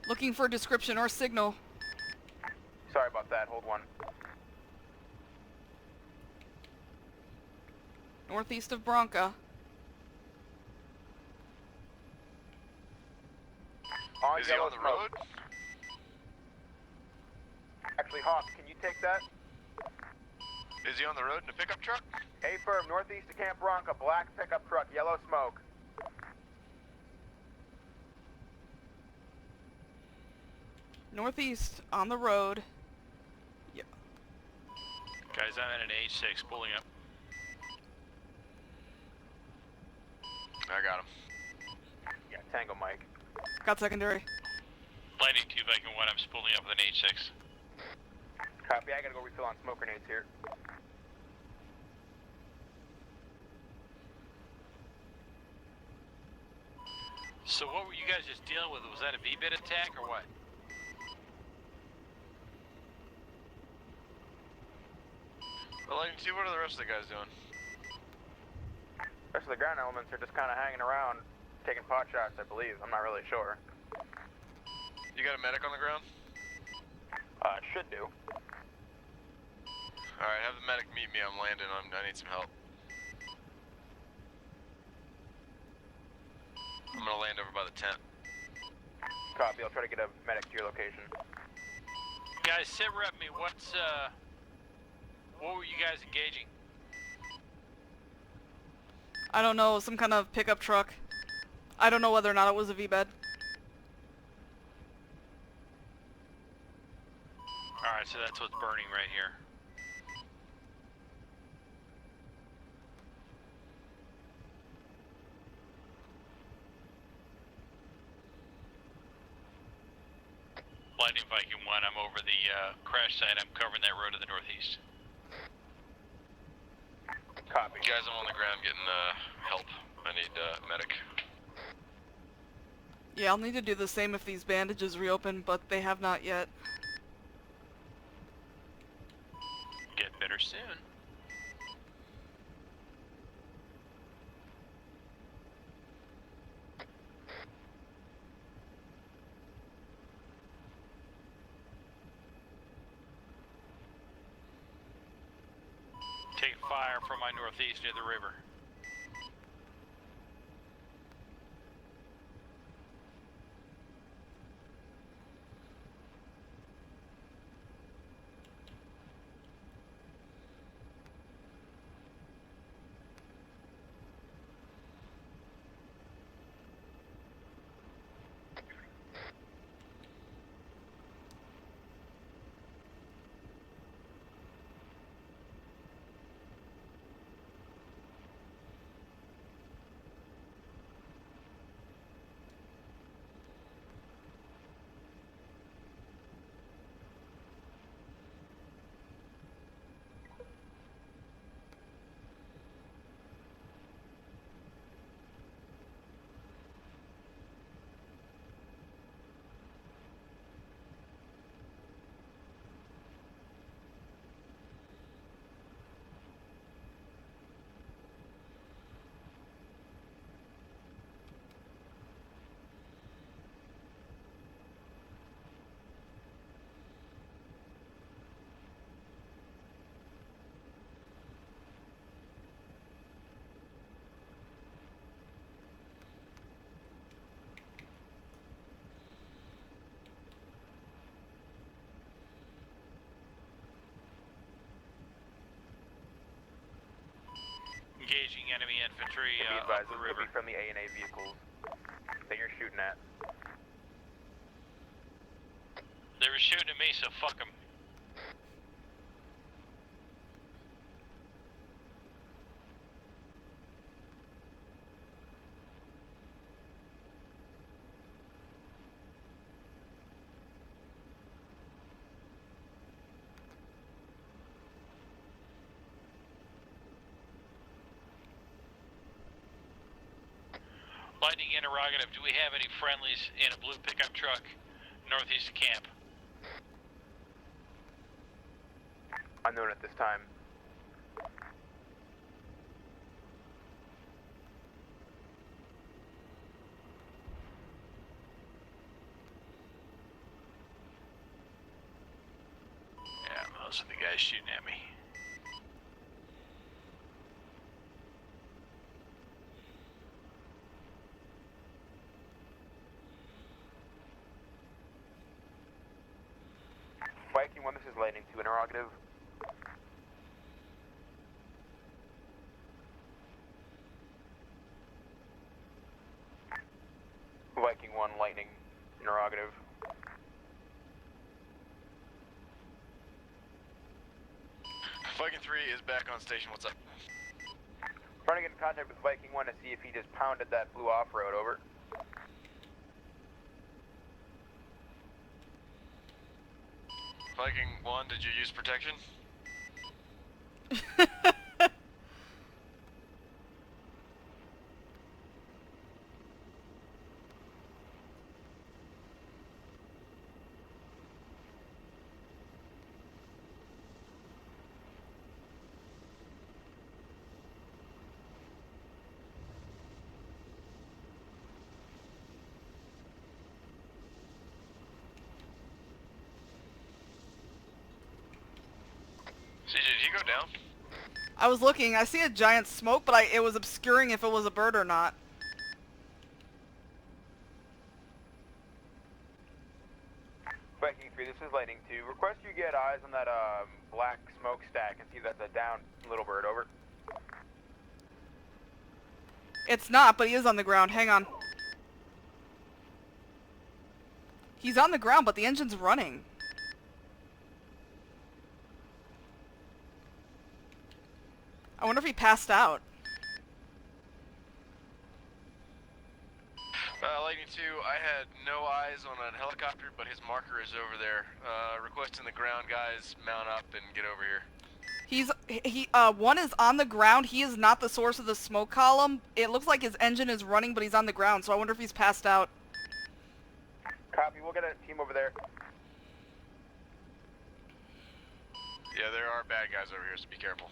Looking for description or signal. Sorry about that, hold 1. Northeast of Bronca. On Is he yellow on the smoke. road? Actually, Hawk, can you take that? Is he on the road in a pickup truck? A firm, northeast of Camp Bronca, black pickup truck, yellow smoke. Northeast on the road. Yeah. Guys, I'm at an H6 pulling up. I got him. Yeah, Tango Mike. Got secondary. Lightning 2 Viking 1, I'm pulling up with an H6. Copy, I gotta go refill on smoke grenades here. So what were you guys just dealing with? Was that a V-bit attack or what? Well, I can see what are the rest of the guys doing. Rest of the ground elements are just kind of hanging around, taking pot shots, I believe. I'm not really sure. You got a medic on the ground? Should do. Alright, have the medic meet me. I'm landing. I need some help. I'm gonna land over by the tent. Copy, I'll try to get a medic to your location. Guys, sit rep me. What were you guys engaging? I don't know, some kind of pickup truck. I don't know whether or not it was a V-bed. Alright, so that's what's burning right here. Lightning Viking 1, I'm over the crash site. I'm covering that road to the northeast. Copy. Guys, I'm on the ground getting help. I need medic. Yeah, I'll need to do the same if these bandages reopen, but they have not yet. Get better soon. Take fire from my northeast near the river. Engaging enemy infantry Be up advised, the this could river. be from the A&A vehicles that you're shooting at. They were shooting at me, so fuck them. Lightning interrogative, do we have any friendlies in a blue pickup truck northeast of camp? Unknown at this time. Yeah, those are the guys shooting at me. Viking 1, this is Lightning 2 interrogative. Viking 1, Lightning interrogative. Viking 3 is back on station. What's up? Trying to get in contact with Viking 1 to see if he just pounded that blue off-road, over. Viking 1, did you use protection? you go down? I was looking. I see a giant smoke, but it was obscuring if it was a bird or not. Viking 3, this is Lightning 2. Request you get eyes on that black smokestack and see if that's a down little bird, over. It's not, but he is on the ground. Hang on. He's on the ground, but the engine's running. I wonder if he passed out. Lightning 2, I had no eyes on a helicopter, but his marker is over there. Requesting the ground guys mount up and get over here. One is on the ground. He is not the source of the smoke column. It looks like his engine is running, but he's on the ground, so I wonder if he's passed out. Copy, we'll get a team over there. Yeah, there are bad guys over here, so be careful.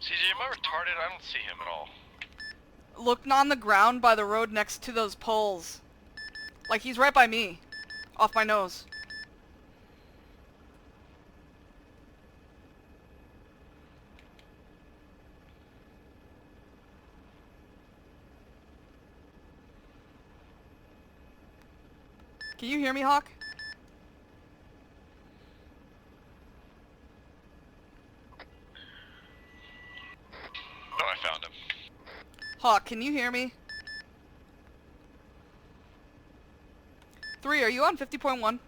CJ, am I retarded? I don't see him at all. Look on the ground by the road next to those poles. Like, he's right by me. Off my nose. Can you hear me, Hawk? Oh, I found him. Hawk, can you hear me? 3, are you on 50.1?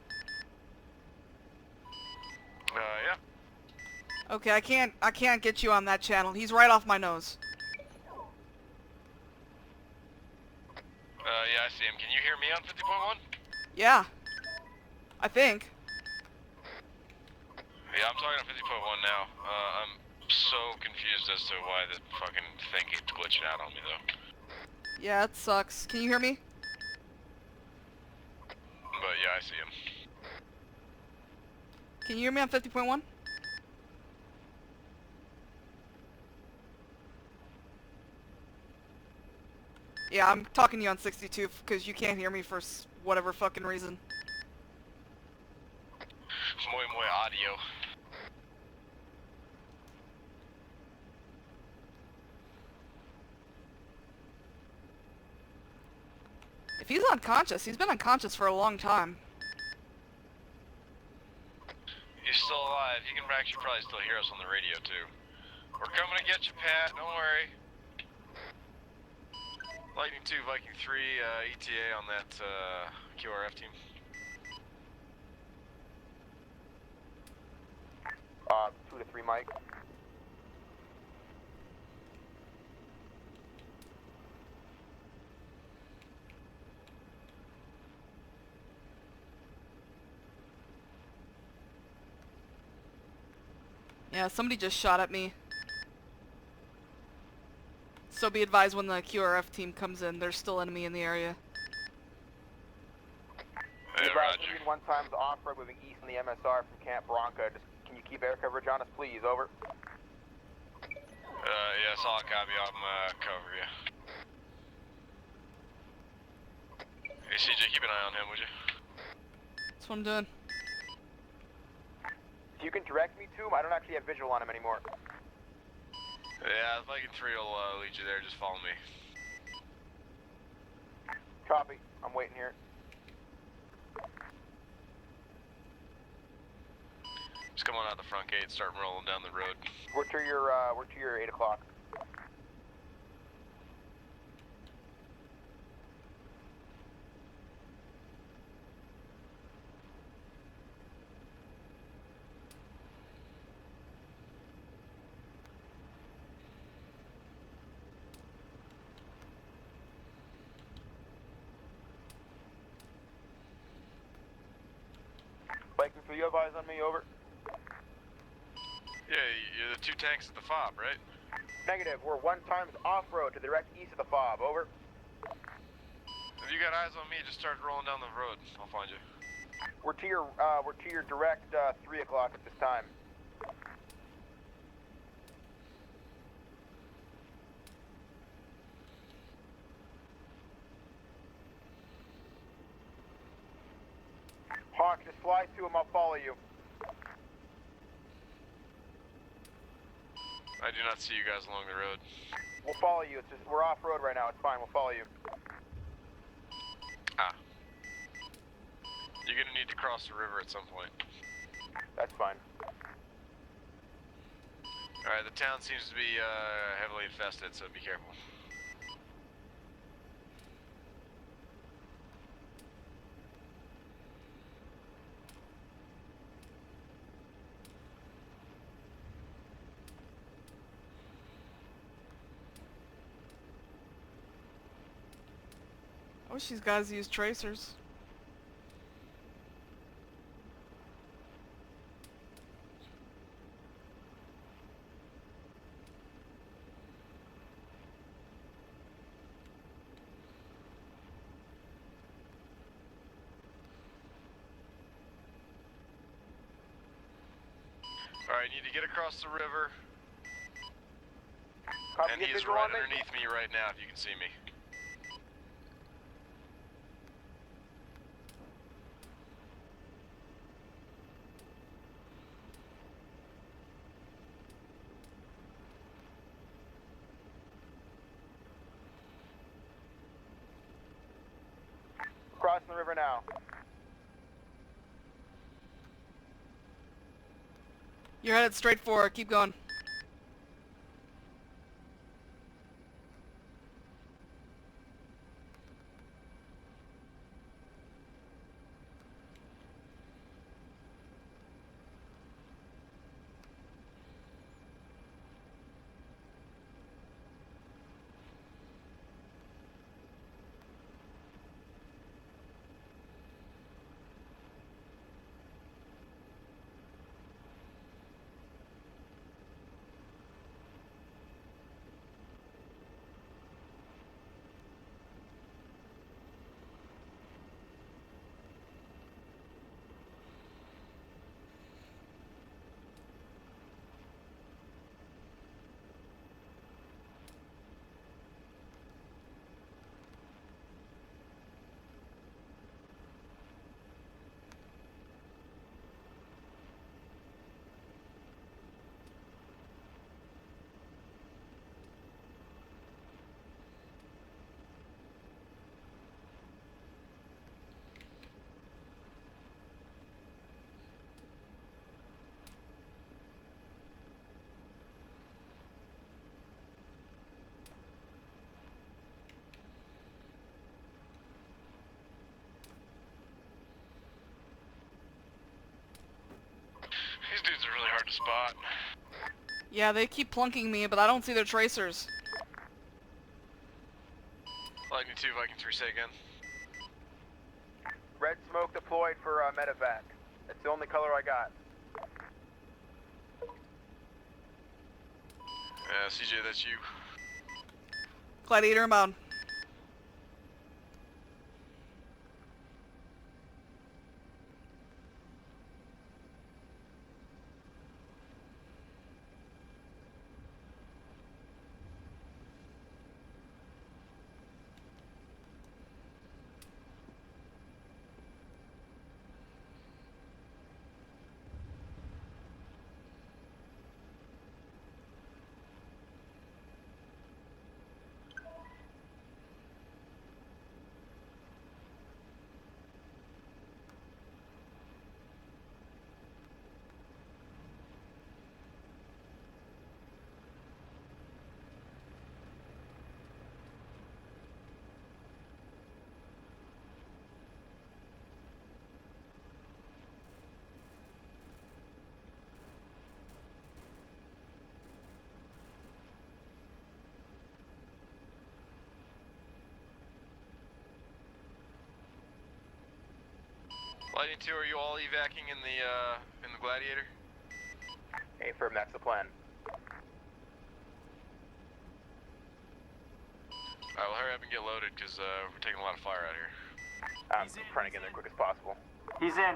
Yeah. Okay, I can't get you on that channel. He's right off my nose. Yeah, I see him. Can you hear me on 50.1? Yeah. I think. Yeah, I'm talking on 50.1 now. I'm so confused as to why the fucking thing keeps glitching out on me, though. Yeah, it sucks. Can you hear me? But yeah, I see him. Can you hear me on 50.1? Yeah, I'm talking to you on 62 because you can't hear me for whatever fucking reason. Muy audio. If he's unconscious, he's been unconscious for a long time. He's still alive. He can actually probably still hear us on the radio, too. We're coming to get you, Pat. Don't worry. Lightning 2, Viking 3, ETA on that QRF team. 2 to 3, Mike. Yeah, somebody just shot at me. So be advised when the QRF team comes in, there's still enemy in the area. Hey, Roger. 1 times off-road moving east in the MSR from Camp Bronca. Just, can you keep air coverage on us, please? Over. Yeah, solid copy. I'm cover you. Hey, CJ, keep an eye on him, would you? That's what I'm doing. If you can direct me to him, I don't actually have visual on him anymore. Yeah, Viking 3 will lead you there. Just follow me. Copy. I'm waiting here. Just come on out the front gate, start rolling down the road. We're to your 8 o'clock. Do you have eyes on me? Over. Yeah, you're the two tanks at the fob, right? Negative. We're 1 times off-road to the direct east of the fob. Over. If you got eyes on me, just start rolling down the road. I'll find you. We're to your direct 3 o'clock at this time. Hawk, just fly to him. I'll follow you. I do not see you guys along the road. We'll follow you. It's just, we're off-road right now. It's fine. We'll follow you. Ah. You're gonna need to cross the river at some point. That's fine. Alright, the town seems to be heavily infested, so be careful. I wish these guys used tracers. Alright, need to get across the river. Copy, And get he's visual right on me. underneath me right now, if you can see me. Crossing the river now. You're headed straight for it. Keep going. These dudes are really hard to spot. Yeah, they keep plunking me, but I don't see their tracers. Lightning 2, Viking 3, say again. Red smoke deployed for medevac. It's the only color I got. CJ, that's you. Gladiator inbound. Lightning 2, are you all evacing in the Gladiator? Hey, firm, that's the plan. Alright, well hurry up and get loaded, because we're taking a lot of fire out here. I'm trying to get there as quick as possible. He's in.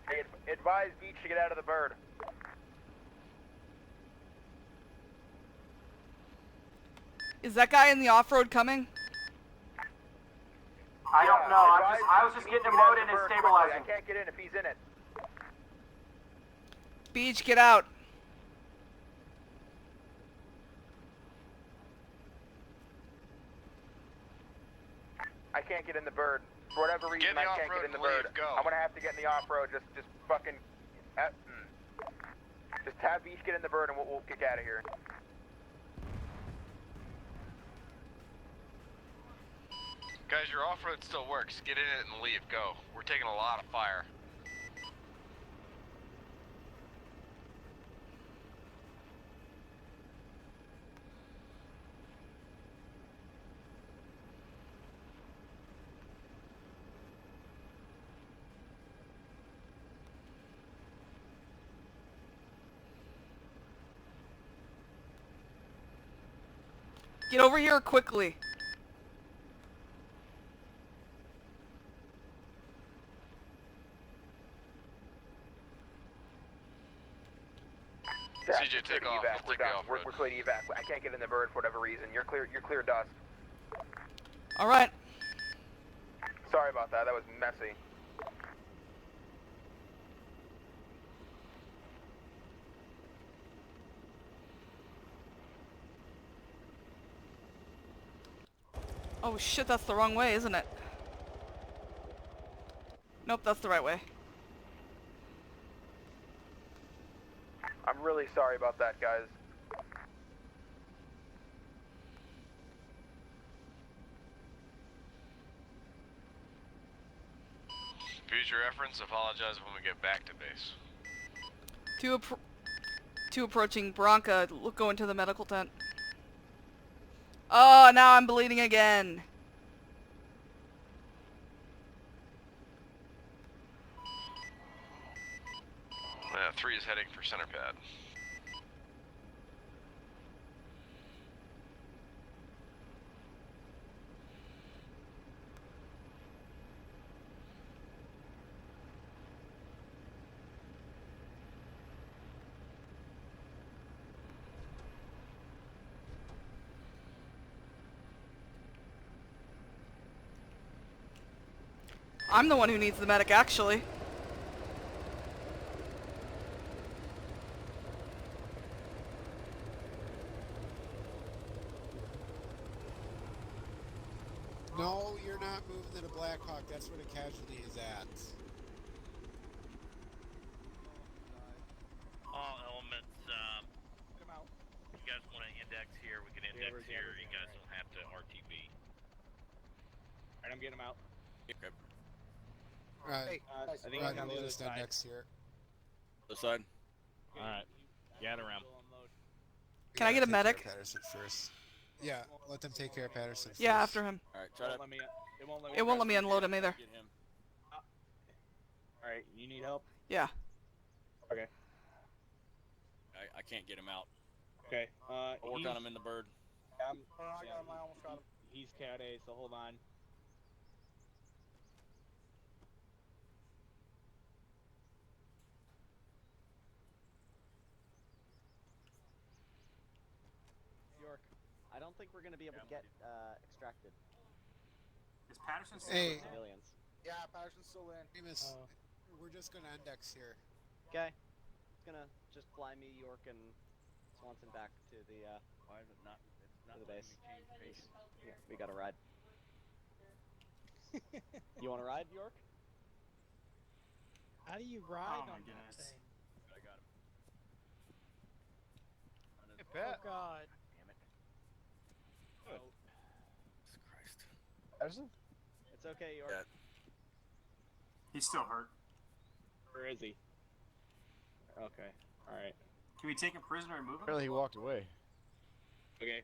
Hey, advise Beach to get out of the bird. Is that guy in the off-road coming? I don't know. I was just getting him loaded and stabilizing. I can't get in if he's in it. Beach, get out. I can't get in the bird. For whatever reason, I can't get in the bird. I'm gonna have to get in the off-road. Just fucking. Just have Beach get in the bird and we'll kick out of here. Guys, your off-road still works. Get in it and leave. Go. We're taking a lot of fire. Get over here quickly. CJ, take off. We're done. We're clear to evac. I can't get in the bird for whatever reason. You're clear. You're clear, dust. All right. Sorry about that. That was messy. Oh shit, that's the wrong way, isn't it? Nope, that's the right way. I'm really sorry about that, guys. Future reference, apologize when we get back to base. Two approaching Bronca. Go into the medical tent. Oh, now I'm bleeding again. Yeah, 3 is heading for center pad. I'm the one who needs the medic, actually. No, you're not moving to the Blackhawk. That's where the casualty is at. All elements, you guys want to index here, we can index here. You guys don't have to RTB. Alright, I'm getting him out. Okay. Right. I think he's on the other just side. index here. Other side. Alright, gather around. Can I get a Take care of medic? Patterson first. Yeah, let them take care of Patterson first. Yeah, after him. Alright, try to. It won't let me unload him either. Get him. Alright, you need help? Yeah. Okay. I can't get him out. Okay. I'll work on him in the bird. I got him. I almost got him. He's Cat A, so hold on. York, I don't think we're going to be able to get extracted. Is Patterson still Hey. Civilians. Yeah, Patterson's still in. Remus, we're just gonna index here. Okay. It's going to just fly me, York, and Swanson back to the, Why is it not? It's not to the base. letting me change base. Here, we got a ride. You want to ride, York? How do you ride Oh my on that goodness. thing? I got him. Oh god. Damn it. Oh. Christ. Patterson? It's okay, York. Yeah. He's still hurt. Where is he? Okay. All right. Can we take him prisoner and move him? Apparently he walked away. Okay.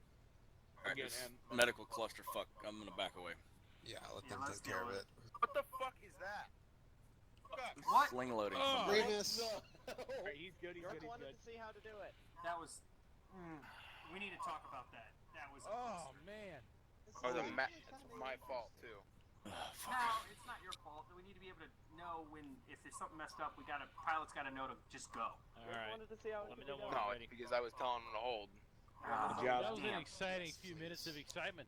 Alright, Get this him. medical clusterfuck. I'm gonna back away. Yeah, let Yeah, them let's take care deal of with it. What the fuck is that? What? Sling loading. Oh, Remus! Alright, he's good. He's York good. He's wanted good. to see how to do it. That was. We need to talk about that. That was. Oh man. Oh, it's my fault too. No, it's not your fault. We need to be able to know when if there's something messed up. Pilot's got to know to just go. All right. Wanted to see how Let it me could know be when done. No, we're ready. because I was telling him to hold. Good job. That was an Damn. exciting few minutes of excitement.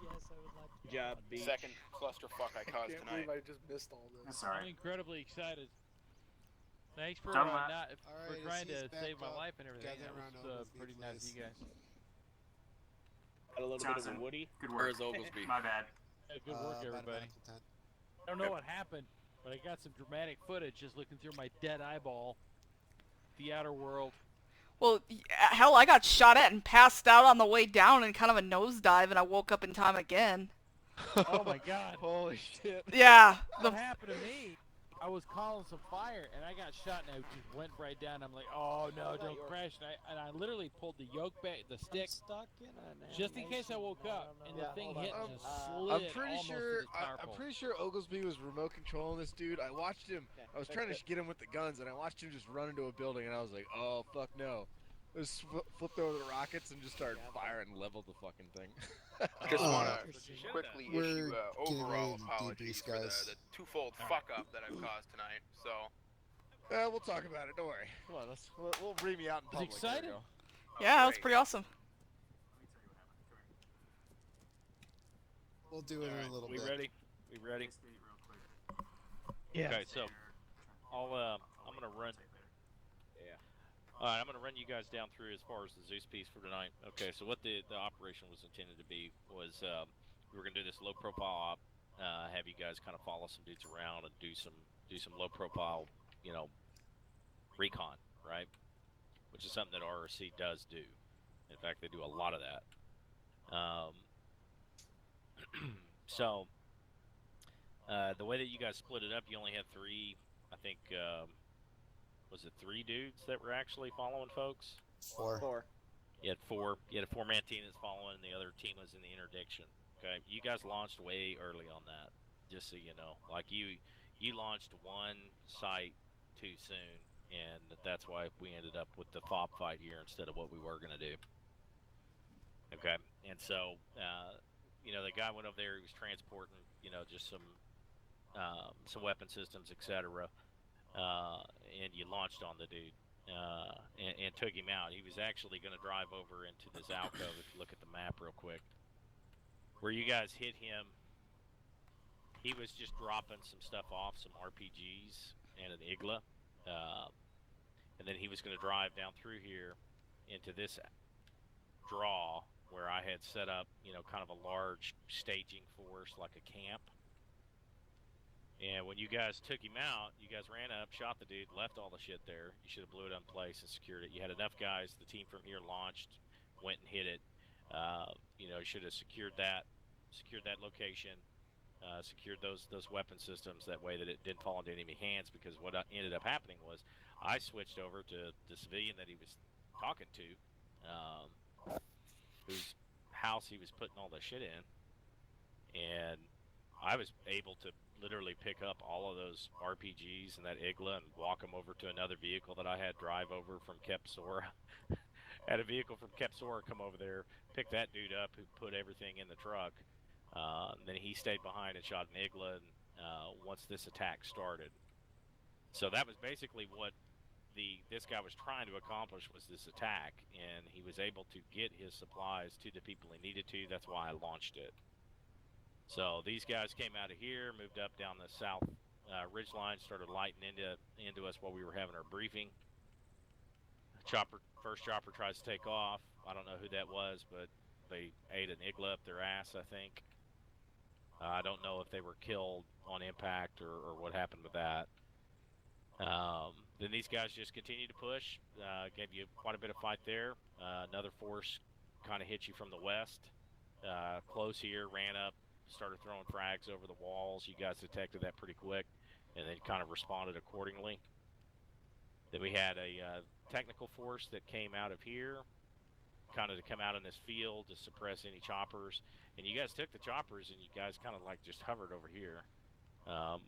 Yes, I would like to. Good job, B. Second clusterfuck I caused tonight. I just missed all this. That's I'm alright. incredibly excited. Thanks for Done that. not for Alright, trying he's to back save my up. life and everything. Gather That around was Oglesby, pretty nice of please. you guys. Got a little bit Johnson. of a Woody. Good Where work. is Oglesby? My bad. Yeah, good work, About everybody. medical tent. I don't know what happened, but I got some dramatic footage just looking through my dead eyeball. The outer world. Well, hell, I got shot at and passed out on the way down in kind of a nosedive, and I woke up in time again. Oh my god. Holy shit. Yeah. What happened to me? I was calling some fire and I got shot and I just went right down. I'm like, oh no, don't crash. And I literally pulled the yoke back, the stick, Stuck in an just in case I woke animation. up and the Yeah, thing hold hit on. and just I'm slid pretty almost sure. to the power I'm pole. pretty sure Oglesby was remote controlling this dude. I watched him. I was trying to get him with the guns, and I watched him just run into a building, and I was like, "Oh fuck no!" I just flipped over the rockets and just started firing and leveled the fucking thing. Just want to Should've quickly We're issue getting overall ready to apologies debrief, for guys. the twofold fuck up that I've caused tonight. So We'll talk about it. Don't worry. Come on, we'll bring me out in Was public. excited? Here we go. Yeah, that was great. pretty awesome. We'll do it in a little We bit. ready? We ready? Yeah. Okay, so I'm gonna run. Yeah. All right, I'm gonna run you guys down through as far as the Zeus piece for tonight. Okay, so what the operation was intended to be was we were gonna do this low profile op, have you guys kind of follow some dudes around and do some low profile, recon, right? Which is something that RRC does do. In fact, they do a lot of that. So the way that you guys split it up, you only had three. I think was it 3 dudes that were actually following folks? 4. You had 4. You had a 4-man team that's following, and the other team was in the interdiction. Okay, you guys launched way early on that, just so you know. Like you launched one site too soon, and that's why we ended up with the fob fight here instead of what we were gonna do. Okay, and so the guy went over there. He was transporting, just some weapon systems, etc. And you launched on the dude and took him out. He was actually going to drive over into this alcove. If you look at the map real quick, where you guys hit him, he was just dropping some stuff off, some RPGs and an Igla, and then he was going to drive down through here into this draw where I had set up, kind of a large staging force, like a camp. And when you guys took him out, you guys ran up, shot the dude, left all the shit there. You should have blew it in place and secured it. You had enough guys. The team from here launched, went and hit it. You should have secured that location, secured those weapon systems. That way that it didn't fall into enemy hands. Because what ended up happening was I switched over to the civilian that he was talking to, whose house he was putting all the shit in, and I was able to literally pick up all of those RPGs and that Igla and walk them over to another vehicle that I had drive over from Kepsora. Had a vehicle from Kepsora come over there, pick that dude up who put everything in the truck. Then he stayed behind and shot an Igla once this attack started. So that was basically what this guy was trying to accomplish, was this attack, and he was able to get his supplies to the people he needed to. That's why I launched it. So these guys came out of here, moved up down the south ridge line, started lighting into us while we were having our briefing. First chopper tries to take off. I don't know who that was, but they ate an Igla up their ass, I think. I don't know if they were killed on impact or what happened with that. Then these guys just continued to push, gave you quite a bit of fight there. Another force kind of hit you from the west, close here, ran up, started throwing frags over the walls. You guys detected that pretty quick and then kind of responded accordingly. Then we had a technical force that came out of here, kind of to come out in this field to suppress any choppers. And you guys took the choppers and you guys kind of like just hovered over here. I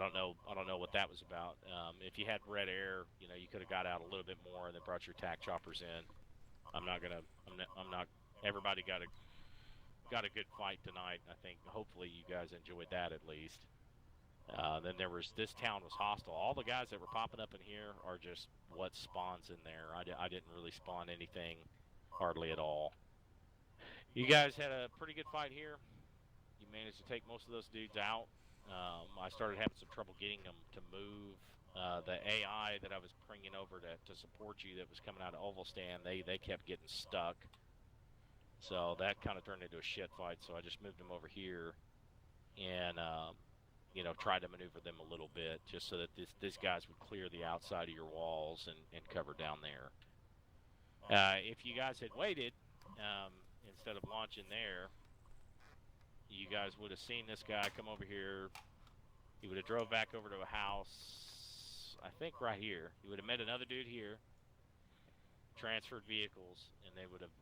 don't know what that was about. If you had red air, you know, you could have got out a little bit more and then brought your tac choppers in. I'm not. Everybody got a good fight tonight. I think hopefully you guys enjoyed that at least. Then this town was hostile. All the guys that were popping up in here are just what spawns in there. I didn't really spawn anything hardly at all. You guys had a pretty good fight here. You managed to take most of those dudes out. I started having some trouble getting them to move. The AI that I was bringing over to support you that was coming out of Ovalstan, they kept getting stuck. So that kind of turned into a shit fight. So I just moved them over here and you know, tried to maneuver them a little bit just so that these guys would clear the outside of your walls and cover down there. If you guys had waited instead of launching there, you guys would have seen this guy come over here. He would have drove back over to a house, I think right here. He would have met another dude here, transferred vehicles, and they would have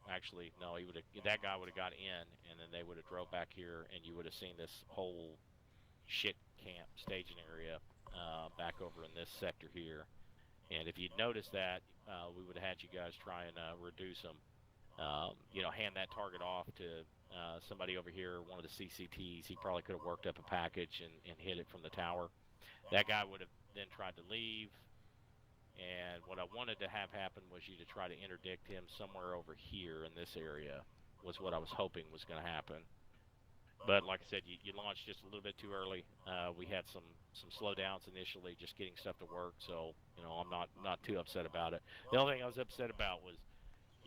actually, no, that guy would have got in, and then they would have drove back here, and you would have seen this whole shit camp staging area back over in this sector here. And if you'd noticed that, we would have had you guys try and reduce them. You know, hand that target off to somebody over here, one of the CCTs. He probably could have worked up a package and hit it from the tower. That guy would have then tried to leave. And what I wanted to have happen was you to try to interdict him somewhere over here in this area was what I was hoping was going to happen. But like I said, you launched just a little bit too early. We had some slowdowns initially, just getting stuff to work. So you know, I'm not too upset about it. The only thing I was upset about was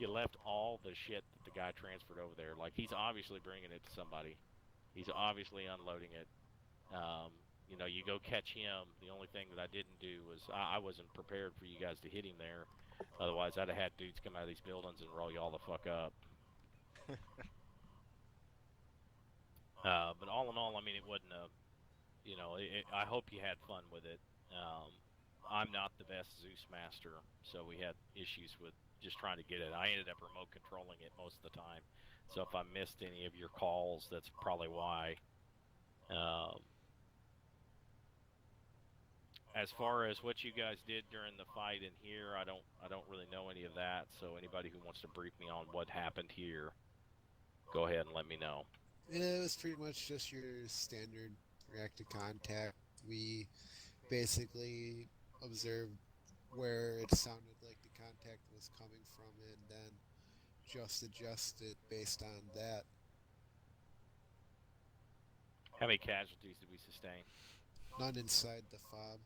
you left all the shit that the guy transferred over there. Like he's obviously bringing it to somebody. He's obviously unloading it. You know, you go catch him. The only thing that I didn't do was I wasn't prepared for you guys to hit him there. Otherwise, I'd have had dudes come out of these buildings and roll you all the fuck up. But all in all, I mean, it wasn't a, you know, I hope you had fun with it. I'm not the best Zeus master, so we had issues with just trying to get it. I ended up remote controlling it most of the time. So if I missed any of your calls, that's probably why. As far as what you guys did during the fight in here, I don't really know any of that. So anybody who wants to brief me on what happened here, go ahead and let me know. It was pretty much just your standard reactive contact. We basically observed where it sounded like the contact was coming from and then just adjusted based on that. How many casualties did we sustain? None inside the fob,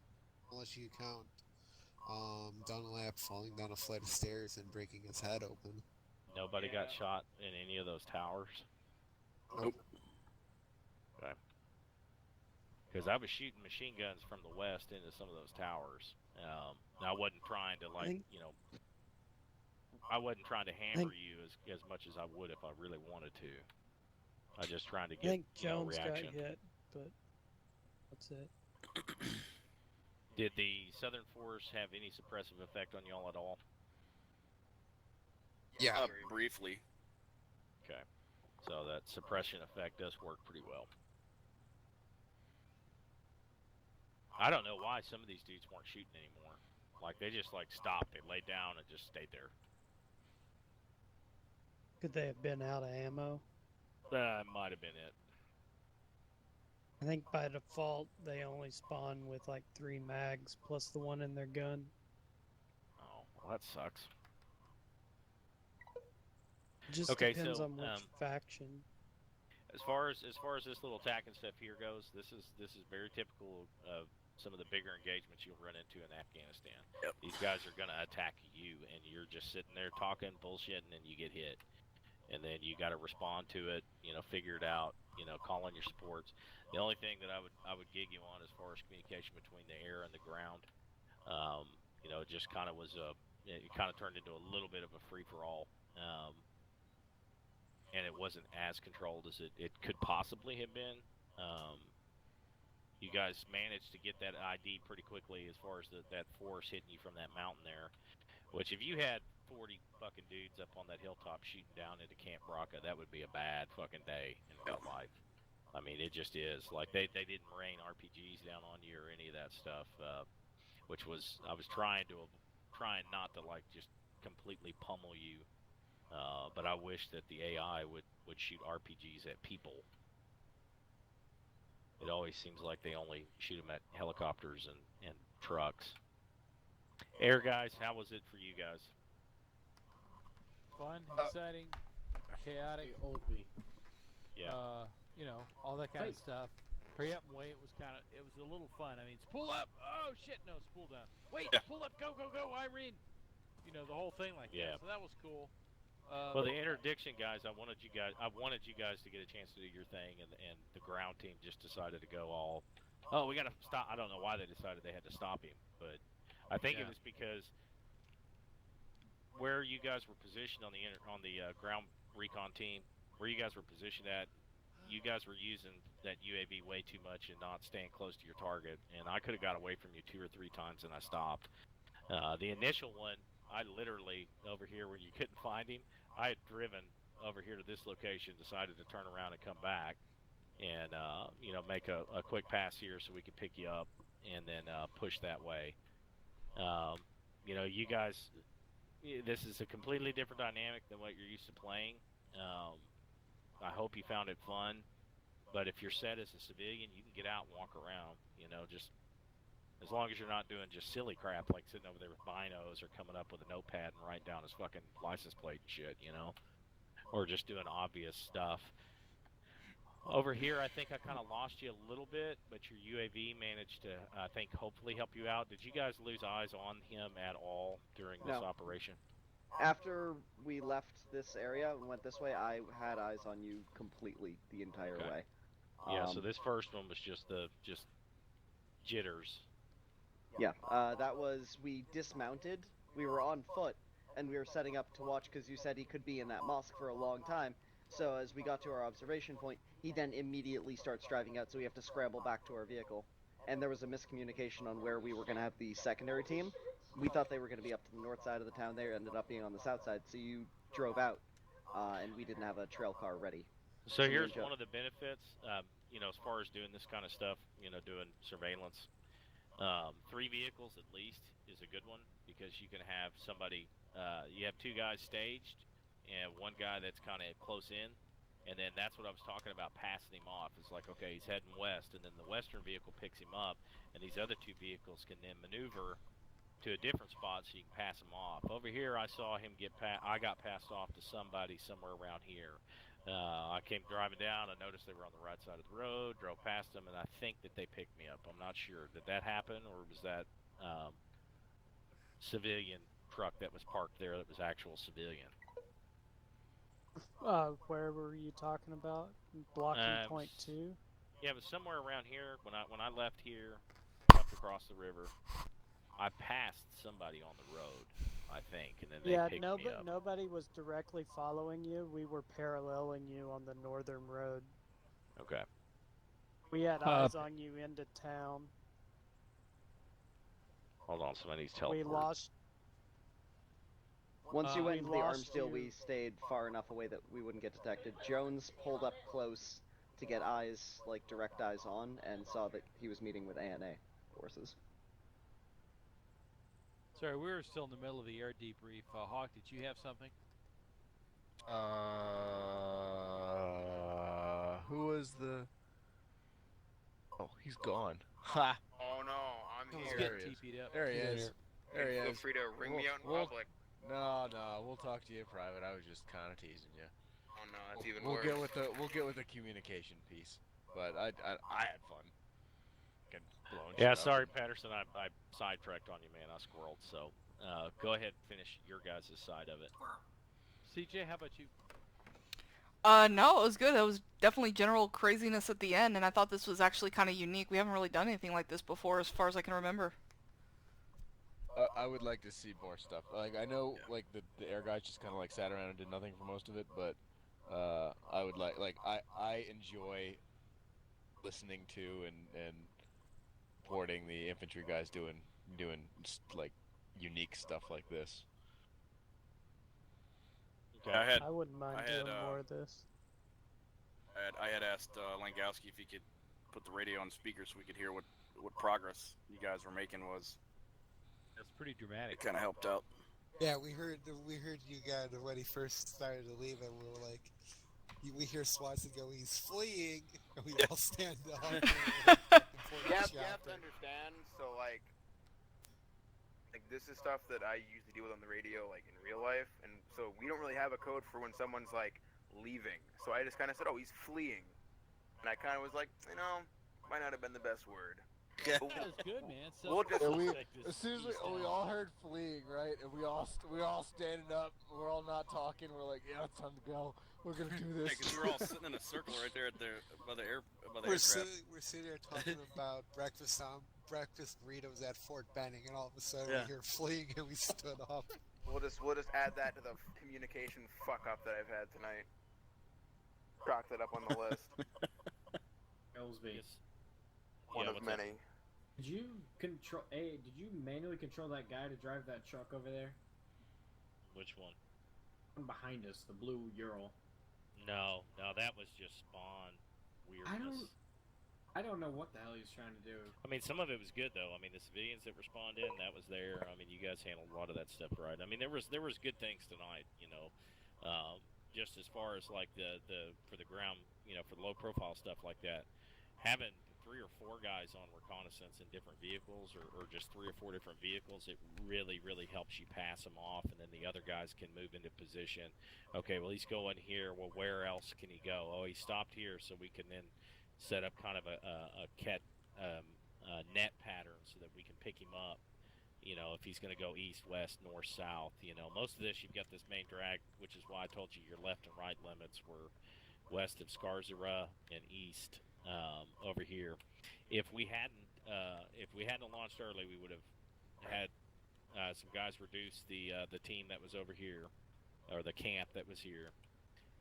unless you count Dunlap falling down a flight of stairs and breaking his head open. Nobody got shot in any of those towers? Nope. Okay. Because I was shooting machine guns from the west into some of those towers. I wasn't trying to, like, you know, I wasn't trying to hammer you as much as I would if I really wanted to. I was just trying to get, Jones reaction. got hit, but that's it. Did the Southern Force have any suppressive effect on y'all at all? Yeah, briefly. Okay. So that suppression effect does work pretty well. I don't know why some of these dudes weren't shooting anymore. Like, they just, like, stopped. They laid down and just stayed there. Could they have been out of ammo? That might have been it. I think by default they only spawn with like 3 mags plus the one in their gun. Oh, well, that sucks. Just okay, depends so, on which faction. As far as this little attack and stuff here goes, this is very typical of some of the bigger engagements you'll run into in Afghanistan. Yep. These guys are going to attack you, and you're just sitting there talking bullshit, and then you get hit. And then you got to respond to it, figure it out, call on your supports. The only thing that I would gig you on as far as communication between the air and the ground, it just kind of was it kind of turned into a little bit of a free-for-all. And it wasn't as controlled as it could possibly have been. You guys managed to get that ID pretty quickly as far as that force hitting you from that mountain there. Which, if you had 40 fucking dudes up on that hilltop shooting down into Camp Braca, that would be a bad fucking day in real life. I mean, it just is. Like, they didn't rain RPGs down on you or any of that stuff, which was, I was trying not to, like, just completely pummel you. But I wish that the AI would shoot RPGs at people. It always seems like they only shoot them at helicopters and trucks. Air guys, how was it for you guys? Fun, exciting, chaotic. Old me. Yeah. You know, all that kind of stuff. Hurry up and wait. It was a little fun. I mean, it's pull up. Oh shit, no, it's pull down. Wait, pull up, go, Irene. You know, the whole thing like that. So that was cool. Well, the interdiction guys, I wanted you guys to get a chance to do your thing, and the ground team just decided to go all. Oh, we got to stop. I don't know why they decided they had to stop him, but I think it was because where you guys were positioned on the ground recon team, where you guys were positioned at, you guys were using that UAV way too much and not staying close to your target, and I could have got away from you 2 or 3 times, and I stopped. The initial one, I literally, over here where you couldn't find him, I had driven over here to this location, decided to turn around and come back, and make a quick pass here so we could pick you up, and then push that way. You guys, this is a completely different dynamic than what you're used to playing. I hope you found it fun, but if you're set as a civilian, you can get out and walk around, just as long as you're not doing just silly crap like sitting over there with binos or coming up with a notepad and writing down his fucking license plate and shit, or just doing obvious stuff. Over here, I think I kind of lost you a little bit, but your UAV managed to, I think, hopefully help you out. Did you guys lose eyes on him at all during this operation? After we left this area and went this way, I had eyes on you completely the entire way. Yeah, so this first one was just jitters. Yeah, that was, we dismounted, we were on foot, and we were setting up to watch because you said he could be in that mosque for a long time. So as we got to our observation point, he then immediately starts driving out, so we have to scramble back to our vehicle. And there was a miscommunication on where we were going to have the secondary team. We thought they were going to be up to the north side of the town. They ended up being on the south side, so you drove out, and we didn't have a trail car ready. So here's one of the benefits, as far as doing this kind of stuff, doing surveillance. 3 vehicles at least is a good one, because you can have somebody, you have 2 guys staged, and 1 guy that's kind of close in, and then that's what I was talking about, passing him off. It's like, okay, he's heading west, and then the western vehicle picks him up, and these other 2 vehicles can then maneuver to a different spot so you can pass him off. Over here, I saw him I got passed off to somebody somewhere around here. I came driving down, I noticed they were on the right side of the road, drove past them, and I think that they picked me up. I'm not sure. Did that happen, or was that civilian truck that was parked there that was actual civilian? Where were you talking about? Blocking point 2? Yeah, it was somewhere around here. When I left here, jumped across the river, I passed somebody on the road, I think, and then they picked me up. Nobody was directly following you. We were paralleling you on the northern road. Okay. We had eyes on you into town. Hold on, somebody needs teleport. We lost. Once you went into the arms deal, we stayed far enough away that we wouldn't get detected. Jones pulled up close to get eyes, like direct eyes on, and saw that he was meeting with ANA forces. Sorry, we were still in the middle of the air debrief. Hawk, did you have something? Who was the... Oh, he's gone. Ha! Oh no, I'm here. There he is. There he is. There he is. Feel free to ring me out in public. No, we'll talk to you in private. I was just kind of teasing you. Oh no, that's even worse. We'll get with the communication piece. But I had fun. Getting blown. Yeah, sorry, Patterson. I sidetracked on you, man. I squirreled. So go ahead and finish your guys' side of it. CJ, how about you? No, it was good. It was definitely general craziness at the end, and I thought this was actually kind of unique. We haven't really done anything like this before, as far as I can remember. I would like to see more stuff. Like, I know, like, the air guys just kind of, like, sat around and did nothing for most of it, but I would I enjoy listening to and supporting the infantry guys doing like unique stuff like this. I wouldn't mind doing more of this. I had asked Langowski if he could put the radio on speaker so we could hear what progress you guys were making was. That's pretty dramatic. It kind of helped out. Yeah, we heard you guys when he first started to leave, and we were like, we hear Swanson go, "He's fleeing," and we all stand up. You have to understand. So like this is stuff that I usually deal with on the radio, like in real life, and so we don't really have a code for when someone's like leaving. So I just kind of said, "Oh, he's fleeing," and I kind of was like, might not have been the best word. That was good, man. We'll just. As soon as we all heard fleeing, right, and we all standing up, we're all not talking. We're like, yeah, it's time to go. We're gonna do this. Because we're all sitting in a circle right there by the aircraft. We're sitting there talking about breakfast burritos at Fort Benning, and all of a sudden we hear fleeing, and we stood up. We'll just add that to the communication fuck up that I've had tonight. Chalk that up on the list. Ellsby. One of many. Did you manually control that guy to drive that truck over there? Which one? One behind us, the blue Ural. No, that was just spawn weirdness. I don't know what the hell he was trying to do. I mean, some of it was good though. I mean, the civilians that responded in, that was there. I mean, you guys handled a lot of that stuff right. I mean, there was good things tonight. Just as far as like the for the ground, for the low profile stuff like that, having 3 or 4 guys on reconnaissance in different vehicles, or just 3 or 4 different vehicles, it really helps you pass them off, and then the other guys can move into position. Okay, well, he's going here. Well, where else can he go? Oh, he stopped here, so we can then set up kind of a net pattern so that we can pick him up. If he's going to go east, west, north, south. Most of this, you've got this main drag, which is why I told you your left and right limits were west of Scarzera and east. Over here, if we hadn't launched early, we would have had some guys reduce the team that was over here, or the camp that was here,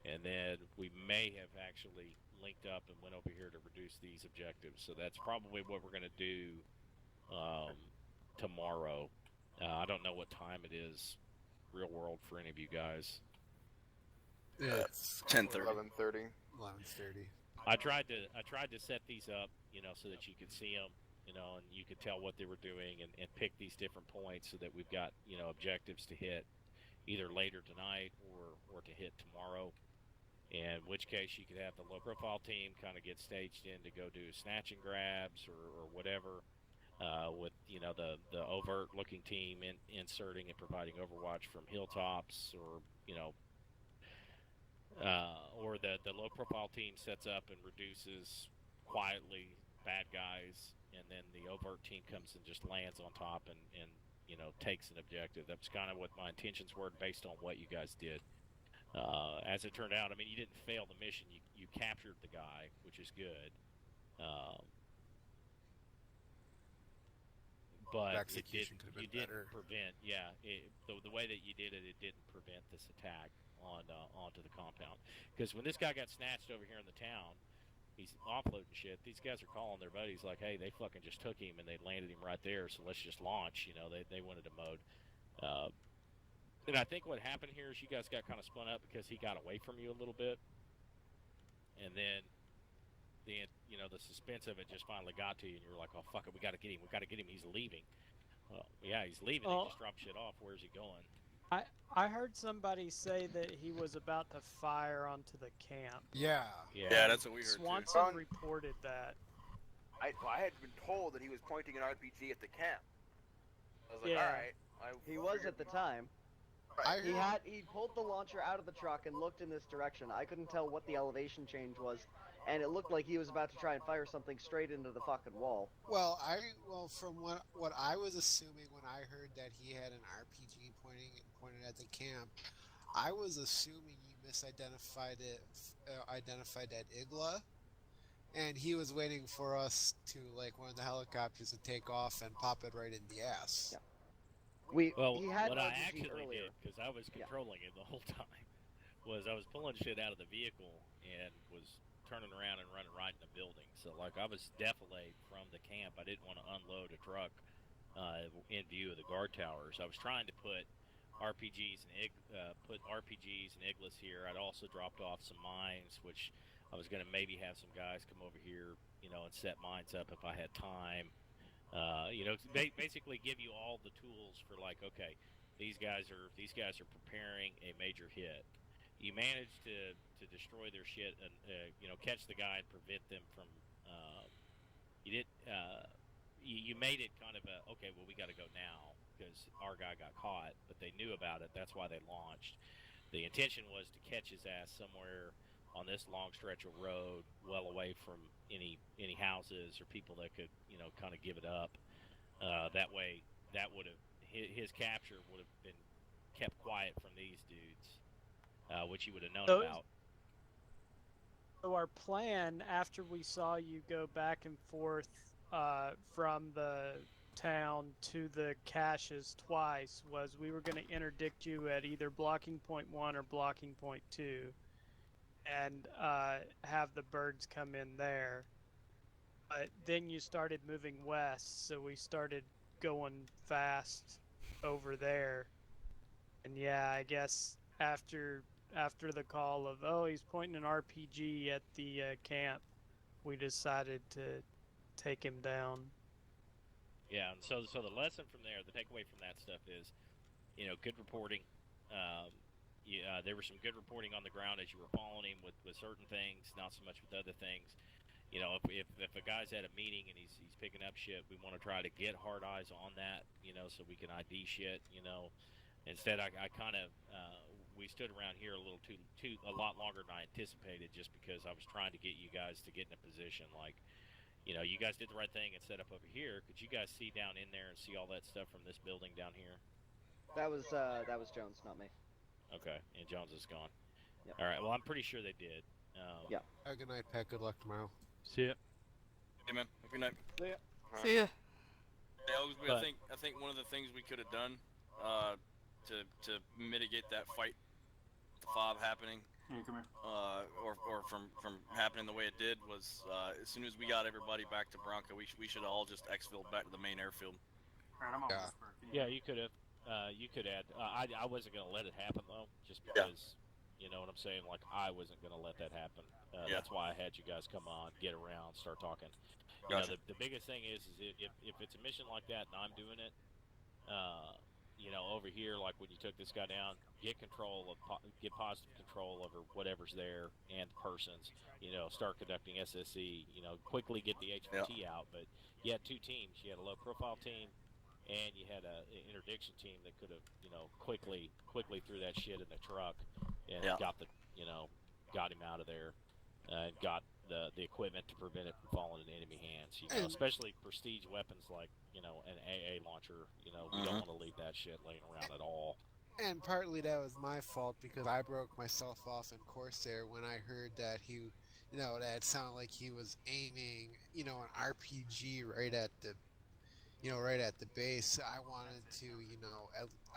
and then we may have actually linked up and went over here to reduce these objectives. So that's probably what we're going to do tomorrow. I don't know what time it is, real world, for any of you guys. It's 10:30. 11:30. 11:30. I tried to set these up, so that you could see them, and you could tell what they were doing, and pick these different points so that we've got, objectives to hit either later tonight or to hit tomorrow. In which case you could have the low profile team kind of get staged in to go do snatch and grabs or whatever, with the overt looking team inserting and providing overwatch from hilltops, or or the low profile team sets up and reduces quietly bad guys, and then the overt team comes and just lands on top and takes an objective. That's kind of what my intentions were based on what you guys did. As it turned out, I mean, you didn't fail the mission. You captured the guy, which is good. But execution could have been better. Prevent. Yeah, the way that you did it, it didn't prevent this attack onto the compound. Because when this guy got snatched over here in the town, he's offloading shit. These guys are calling their buddies like, "Hey, they fucking just took him and they landed him right there. So let's just launch." They wanted to mode. And I think what happened here is you guys got kind of spun up because he got away from you a little bit, and then the suspense of it just finally got to you, and you were like, "Oh fuck it, we got to get him. He's leaving." Well, yeah, he's leaving. He just dropped shit off. Where's he going? I heard somebody say that he was about to fire onto the camp. Yeah, that's what we heard. Swanson reported that. I had been told that he was pointing an RPG at the camp. I was like, Yeah. all right. He was at the time. Right. He pulled the launcher out of the truck and looked in this direction. I couldn't tell what the elevation change was, and it looked like he was about to try and fire something straight into the fucking wall. Well, from what I was assuming when I heard that he had an RPG pointed at the camp, I was assuming you misidentified identified that Igla, and he was waiting for us to one of the helicopters to take off and pop it right in the ass. Yeah. He had what I RPG actually earlier. did, because I was controlling it the whole time, was I was pulling shit out of the vehicle and was turning around and running right in the building. So like I was defilade from the camp. I didn't want to unload a truck in view of the guard towers. I was trying to put RPGs and Iglis here. I'd also dropped off some mines, which I was going to maybe have some guys come over here, and set mines up if I had time. Basically give you all the tools for like, okay, these guys are preparing a major hit. You manage to destroy their shit and catch the guy and prevent them from. You made it kind of a okay. Well, we got to go now because our guy got caught, but they knew about it. That's why they launched. The intention was to catch his ass somewhere on this long stretch of road, well away from any houses or people that could kind of give it up. That way, that would have his capture would have been kept quiet from these dudes, which he would have known about. So our plan, after we saw you go back and forth from the town to the caches twice, was we were going to interdict you at either blocking point 1 or blocking point 2, and have the birds come in there. But then you started moving west, so we started going fast over there. And yeah, I guess after the call of, oh, he's pointing an RPG at the camp, we decided to take him down. Yeah, and so the lesson from there, the takeaway from that stuff is, good reporting. There was some good reporting on the ground as you were following him with certain things, not so much with other things. If a guy's at a meeting and he's picking up shit, we want to try to get hard eyes on that, so we can ID shit, Instead, I kind of we stood around here a lot longer than I anticipated, just because I was trying to get you guys to get in a position like, you guys did the right thing and set up over here. Could you guys see down in there and see all that stuff from this building down here? That was Jones, not me. Okay, and Jones is gone. Yep. All right, well, I'm pretty sure they did. Yeah. Good night, Pat. Good luck tomorrow. See ya. Hey, man. Good night. See ya. See ya. Yeah, I think one of the things we could have done to mitigate that fight, the fob happening, or from happening the way it did, was as soon as we got everybody back to Bronco, we should all just exfil back to the main airfield. Yeah, you could have. You could add. I wasn't going to let it happen though, just because. You know what I'm saying? Like, I wasn't going to let that happen. That's why I had you guys come on, get around, start talking. Gotcha. The biggest thing is if it's a mission like that and I'm doing it, over here, like when you took this guy down, get positive control over whatever's there and persons. Start conducting SSE. Quickly get the HVT out. But you had two teams. You had a low-profile team, and you had an interdiction team that could have, quickly threw that shit in the truck and got him out of there, and got the equipment to prevent it from falling in enemy hands. Especially prestige weapons like an AA launcher. We don't want to leave that shit laying around at all. And partly that was my fault, because I broke myself off in Corsair when I heard that that it sounded like he was aiming, an RPG right at the base. I wanted to,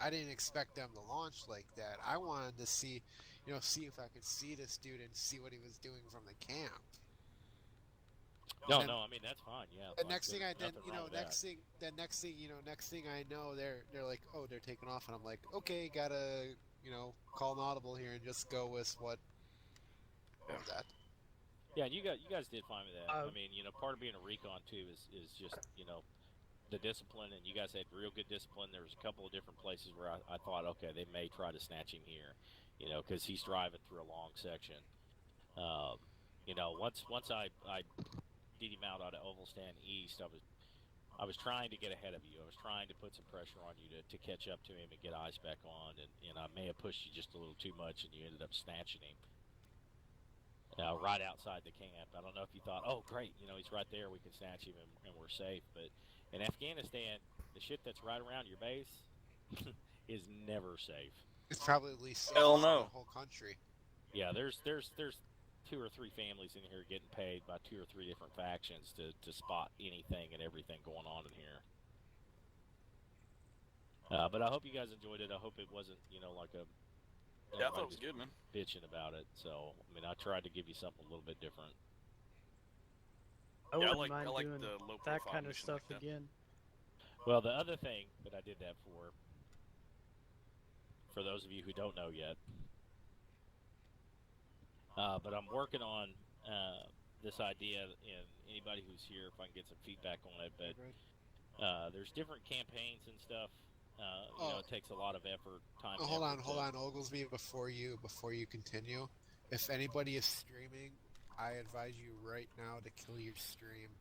I didn't expect them to launch like that. I wanted to see if I could see this dude and see what he was doing from the camp. No, I mean, that's fine. Yeah. The next thing I know, they're like, oh, they're taking off, and I'm like, okay, gotta, call an audible here and just go with what was that. Yeah, you guys did fine with that. I mean, part of being a recon too is just, the discipline, and you guys had real good discipline. There was a couple of different places where I thought, okay, they may try to snatch him here, because he's driving through a long section. Once I did him out of Ovalstan East, I was trying to get ahead of you. I was trying to put some pressure on you to catch up to him and get eyes back on, and I may have pushed you just a little too much, and you ended up snatching him right outside the camp. I don't know if you thought, oh, great, he's right there, we can snatch him and we're safe, but in Afghanistan, the shit that's right around your base is never safe. It's probably safe Hell in no. the whole country. Yeah, there's 2 or 3 families in here getting paid by 2 or 3 different factions to spot anything and everything going on in here. But I hope you guys enjoyed it. I hope it wasn't, like a Yeah, I everybody thought it was good, man. bitching about it. So I mean, I tried to give you something a little bit different. I Yeah, I wouldn't mind like doing the low that profile kind of mission stuff like that. again. Well, the other thing that I did that for those of you who don't know yet, but I'm working on this idea, and anybody who's here, if I can get some feedback on it, but there's different campaigns and stuff. You know, it takes a lot of effort, time, and hold effort. on, Oglesby. Before you continue, if anybody is streaming, I advise you right now to kill your stream.